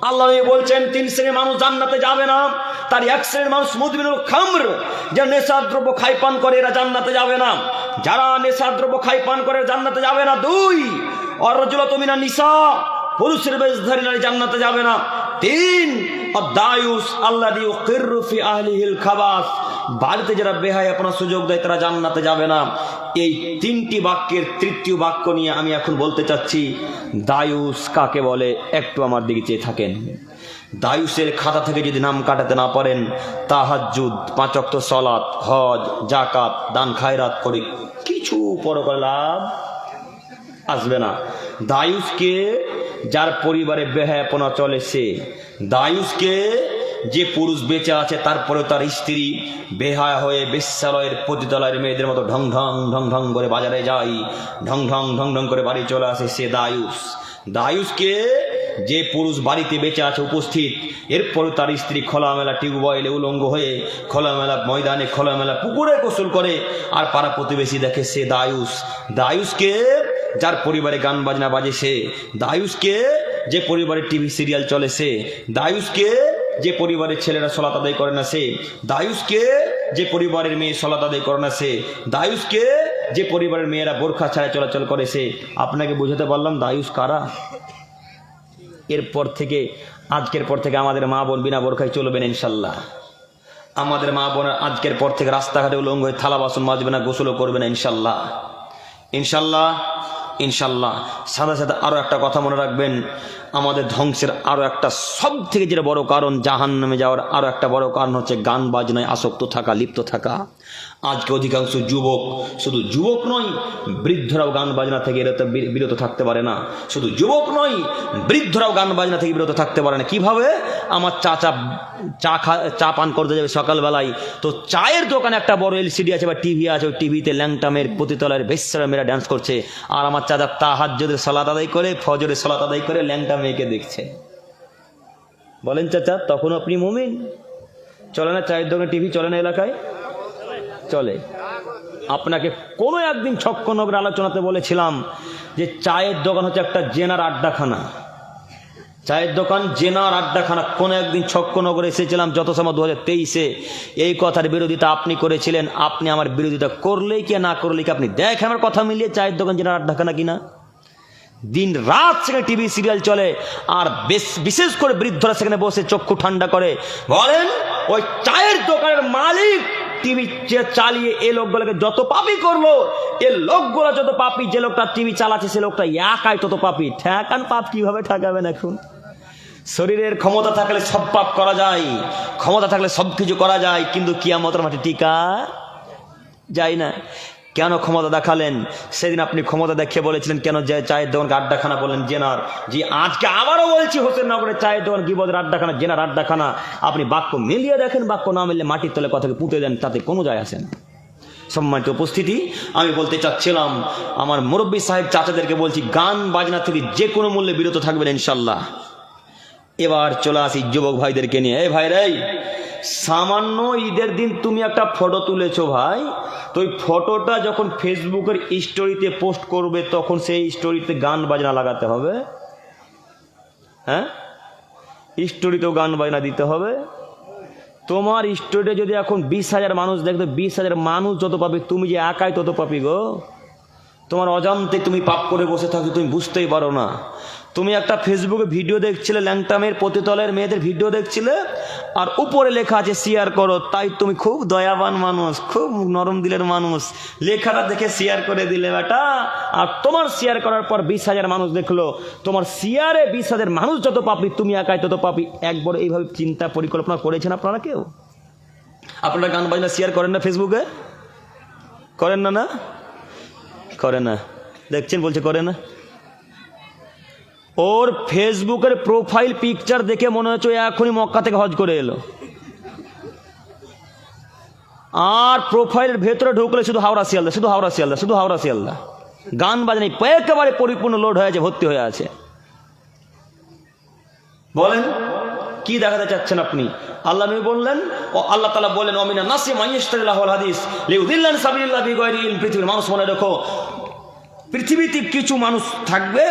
আল্লাহ বলছেন 3 শ্রেণীর মানুষ জান্নাতে যাবে না, তার 1 শ্রেণীর মানুষ মুদমিনুল খামর, যারা নেশার দ্রব্য খাই পান করে এরা জান্নাতে যাবে না। যারা নেশার দ্রব্য খাই পান করে জান্নাতে যাবে না। 2 আর-রাজুলাতু মিনান নিসা, পুরুষের বেশধারী নারী জান্নাতে যাবে না। 3 আদ-দায়ুস আল্লাযী ইউকিররু ফি আহলিহিল খাবাস, বাড়িতে যারা বেহায়াপনা সুযোগ দেয় তারা জান্নাতে যাবে না। এই 3টি বাক্যের তৃতীয় বাক্য নিয়ে আমি এখন বলতে চাচ্ছি দায়ুস কাকে বলে। একটু আমার দিকে চেয়ে থাকেন। দায়ুসের খাতা থেকে যদি নাম কাটাতে না পারেন, তাহাজ্জুদ, 5 ওয়াক্ত সালাত, হজ, যাকাত, দান খায়রাত করে কিছু পরকালে লাভ আসবে না। দায়ুসকে যার পরিবারে বেহায়াপনা চলে সে, দায়ুসকে যে পুরুষ বেঁচে আছে তারপরে তার স্ত্রী বেহায়া হয়ে বেশ্যালয়ের পতিতালয়ের মেয়েদের মতো ঢং ঢং ঢং ঢং করে বাজারে যায়, ঢং ঢং ঢং ঢং করে বাড়ি চলে আসে, সে দায়ুস। দায়ুসকে যে পুরুষ বাড়িতে বেঁচে আছে উপস্থিত, এরপরে তার স্ত্রী খোলামেলা টিউবওয়েলে উলঙ্গ হয়ে খোলামেলা ময়দানে খোলামেলা পুকুরে গোসল করে আর পাড়া প্রতিবেশী দেখে, সে দায়ুস। দায়ুসকে যার পরিবারে গান বাজনা বাজে সে, দায়ুসকে যে পরিবারে টিভি সিরিয়াল চলে সে, দায়ুসকে যে পরিবারের ছেলেরা সালাত আদায় করে না সে, দায়ুসকে যে পরিবারের মেয়ে সালাত আদায় করে না সে, দায়ুসকে যে পরিবারের মেয়েরা বোরখা ছাড়া চলাচল করে সে। আপনাকে বুঝাতে পারলাম দায়ুস কারা। এরপর থেকে আজকের পর থেকে আমাদের মা বোন বিনা বোরখায় চলবে না ইনশাল্লাহ। আমাদের মা বোন আজকের পর থেকে রাস্তাঘাটে উলঙ্গ হয়ে থালা বাসন মাজবে না, গোসলও করবে না ইনশাল্লাহ। ইনশাল্লাহ ইনশাল্লাহ। সাথে সাথে আরও একটা কথা মনে রাখবেন, আমাদের ধ্বংসের আরও একটা সব থেকে যেটা বড় কারণ, জাহান্নামে যাওয়ার আরও একটা বড় কারণ হচ্ছে গান বাজনায় আসক্ত থাকা, লিপ্ত থাকা। আজকে অধিকাংশ যুবক, শুধু যুবক নয় বৃদ্ধরাও গান বাজনা থেকে বিরত থাকতে পারে না। শুধু যুবক নয় বৃদ্ধরাও গান বাজনা থেকে বিরত থাকতে পারে না। কিভাবে? আমার চাচা চা পান করতে যাবে সকালবেলায়, তো চায়ের দোকানে একটা বড় এলসিডি আছে বা টিভি আছে, ওই টিভিতে ল্যাংটামের পতিতলার বেশ্যারা মেয়েরা ডান্স করছে, আর আমার চাচা তাহাজ্জুদের সালাত আদায় করে ফজরের সালাত আদায় করে ল্যাংটা মেয়েকে দেখছে। বলেন চাচা, তখন আপনি মুমিন? চলে না চায়ের দোকানে টিভি? চলে না এলাকায়? চলে। আপনাকে কোনো একদিন ছক্কনগর আলোচনাতে বলেছিলাম যে চায়ের দোকান হচ্ছে একটা জেনার আড্ডাখানা। চায়ের দোকান জেনার আড্ডাখানা। কোনো একদিন ছক্কনগরে এসেছিলাম যত সময় 2023-এ, এই কথার বিরোধিতা আপনি করেছিলেন। আপনি আমার বিরোধিতা করলেই কি না করলেই কি আপনি দেখেন আমার কথা মিলিয়ে চায়ের দোকান জেনার আড্ডাখানা কিনা। দিন রাত সেখানে টিভি সিরিয়াল চলে, আর বিশেষ করে বৃদ্ধরা সেখানে বসে চক্ষু ঠান্ডা করে। বলেন ওই চায়ের দোকানের মালিক টিভি চালিয়ে এই লোকগুলোকে যত পাপি করলো, এই লোকগুলো যত পাপি, যে লোকটা টিভি চালাচ্ছে সে লোকটা একাই তত পাপি। ঠেকান পাপ কিভাবে ঠেকাবেন? এখন শরীরের ক্ষমতা থাকলে সব পাপ করা যায়, ক্ষমতা থাকলে সব কিছু করা যায়, কিন্তু কিয়ামতের মাঠে টিকা যায় না। কেন ক্ষমতা দেখালেন? সেদিন আপনি ক্ষমতা দেখিয়ে বলেছিলেন কেন যে চায়ের দোকানকে আড্ডাখানা বললেন জেনার। জি আজকে আবারও বলছি হোসেননগরের চায়ের দোকান গিবদের আড্ডাখানা, জেনার আড্ডাখানা। আপনি বাক্য মিলিয়ে দেখেন, বাক্য না মিললে মাটির তলে কথাকে পুঁতে দেন, তাতে কোনো যায় আসে না। সম্মানিত উপস্থিতি, আমি বলতে চাচ্ছিলাম আমার মুরব্বী সাহেব চাচাদেরকে বলছি, গান বাজনা থেকে যে কোনো মূল্যে বিরত থাকবেন ইনশাল্লাহ। এবার চলে আসি যুবক ভাইদেরকে নিয়ে। এই ভাই রে, সামান্য ঈদের দিন তুমি একটা ফটো তুলেছো ভাই, তো ওই ফটোটা যখন ফেসবুকের স্টোরিতে পোস্ট করবে তখন সেই স্টোরিতে গান বাজনা লাগাতে হবে। হ্যাঁ, স্টোরিতেও গান বাজনা দিতে হবে। তোমার স্টোরিতে যদি এখন 20,000 মানুষ দেখতো, 20,000 মানুষ যত পাবে, তুমি যে একাই তত পাবি গো। তোমার অজান্তে তুমি পাপ করে বসে থাকছো, তুমি বুঝতেই পারো না। তুমি একটা ফেসবুকে ভিডিও দেখছিলে, ল্যাংটামের পতিতলের মেয়েদের ভিডিও দেখছিলে, আর উপরে লেখা আছে শেয়ার করো, তাই তুমি খুব দয়াবান মানুষ, খুব নরম দিলের মানুষ, লেখাটা দেখে শেয়ার করে দিলে বেটা। আর তোমার শেয়ার করার পর 20,000 মানুষ দেখলো, তোমার শেয়ারে 20,000 মানুষ যত পাপি, তুমি একাই তত পাপি। একবার এইভাবে চিন্তা পরিকল্পনা করেছেন আপনারা কেউ? আপনারা গান বাজনা শেয়ার করেন না ফেসবুকে? করেন না? না করে না, দেখছেন বলছে করে না। ওর ফেসবুকের প্রোফাইল পিকচার দেখে মনে হচ্ছে এখনই মক্কা থেকে হজ করে এলো। আর প্রোফাইলের ভেতরে ঢুকলে শুধু হাওড়া শিয়ালদা, শুধু হাওড়া শিয়ালদা, শুধু হাওড়া শিয়ালদা, গান বাজনা একেবারে পরিপূর্ণ লোড হয়ে আছে, ভর্তি হয়ে আছে। বলেন কি দেখাতে চাচ্ছেন আপনি? আল্লাহ নবী বললেন, ও আল্লাহ তাআলা বলেন, অমিনা নাসি মাইয়াশতারিল্লাহুল হাদিস লিউদিল্লান সাবিলিল্লাহ বিগাইরি ইলম। পৃথিবীর মানুষ মনে রাখো, পৃথিবীতে কিছু মানুষ থাকবে,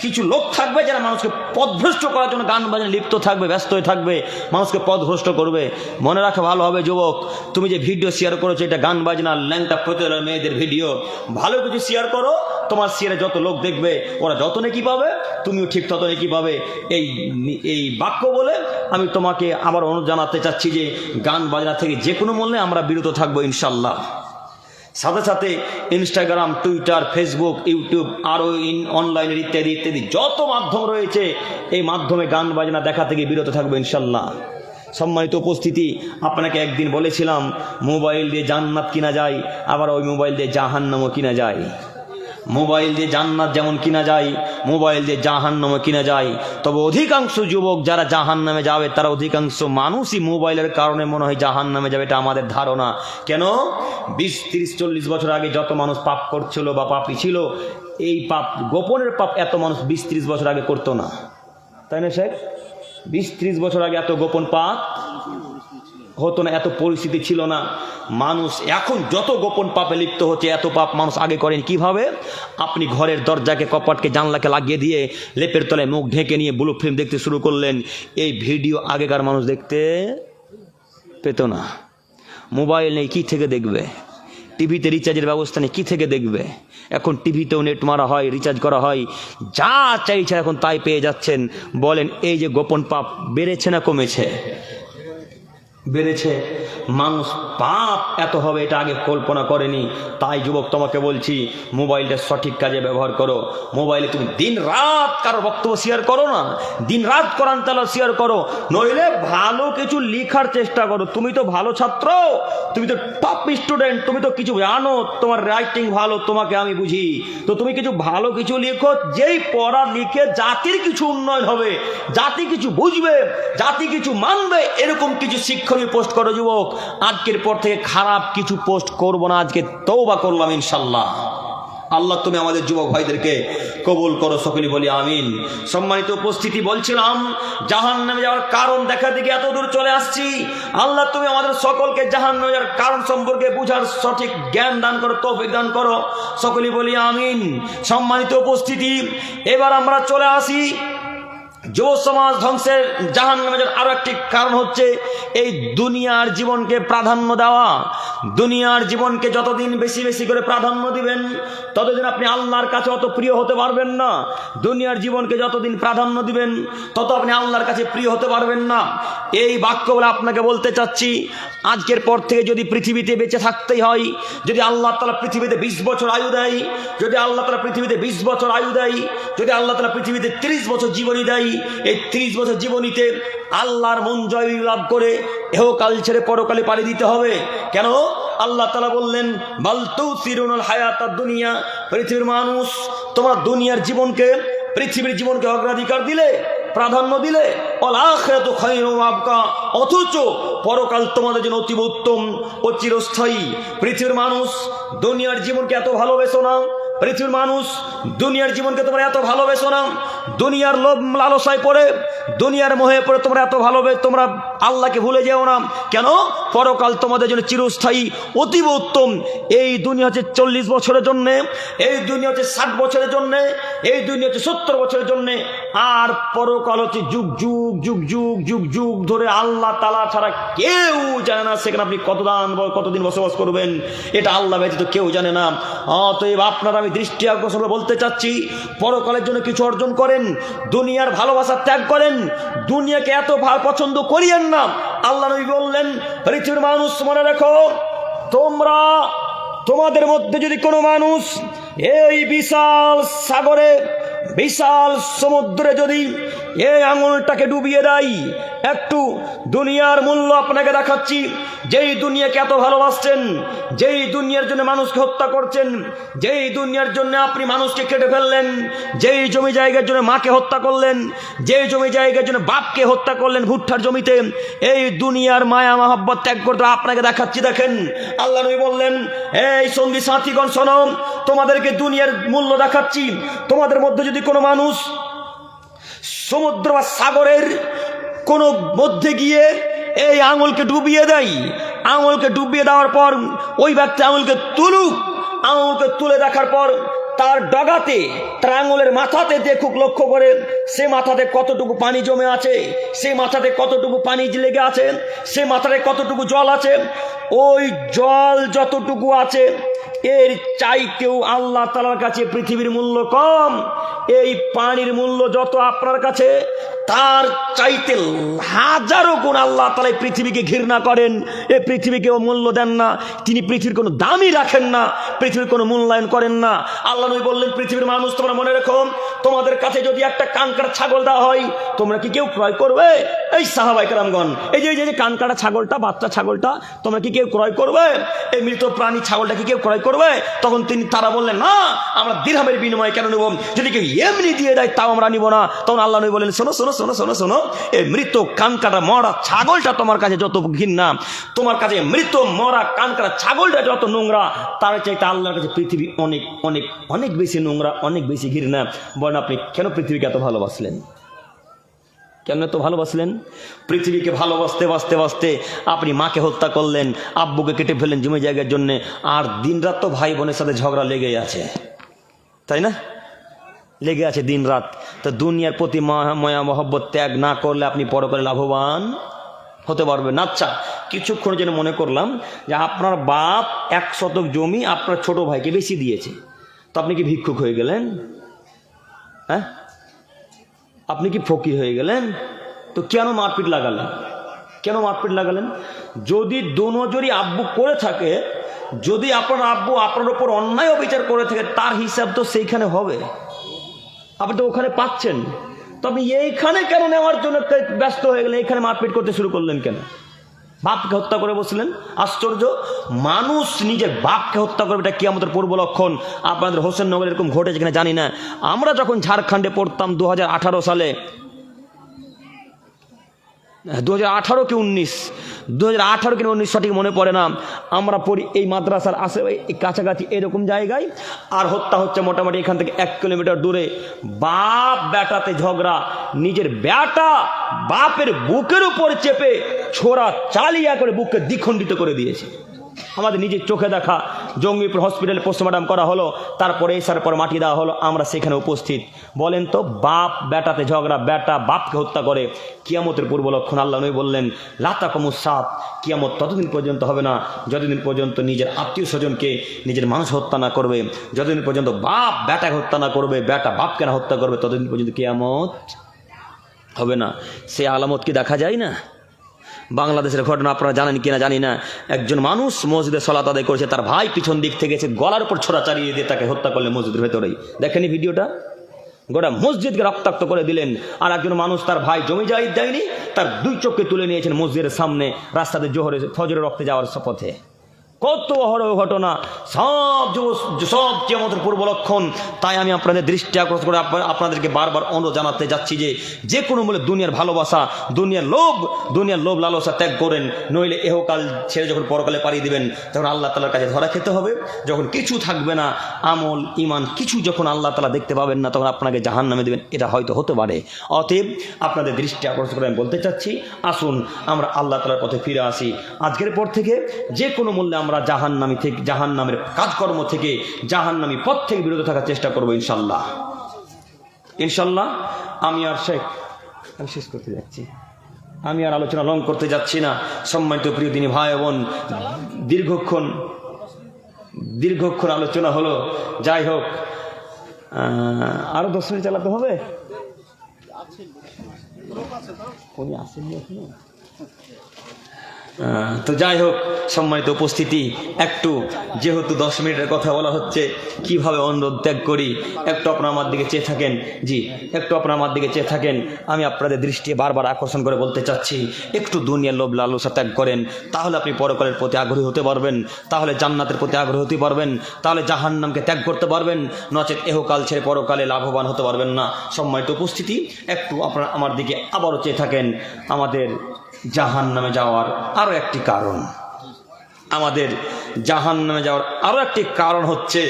কিছু লোক থাকবে যারা মানুষকে পথভ্রষ্ট করার জন্য গান বাজনা লিপ্ত থাকবে, ব্যস্ত হয়ে থাকবে, মানুষকে পথভ্রষ্ট করবে। মনে রাখা ভালো হবে যুবক, তুমি যে ভিডিও শেয়ার করেছো এটা গান বাজনা ল্যাংটা প্রতিটা মেয়েদের ভিডিও, ভালো কিছু শেয়ার করো, তোমার শেয়ারে যত লোক দেখবে ওরা যত নেকি পাবে, তুমিও ঠিক তত নেকি পাবে। এই বাক্য বলে আমি তোমাকে আবার অনুরোধ জানাতে চাচ্ছি যে গান বাজনা থেকে যে কোনো মূল্যে আমরা বিরত থাকবো ইনশাল্লাহ। সাথে সাথে ইনস্টাগ্রাম, টুইটার, ফেসবুক, ইউটিউব, আরও অনলাইনের ইত্যাদি ইত্যাদি যত মাধ্যম রয়েছে, এই মাধ্যমে গান বাজনা দেখা থেকে বিরত থাকবে ইনশাল্লাহ। সম্মানিত উপস্থিতি, আপনাকে একদিন বলেছিলাম মোবাইল দিয়ে জান্নাত কিনা যায়, আবার ওই মোবাইল দিয়ে জাহান্নামও কিনা যায়। মোবাইল দিয়ে জান্নাত যেমন কিনা যায়, মোবাইল দিয়ে জাহান্নামও কিনা যায়। তবে অধিকাংশ যুবক যারা জাহান্নামে যাবে, তারা অধিকাংশ মানুষই মোবাইলের কারণে মনে হয় জাহান্নামে যাবে, এটা আমাদের ধারণা। কেন? 20, 30, 40 বছর আগে যত মানুষ পাপ করছিল বা পাপী ছিল, এই পাপ, গোপনের পাপ এত মানুষ 20, 30 বছর আগে করতো না, তাই না শেখ? 20, 30 বছর আগে এত গোপন পাপ হতো না, এত পরিস্থিতি ছিল না। মানুষ এখন যত গোপন পাপে লিপ্ত হচ্ছে, এত পাপ মানুষ আগে করেন কিভাবে? আপনি ঘরের দরজাকে, কপাটকে, জানলাকে লাগিয়ে দিয়ে লেপের তলায় মুখ ঢেকে নিয়ে ব্লু ফিল্ম দেখতে শুরু করলেন। এই ভিডিও আগেকার মানুষ দেখতে পেত না। মোবাইল নেই, কি থেকে দেখবে? টিভিতে রিচার্জের ব্যবস্থা নেই, কি থেকে দেখবে? এখন টিভিতেও নেট মারা হয়, রিচার্জ করা হয়, যা চাইছে এখন তাই পেয়ে যাচ্ছেন। বলেন, এই যে গোপন পাপ বেড়েছে না কমেছে? বেড়েছে। মানুষ পাপ এত হবে এটা আগে কল্পনা করেনি। তাই যুবক তোমাকে বলছি, মোবাইলটা সঠিক কাজে ব্যবহার করো। মোবাইলে তুমি দিন রাত কারো বক্তব্য শেয়ার করো না, দিন রাত কোরআন তেলাওয়াত শেয়ার করো, নইলে ভালো কিছু লেখার চেষ্টা করো। তুমি তো ভালো ছাত্র, তুমি তো টপ স্টুডেন্ট, তুমি তো কিছু জানো, তোমার রাইটিং ভালো, তোমাকে আমি বুঝি, তো তুমি কিছু ভালো কিছু লেখো। যেই পড়া লিখে জাতির কিছু উন্নয়ন হবে, জাতি কিছু বুঝবে, জাতি কিছু মানবে, এরকম কিছু শিক্ষণীয় পোস্ট করো যুবক। আজকের পর থেকে খারাপ কিছু পোস্ট করব না, আজকে তওবা করলাম ইনশাল্লাহ। আল্লাহ তুমি আমাদের যুবক ভাইদেরকে কবুল করো, সকলে বলি আমিন। সম্মানিত উপস্থিতি, বলছিলাম জাহান্নামে যাওয়ার কারণ দেখা দিকে এত দূর চলে আসছি। আল্লাহ তুমি আমাদের সকলকে জাহান্নামে যাওয়ার কারণ সম্পর্কে বুঝার সঠিক জ্ঞান দান করো, তৌফিক দান করো, সকলে বলি আমিন। সম্মানিত উপস্থিতি, এবার আমরা চলে আসি যুব সমাজ ধ্বংসের, জাহান্নামে যাওয়ার আরো একটি কারণ হচ্ছে এই দুনিয়ার জীবনকে প্রাধান্য দেওয়া। দুনিয়ার জীবনকে যতদিন বেশি বেশি করে প্রাধান্য দিবেন, ততদিন আপনি আল্লাহর কাছে অত প্রিয় হতে পারবেন না। দুনিয়ার জীবনকে যতদিন প্রাধান্য দিবেন, তত আপনি আল্লাহর কাছে প্রিয় হতে পারবেন না। এই বাক্য বলে আপনাকে বলতে চাচ্ছি, আজকের পর থেকে যদি পৃথিবীতে বেঁচে থাকতেই হয়, যদি আল্লাহ তাআলা পৃথিবীতে 20 বছর আয়ু দেয়, যদি আল্লাহ তাআলা পৃথিবীতে 20 বছর আয়ু দেয়, যদি আল্লাহ তাআলা পৃথিবীতে 30 বছর জীবনী দেয়, এই 30 বছর জীবনীতে আল্লাহর মন জয় লাভ করে এহকাল ছেড়ে পরকালে পাড়ি দিতে হবে। কেন? আল্লাহ তাআলা বললেন, বাল তুসিরুনাল হায়াতাদ দুনিয়া, পৃথিবীর মানুষ তোমরা দুনিয়ার জীবনকে, পৃথিবীর জীবনকে অগ্রাধিকার দিলে, প্রাধান্য দিলে, ওয়াল আখিরাতু খায়রুন ওয়া আবকা, অথচ পরকাল তোমাদের জন্য অতীব উত্তম ও চিরস্থায়ী। পৃথিবীর মানুষ দুনিয়ার জীবনকে এত ভালোবেসো না, পৃথিবীর মানুষ দুনিয়ার জীবনকে তোমরা এত ভালোবেসো না, দুনিয়ার লোভ লালসায় পড়ে, দুনিয়ার মোহে পড়ে তোমরা এত ভালোবেসে তোমরা আল্লাহকে ভুলে যেও না। কেন? পরকাল তোমাদের জন্য চিরস্থায়ী, অতীব উত্তম। এই দুনিয়া হচ্ছে 40 বছরের জন্যে, এই দুনিয়া হচ্ছে 60 বছরের জন্যে, এই দুনিয়া হচ্ছে 70 বছরের জন্যে, আর পরকাল হচ্ছে যুগ যুগ যুগ যুগ যুগ যুগ ধরে। আল্লাহ তাআলা ছাড়া কেউ জানে না সেখানে আপনি কতদিন বসবাস করবেন, এটা আল্লাহ ব্যতীত কেউ জানে না। অতএব আপনারা, আমি দৃষ্টি আকর্ষণ বলতে চাচ্ছি, পরকালের জন্য কিছু অর্জন করেন, দুনিয়ার ভালোবাসা ত্যাগ করেন, দুনিয়াকে এত পছন্দ করিয়েন না। আল্লাহ নবী বললেন, পৃথিবীর মানুষ মনে রেখো, তোমাদের মধ্যে যদি কোনো মানুষ এই বিশাল সাগরে, বিশাল সমুদ্রে যদি এই আঙুলটাকে ডুবিয়ে দেয়, একটু দুনিয়ার মূল্য আপনাকে দেখাচ্ছি, যেই দুনিয়াকে এত ভালোবাসছেন, যেই দুনিয়ার জন্য মানুষকে হত্যা করছেন, যেই দুনিয়ার জন্য আপনি মানুষকে কেটে ফেললেন, যেই জমি জায়গার জন্য মাকে হত্যা করলেন, যেই জমি জায়গার জন্য বাপকে হত্যা করলেন ভুট্টার জমিতে, এই দুনিয়ার মায়া মহব্বত ত্যাগ করতে আপনাকে দেখাচ্ছি। দেখেন, আল্লাহ নবী বললেন, এই সঙ্গী সাথীগণ শোনো, তোমাদেরকে দুনিয়ার মূল্য দেখাচ্ছি। তোমাদের মধ্যে যদি কোনো মানুষ সমুদ্র বা সাগরের কোনো মধ্যে গিয়ে এই আঙুলকে ডুবিয়ে দেয়, আঙুলকে ডুবিয়ে দেওয়ার পর ওই ব্যক্তি আঙুলকে তুলুক, আঙুলকে তুলে দেখার পর তার ডগাতে, তার আঙুলের মাথাতে দেখুক, লক্ষ্য করে সে মাথাতে কতটুকু পানি জমে আছে, সে মাথাতে কতটুকু পানি লেগে আছে, সে মাথাতে কতটুকু জল আছে। ওই জল যতটুকু আছে এর চাইতেও আল্লাহ তাআলার কাছে পৃথিবীর মূল্য কম। এই পানির মূল্য যত আপনার কাছে, তার চাইতে হাজারো গুণ আল্লাহ তাআলা এই পৃথিবীকে ঘৃণা করেন, এই পৃথিবীকে মূল্য দেন না, তিনি পৃথিবীর কোনো দামই রাখেন না, পৃথিবীর কোনো মূল্যায়ন করেন না। আল্লাহ নবী বললেন, পৃথিবীর মানুষ তোমরা মনে রেখো, তোমাদের কাছে যদি একটা কানকাটা ছাগল দেওয়া হয়, তোমরা কি কেউ ক্রয় করবে? এই সাহাবায়ে কেরামগণ, এই যে কানকাটা ছাগলটা, বাচ্চা ছাগলটা, তোমরা কি কেউ ক্রয় করবে? এই মৃত প্রাণী ছাগলটা কি কেউ ক্রয় করবে? তখন তারা বললেন, না, আমরা দিরহামের বিনিময়ে কেন নেব? যদি কেউ এমনি দিয়ে দেয় তাও আমরা নিব না। তখন আল্লাহ নবী বললেন, শোনো শোনো শোনো শোনো শোনো, এই মৃত কানকাটা মরা ছাগলটা তোমার কাছে যত ঘৃণা, তোমার কাছে মৃত মরা কানকাটা ছাগলটা যত নোংরা, তার চাইতে আল্লাহর কাছে পৃথিবী অনেক অনেক অনেক বেশি নোংরা, অনেক বেশি ঘৃণা। বলেন আপনি কেন পৃথিবীকে এত ভালোবাসলেন? কেন এত ভালোবাসলেন? পৃথিবীকে ভালোবাসতে বাসতে বাসতে আপনি মাকে হত্যা করলেন, আব্বুকে কেটে ফেললেন জমি জায়গার জন্যে, আর দিনরাত তো ভাই বোনের সাথে ঝগড়া লেগেই আছে, তাই না? লেগে আছে দিন রাত। তো দুনিয়ার প্রতি মায়া মহব্বত ত্যাগ না করলে আপনি পরকালে লাভবান হতে পারবেন না। আচ্ছা, কিছুক্ষণের জন্য মনে করলাম যে আপনার বাপ 1 শতক জমি আপনার ছোট ভাইকে বেশি দিয়েছে, তো আপনি কি ভিক্ষুক হয়ে গেলেন? হ্যাঁ, আপনি কি ফকির হয়ে গেলেন? তো কেন মারপিট লাগালেন? কেন মারপিট লাগালেন? যদি দুনজরই আব্বু করে থাকে, যদি আপনার আব্বু আপনার উপর অন্যায় অবিচার করে থাকে, তার হিসাব তো সেইখানে হবে, আপনি তো ওখানে পাচ্ছেন। তবে এইখানে কেন নেওয়ার জন্য ব্যস্ত হয়ে গেলেন? এইখানে মারপিট করতে শুরু করলেন কেন? বাপকে হত্যা করে বসলেন। আশ্চর্য, মানুষ নিজের বাপকে হত্যা করবে, এটা কিয়ামতের পূর্ব লক্ষণ। আপনাদের হোসেননগর এরকম ঘটেছে কিনা জানি না। আমরা যখন ঝাড়খণ্ডে পড়তাম 2018 সালে, 2018 কি 19, 2018 কি 19 সঠিক মনে পড়ে না, আমরা পড়ি এই মাদ্রাসার আসে কাছাকাছি এরকম জায়গায়, আর হত্যা হচ্ছে মোটামুটি এখান থেকে 1 কিলোমিটার দূরে। বাপ বেটাতে ঝগড়া, নিজের বেটা বাপের বুকের উপর চেপে ছোড়া চালিয়া করে বুককে দ্বিখণ্ডিত করে দিয়েছে। আমাদের নিজের চোখে দেখা। জঙ্গিপুর হসপিটালে পোস্টমর্টম করা হলো, তারপরে এসার পর মাটি দেওয়া হলো, আমরা সেখানে উপস্থিত। বলেন তো, বাপ বেটাতে ঝগড়া, বেটা বাপকে হত্যা করে, কিয়ামতের পূর্ব লক্ষণ। আল্লাহ নবী বললেন, লাতাকুমুস সাত, কিয়ামত ততদিন পর্যন্ত হবে না যতদিন পর্যন্ত নিজের আত্মীয় স্বজনকে, নিজের মানুষ হত্যা না করবে, যতদিন পর্যন্ত বাপ বেটাকে হত্যা না করবে, বেটা বাপকে না হত্যা করবে, ততদিন পর্যন্ত কিয়ামত হবে না। সে আলামত কি দেখা যায় না? বাংলাদেশের ঘটনা আপনারা জানেন কিনা জানি না, একজন মানুষ মসজিদে সালাত আদায় করেছে, তার ভাই পিছন দিক থেকে এসে গলার উপর ছোড়া চালিয়ে দিয়ে তাকে হত্যা করলেন মসজিদের ভেতরেই। দেখেনি ভিডিওটা? গোটা মসজিদকে রক্তাক্ত করে দিলেন। আর একজন মানুষ, তার ভাই জমি জায়গা দেয়নি, তার 2 চোখকে তুলে নিয়েছেন মসজিদের সামনে, রাস্তাতে জোহরে ফজরে রক্তে যাওয়ার পথে। কত অহরহ ঘটনা, সব কিয়ামতের পূর্ব লক্ষণ। তাই আমি আপনাদের দৃষ্টি আকর্ষণ করে আপনাদেরকে বারবার অনুরোধ জানাতে যাচ্ছি যে কোনো মূল্যে দুনিয়ার ভালোবাসা, দুনিয়ার লোভ লালসা ত্যাগ করেন, নইলে এহকাল ছেড়ে যখন পরকালে পাড়ি দিবেন, তখন আল্লাহ তাআলার কাছে ধরা খেতে হবে। যখন কিছু থাকবে না, আমল ইমান কিছু যখন আল্লাহ তাআলা দেখতে পাবেন না, তখন আপনাকে জাহান্নামে দেবেন, এটা হয়তো হতে পারে। অতএব আপনাদের দৃষ্টি আকর্ষণ করে আমি বলতে চাচ্ছি, আসুন আমরা আল্লাহ তাআলার পথে ফিরে আসি। আজকের পর থেকে যে কোনো মূল্যে আমরা জাহান্নামের কাজকর্ম থেকে, জাহান্নামী পথ থেকে বিরত থাকার চেষ্টা করবো ইনশাল্লাহ। আমি শেষ করতে যাচ্ছি, আমি আর আলোচনা লং করতে যাচ্ছি না। সম্মানিত প্রিয় দিনী ভাই বোন, দীর্ঘক্ষণ আলোচনা হলো। যাই হোক, আরো 10 মিনিট চালাতে হবে। উনি আসেননি এখনো। তো যাই হোক, সম্মানিত উপস্থিতি, একটু যেহেতু 10 মিনিটের কথা বলা হচ্ছে, কিভাবে অনুরোধ ত্যাগ করি, একটু আপনার আমার দিকে চেয়ে থাকেন। জি, একটু আপনার আমার দিকে চেয়ে থাকেন। আমি আপনাদের দৃষ্টি বারবার আকর্ষণ করে বলতে চাচ্ছি, একটু দুনিয়ার লোভ লালসা ত্যাগ করেন, তাহলে আপনি পরকালের প্রতি আগ্রহী হতে পারবেন, তাহলে জান্নাতের প্রতি আগ্রহী হতে পারবেন, তাহলে জাহান্নামকে ত্যাগ করতে পারবেন, নচেত এহকাল ছেড়ে পরকালে লাভবান হতে পারবেন না। সম্মানিত উপস্থিতি, একটু আপনারা আমার দিকে আবারও চেয়ে থাকেন। আমাদের জাহান্নামে যাওয়ার আরও একটি কারণ, আমাদের জাহান্নামে যাওয়ার আরও একটি কারণ হচ্ছে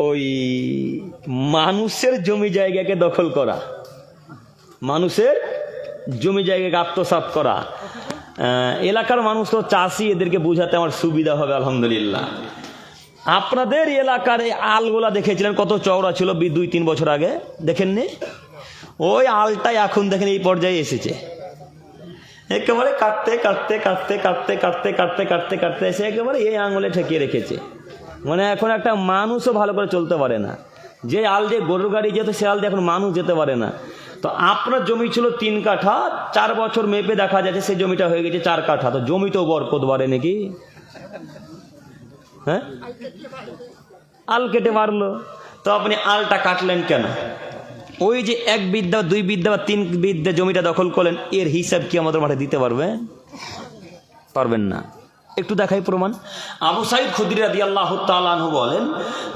ওই মানুষের জমি জায়গাকে দখল করা। মানুষের জমি জায়গাকে আত্মসাৎ করা। এলাকার মানুষ তো চাষি, এদেরকে বোঝাতে আমার সুবিধা হবে আলহামদুলিল্লাহ। আপনাদের এলাকার এই আলগুলা দেখেছিলেন কত চওড়া ছিল 2-3 বছর আগে, দেখেননি? ওই আলটাই এখন দেখেন এই পর্যায়ে এসেছে, একেবারে কাটতে কাটতে কাটতে কাটতে কাটতে কাটতে কাটতে কাটতে এসে একেবারে এই আঙুলে ঠেকিয়ে রেখেছে। মানে এখন একটা মানুষও ভালো করে চলতে পারে না। যে আল দিয়ে গরুর গাড়ি যেত সে আল দিয়ে এখন মানুষ যেতে পারে না। তো আপনার জমি ছিল 3 কাঠা, 4 বছর মেপে দেখা যাচ্ছে সেই জমিটা হয়ে গেছে 4 কাঠা। তো জমিতেও বরকত বাড়ে নাকি? হ্যাঁ, আল কেটে মারলো। তো আপনি আলটা কাটলেন কেন? ওই যে 1 বিদ্যা 2 বিদ্যা বা 3 বিদ্যা জমিটা দখল করলেন, এর হিসাব কি আমাদের মাঠে দিতে পারবেন না। একটু দেখাই প্রমাণ। আবু সাঈদ খুদরি রাদিয়াল্লাহু তাআলা আনহু বলেন,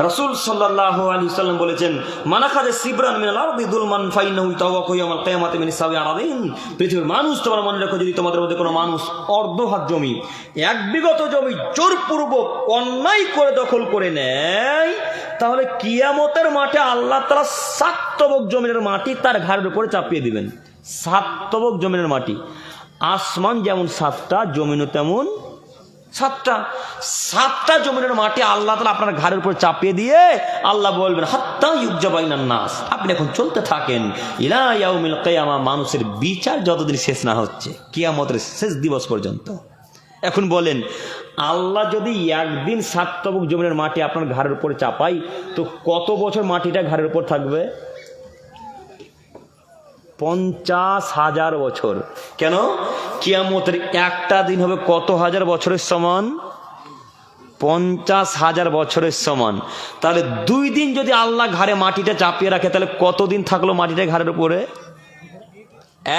রাসূল সাল্লাল্লাহু আলাইহি ওয়াসাল্লাম বলেছেন, মান আখাযা সিবরান মিনাল আরদি যুলমান ফাইন্নাহু তাওয়াক্কু ইয়াউমাল কিয়ামাতি মিন সাবি আরাদিন। পৃথিবীর মানুষ, তোমরা মনে রাখো, যদি তোমাদের মধ্যে কোনো মানুষ অর্ধ হাত জমি, 1 বিঘত জমি জোরপূর্বক অন্যায় করে দখল করে নেয়, তাহলে কিয়ামতের মাঠে আল্লাহ তাআলা 7 তবক জমিনের মাটি তার ঘাড়ের উপরে চাপিয়ে দিবেন। 7 তবক জমিনের মাটি। আসমান যেমন 7টা, জমিনও তেমন 7টা জমিনের মাটি আল্লাহ তাআলা আপনার ঘাড়ের উপর চাপিয়ে দিয়ে আল্লাহ বলবেন, হাত্তা ইউকজা বাইনান নাস, আপনি এখন চলতে থাকেন ইলা ইয়াউমিল কিয়ামা, মানুষের বিচার যতদিন শেষ না হচ্ছে, কিয়ামতের শেষ দিবস পর্যন্ত। এখন বলেন, আল্লাহ যদি একদিন 7 তবক জমিনের মাটি আপনার ঘাড়ের উপর চাপাই, তো কত বছর মাটিটা ঘাড়ের উপর থাকবে? 50,000 বছর। কেন? কিয়ামতের একটা দিন হবে কত হাজার বছরের সমান? 50,000 বছরের সমান। তাহলে 2 দিন যদি আল্লাহ ঘাড়ে মাটিটা চাপিয়ে রাখে, তাহলে কতদিন থাকলো মাটিটা ঘাড়ের উপরে?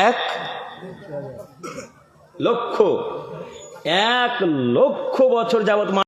1 লক্ষ বছর যাবত